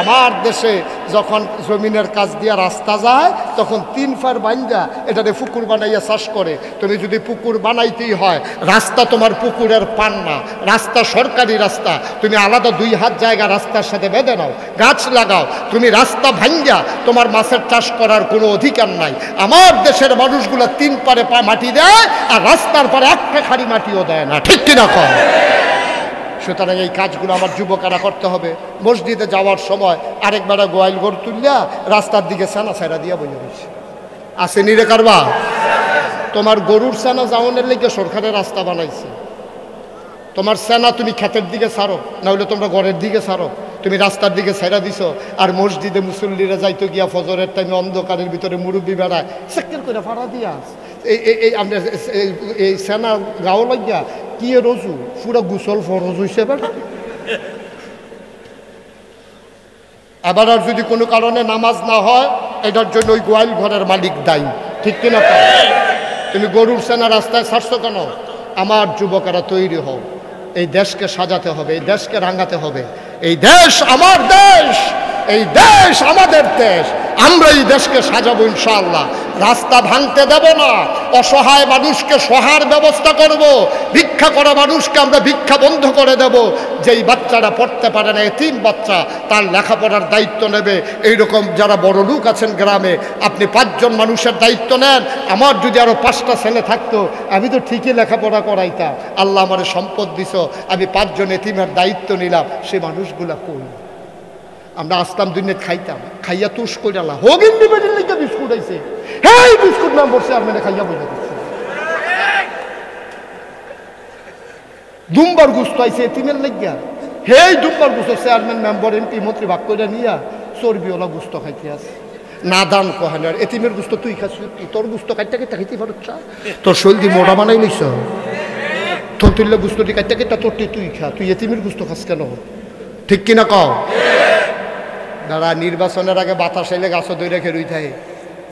আমার দেশে যখন জমিনের কাজ দিয়ে রাস্তা যায় তখন 3 ফার বাইন্দা এটাতে পুকুর বানাইয়া চাষ করে। তুমি যদি পুকুর বানাইতেই হয়, রাস্তা তোমার পুকুরের পান না, রাস্তা সরকারি রাস্তা, তুমি আলাদা 2 হাত জায়গা রাস্তার সাথে বেঁধে নাও, গাছ লাগাও। তুমি রাস্তা ভাঙ্গা তোমার মাছের চাষ করার কোনো অধিকার নাই। আমার দেশের মানুষগুলো 3 পারে মাটি দেয় আর রাস্তার পারে একটা খাড়ি মাটিও দেয় না, ঠিক কিনা কম? সুতরাং এই কাজগুলো আমার যুবকেরা করতে হবে। মসজিদে যাওয়ার সময় আরেকবার গোয়াল গরু তুললা রাস্তার দিকে ছানা ছাইরা দিয়া বইয়া রয়েছে, আসেনি রে কারবা? তোমার গরুর ছানা যাওয়ানোর লেগে সরকারের রাস্তা বানাইছে। তোমার ছানা তুমি ক্ষেতের দিকে ছাড়ো, নাহলে তোমরা ঘরের দিকে ছাড়ো, তুমি রাস্তার দিকে ছাইরা দিছো। আর মসজিদে মুসল্লিরা যাইতো গিয়া ফজরের টাইমে অন্ধকারের ভিতরে মুরব্বী বেড়ায় সেক্কের করে ফাড়া দিয়া এই সেনা গাও লাগিয়া কি রজু পুরো গুসল ফরজ হইছে। এবার আর যদি কোনো কারণে নামাজ না হয় এটার জন্য ওই গোয়াল ঘরের মালিক দায়ী, ঠিক কিনা? তুমি গরুর সেনা রাস্তায় ছাড়ছো কেন? আমার যুবকেরা তৈরি হও, এই দেশকে সাজাতে হবে, এই দেশকে রাঙাতে হবে। এই দেশ আমার দেশ, এই দেশ আমাদের দেশ, আমরা এই দেশকে সাজাবো ইনশাআল্লাহ। রাস্তা ভাঙতে দেব না, অসহায় মানুষকে সহার ব্যবস্থা করব, ভিক্ষা করা মানুষকে আমরা ভিক্ষা বন্ধ করে দেব। যেই বাচ্চারা পড়তে পারে না, এতিম বাচ্চা, তার লেখাপড়ার দায়িত্ব নেবে। এইরকম যারা বড় লোক আছেন গ্রামে, আপনি 5 জন মানুষের দায়িত্ব নেন। আমার যদি আরও 5টা ছেলে থাকতো আমি তো ঠিকই লেখাপড়া করাইতাম। আল্লাহ আমার সম্পদ দিছ, আমি 5 জন এতিমের দায়িত্ব নিলাম, সে মানুষগুলা কই? আমরা আসলাম দুনিয়া খাইতাম, খাইয়া তুষ করে আল্লাহ হোক ইন্ডিপেন্ডেন্ট লিখে বিস্কুট আইছে, হ্যাঁ বিস্কুট নাম পড়ছে আর মানে খাইয়া বইয়া দিচ্ছে। দুমবার গুস্ত আইছে এতিমের লাগিয়া, হেই দুমবার গুস্ত চেয়ারম্যান মেম্বার এমপি মন্ত্রী ভাগ করে নিয়া চর্বিওয়ালা গুস্ত খাইতে আছে। না দান কহেন আর এতিমের গুস্ত তুই খাচ্ছ, তোর গুস্ত কাটতে কেটে খাইতে পারছ? তোর শৈল মোড়া বানাই নিছ, তোর তুললে গুস্তটি কাটতে কেটে তোরটি তুই খা, তুই এতিমের গুস্ত খাস কেন? ঠিক কিনা কও? দাঁড়া, নির্বাচনের আগে বাতাস এলে গাছ দই রেখে রুই থাকে।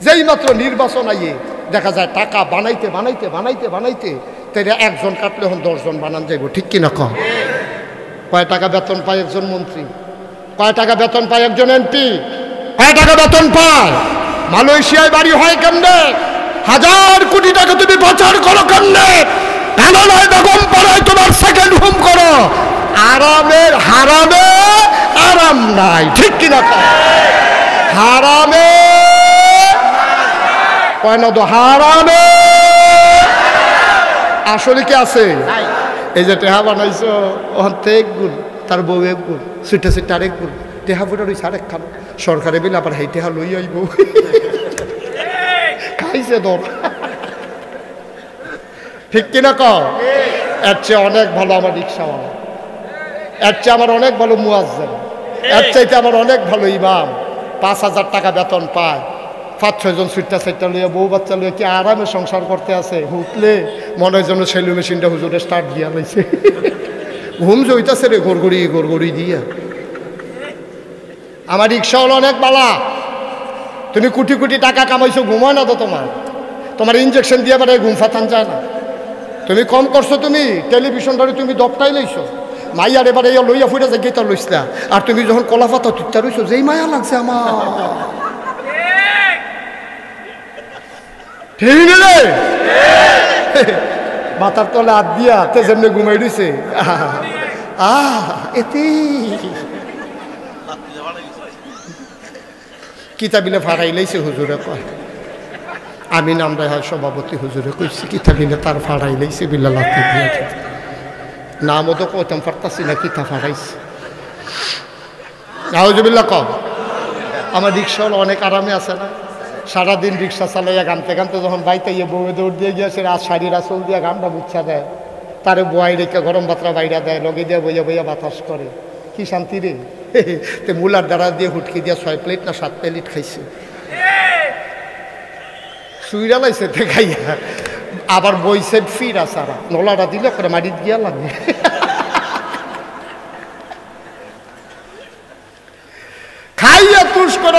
যেই মাত্র নির্বাচন আইয়ে দেখা যায় টাকা বানাইতে বানাইতে বানাইতে বানাইতে তাই 1 জন কাটলে এখন 10 জন বানান যাইব, ঠিক কিনা কম? কয় টাকা বেতন পায় একজন মন্ত্রী? কয় টাকা বেতন পায় একজন এমপি? কয় টাকা বেতন পায়? মালয়েশিয়ায় বাড়ি হয় কেমনে? 1000 কোটি টাকা তুমি পাচার করো কেমনে? কানাডায় বেগম পাড়ায় তোমার সেকেন্ড হোম করো, আরামের হারামে আরাম নাই, ঠিক কিনা? হারামে কয় না তো হারামে আসলে কি আছে? এই যে টেহা বানাইছো ওখান থেকে 1 গুণ, তার বউ 1 গুণ, সিটে সিটে আরেক গুণ, টেহা ফুটা রয়েছে আরেক খান, সরকারে বিল আবার হাই টেহা লই আইব, খাইছে দর, ঠিক কিনা কও? এর চেয়ে অনেক ভালো আমার রিক্সাওয়ালা, এর চেয়ে আমার অনেক ভালো মুয়াজ্জিন, এর চাইতে আমার অনেক ভালো ইমাম। 5000 টাকা বেতন পায়, 5-6 জন সুইটটা লইয়া বউ বাচ্চা লইয়া কি আরামে সংসার করতে আছে। হুকলে মনে হয় যেন সেলু মেশিনটা হুজুরে স্টার্ট দিয়া লাইছে, ঘুম জইতাছে রে গড়গড়ি দিয়া। আমার রিক্সাওয়ালা অনেক বালা, তুমি কোটি কোটি টাকা কামাইছো, ঘুমায় না তো তোমার ইঞ্জেকশন দিয়ে মানে ঘুম ফাতান যায় না। তুমি কম করছো, তুমি টেলিভিশন ধরে তুমি দপটাই লইছো, মাইয়ার এবার এই লইয়া ফুটে যায় গেতা লইসলা, আর তুমি যখন কলা পাতা তুইতা রইছো, যেই মায়া লাগছে আমার, ঠিক রে? মাথার তলে হাত দিয়া তেজেমনে ঘুমাই দিছে, এতে কিতাবিলে ফাড়াই লাইছে হুজুরে কয়। আমি নামটা হয় সভাপতি হুজুরে কইছি, কিতাবিলে তার ফাড়াই লাইছে বিল্লা লাথি দিয়া, নামও তো কইতাম পারতাছি না, কিতা ফাড়াইছে। নাউজুবিল্লাহ কম। আমার রিক্সাওয়ালা অনেক আরামে আছে না, সারাদিন রিক্সা চালাইয়া গানতে গানতে যখন বাইতে গিয়ে বউয়ে দৌড় দিয়ে গিয়েছে, রাত শাড়ির আসল দিয়ে গানটা বুচ্ছা দেয়, তারে বয়াই রেখে গরম বাতরা বাইরা দেয়, লগে দিয়ে বইয়া বইয়া বাতাস করে, কি শান্তি রে। তে মুলার দ্বারা দিয়ে হুটকি দিয়া 6 প্লেট না 7 প্লেট খাইছে, সুইরা লাইছে তে খাইয়া, আবার বইছে ফিরা সারা নলাটা দিলে করে মাটিত গিয়া লাগে।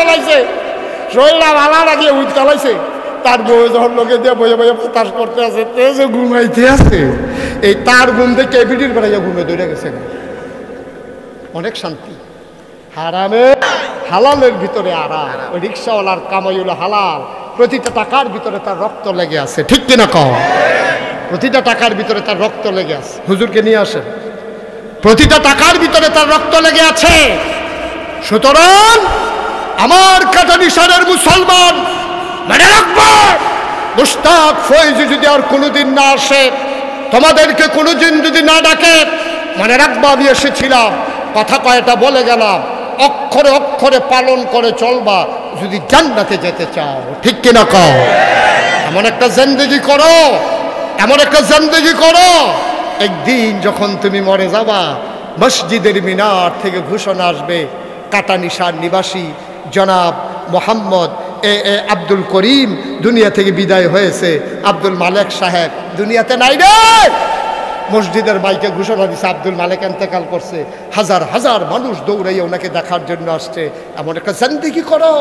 ফেলাইছে, শরীরটা ভালো লাগিয়ে উইট চালাইছে। তার বউ যখন লোকে দিয়ে বয়ে বয়ে তাস করতে আছে, তেজে ঘুমাইতে আছে, এই তার ঘুম থেকে কেবিটির বেড়াইয়া ঘুমে দৌড়ে গেছে। অনেক শান্তি। হারামে হালালের ভিতরে আরাম। ওই রিক্সাওয়ালার কামাই হলো হালাল, প্রতিটা টাকার ভিতরে তার রক্ত লেগে আছে, ঠিক কিনা কও? প্রতিটা টাকার ভিতরে তার রক্ত লেগে আছে। হুজুরকে নিয়ে আসেন, প্রতিটা টাকার ভিতরে তার রক্ত লেগে আছে। সুতরাং আমার কাটানিশানের মুসলমান মনে রাখবে, মুশতাক ফয়েজ যদি আর কোনোদিন না আসে, তোমাদেরকে কোনোদিন যদি না ডাকে, মনে রাখবো আমি এসেছিলাম, কথা কয়টা বলে গেলাম, অক্ষরে অক্ষরে পালন করে চলবা যদি জান্নাতে যেতে চাও, ঠিক কিনা কও? এমন একটা জিন্দেগি করো, এমন একটা জিন্দেগি করো, একদিন যখন তুমি মরে যাবা, মসজিদের মিনার থেকে ঘোষণা আসবে, কাটানিশার নিবাসী জনাব মোহাম্মদ আব্দুল করিম দুনিয়া থেকে বিদায় হয়েছে, আব্দুল মালেক সাহেব দুনিয়াতে নাই রে। মসজিদের মাইকে ঘোষণা দিচ্ছে আব্দুল মালেক ইন্তেকাল করছে, হাজার হাজার মানুষ দৌড়াইয়া ওনাকে দেখার জন্য আসছে। এমন একটা জিন্দেগি করো,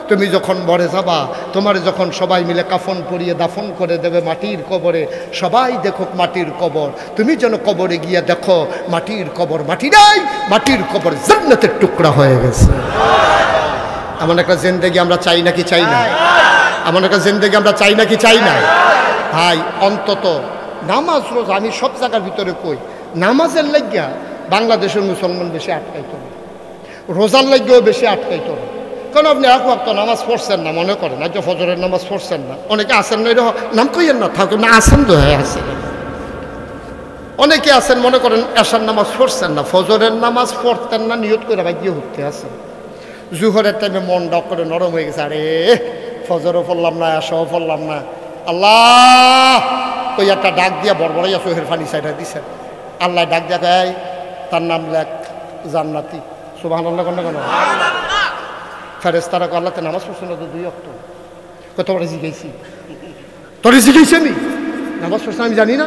তুমি যখন মরে যাবা, তোমার যখন সবাই মিলে কাফন পরিয়ে দাফন করে দেবে মাটির কবরে, সবাই দেখুক মাটির কবর, তুমি যেন কবরে গিয়ে দেখো মাটির কবর মাটি নাই, মাটির কবর জান্নাতের টুকরা হয়ে গেছে। এমন একটা জিন্দেগি আমরা চাই নাকি চাই না? এমন একটা জিন্দেগি আমরা চাই নাকি চাই না? ভাই অন্তত নামাজ রোজা, আমি সব জায়গার ভিতরে কই, নামাজের লাগিয়া বাংলাদেশের মুসলমান বেশি আটকাইতো না, রোজার লাগিয়েও বেশি আটকাইতো না। কারণ আপনি এক ওয়াক্ত নামাজ পড়ছেন না, মনে করেন আজ ফজরের নামাজ পড়ছেন না, অনেকে আসেন না, এরকম নাম কইয়েন না, থাকুন না, আসেন তো, হ্যাঁ আসেন। অনেকে আছেন মনে করেন এশার নামাজ পড়ছেন না, ফজরের নামাজ পড়তেন না, নিয়ত করে ভাই গিয়ে উঠতে আসেন। জুহরের টাইমে মন ডক করে নরম হয়ে গেছে, আরে ফজরও পড়লাম না, এশাও পড়লাম না, আল্লাহ ওই একটা ডাক দিয়া বড়বড়াইয়া চোখের ফানি সাইডা দিছেন। আল্লাহ ডাক দিয়া গায়, তার নাম লেখ জান্নাতি। সুবহানাল্লাহ কেন কেন ফেরেশতারা আল্লাহতে নামাজ পড়ছে না তো 2 অক্টোবর, কত বড় জিজ্ঞাসি, তোরে জিজ্ঞাসি আমি নামাজ পড়ছে আমি জানি না,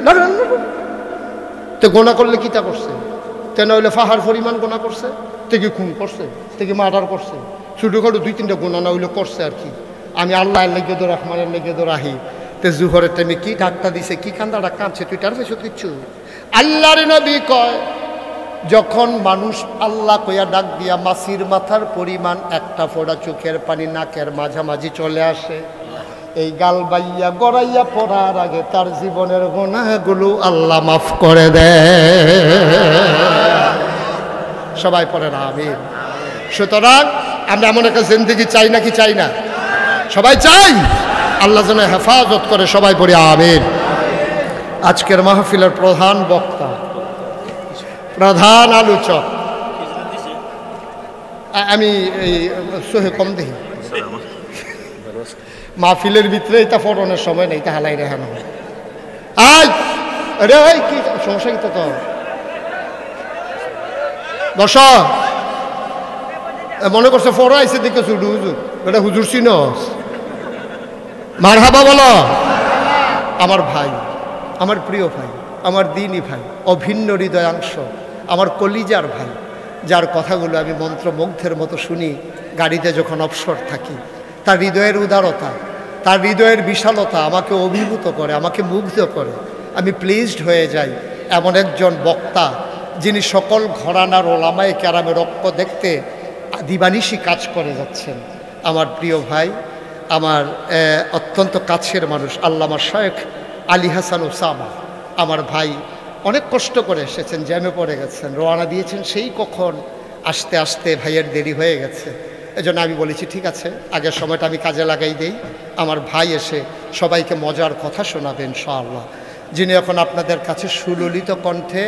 তো গোনা করলে কি তা করছে? তে নইলে ফাহার পরিমাণ গোনা করছে, তে কি খুন করছে, তে কি মার্ডার করছে, ছোটোখাটো 2-3টা গোনা না হইলে করছে আর কি। আমি আল্লাহ লেগে দো রহমানের লেগে দো রাহি। তে জুহরের টাইমে কি ডাকটা দিছে, কি কান্দাটা কাঁদছে, তুই টার পেছো কিচ্ছু? আল্লাহর নবী কয়, যখন মানুষ আল্লাহ কইয়া ডাক দিয়া মাছির মাথার পরিমাণ একটা ফোঁটা চোখের পানি নাকের মাঝামাঝি চলে আসে, এই গাল বাইয়া গড়াইয়া পড়ার আগে তার জীবনের গুনাহগুলো আল্লাহ মাফ করে দেয়। সবাই পড়েন আমিন। সুতরাং আমরা এমন একটা জিন্দেগি চাই নাকি চাই না? সবাই চাই। আল্লাহ যেন হেফাজত করে, সবাই পড়ি আমিন। আজকের মাহফিলের প্রধান বক্তা, প্রধান আলোচক, আমি এই সোহে কম দেখি, মাহফিলের ভিতরে এটা ফোরনের সময় নেই, তা হালাই রেহানো আজ আরে ভাই কি সমস্যা, কি তো বস মনে করছে ফোর আইসে দেখে হুজুর এটা হুজুর চিনস, মারহাবা বলো। আমার ভাই, আমার প্রিয় ভাই, আমার দিনই ভাই, অভিন্ন হৃদয়াংশ, আমার কলিজার ভাই, যার কথাগুলো আমি মন্ত্রমুগ্ধের মতো শুনি গাড়িতে যখন অবসর থাকি। তার হৃদয়ের উদারতা, তার হৃদয়ের বিশালতা আমাকে অভিভূত করে, আমাকে মুগ্ধ করে, আমি প্লিজড হয়ে যাই। এমন একজন বক্তা যিনি সকল ঘরানার ওলামায়ে কেরামের ঐক্য দেখতে দিবানিশি কাজ করে যাচ্ছেন। আমার প্রিয় ভাই, আমার অত্যন্ত কাছের মানুষ আল্লামা শেখ আলী হাসান ওসামা, আমার ভাই অনেক কষ্ট করে এসেছেন, জ্যামে পড়ে গেছেন, রওনা দিয়েছেন সেই কখন, আসতে আসতে ভাইয়ের দেরি হয়ে গেছে। এজন্য আমি বলেছি ঠিক আছে, আগের সময়টা আমি কাজে লাগাই দেই, আমার ভাই এসে সবাইকে মজার কথা শোনাবেন ইনশাআল্লাহ। যিনি এখন আপনাদের কাছে সুললিত কণ্ঠে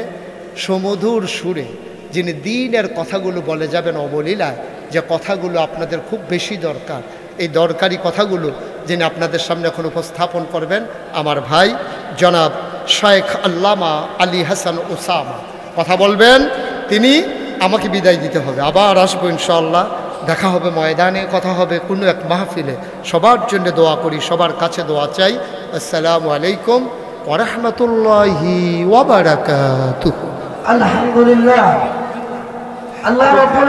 সুমধুর সুরে যিনি দ্বীনের কথাগুলো বলে যাবেন অবলীলায়, যে কথাগুলো আপনাদের খুব বেশি দরকার, এই দরকারি কথাগুলো যিনি আপনাদের সামনে এখন উপস্থাপন করবেন আমার ভাই জনাব শেখ আল্লামা আলী হাসান ওসামা কথা বলবেন। তিনি আমাকে বিদায় দিতে হবে, আবার আসবো ইনশাআল্লাহ, দেখা হবে ময়দানে, কথা হবে কোনো এক মাহফিলে। সবার জন্য দোয়া করি, সবার কাছে দোয়া চাই। আসসালামু আলাইকুম ওয়া রাহমাতুল্লাহি ওয়া বারাকাতুহু। আলহামদুলিল্লাহ। আল্লাহ রাব্বুল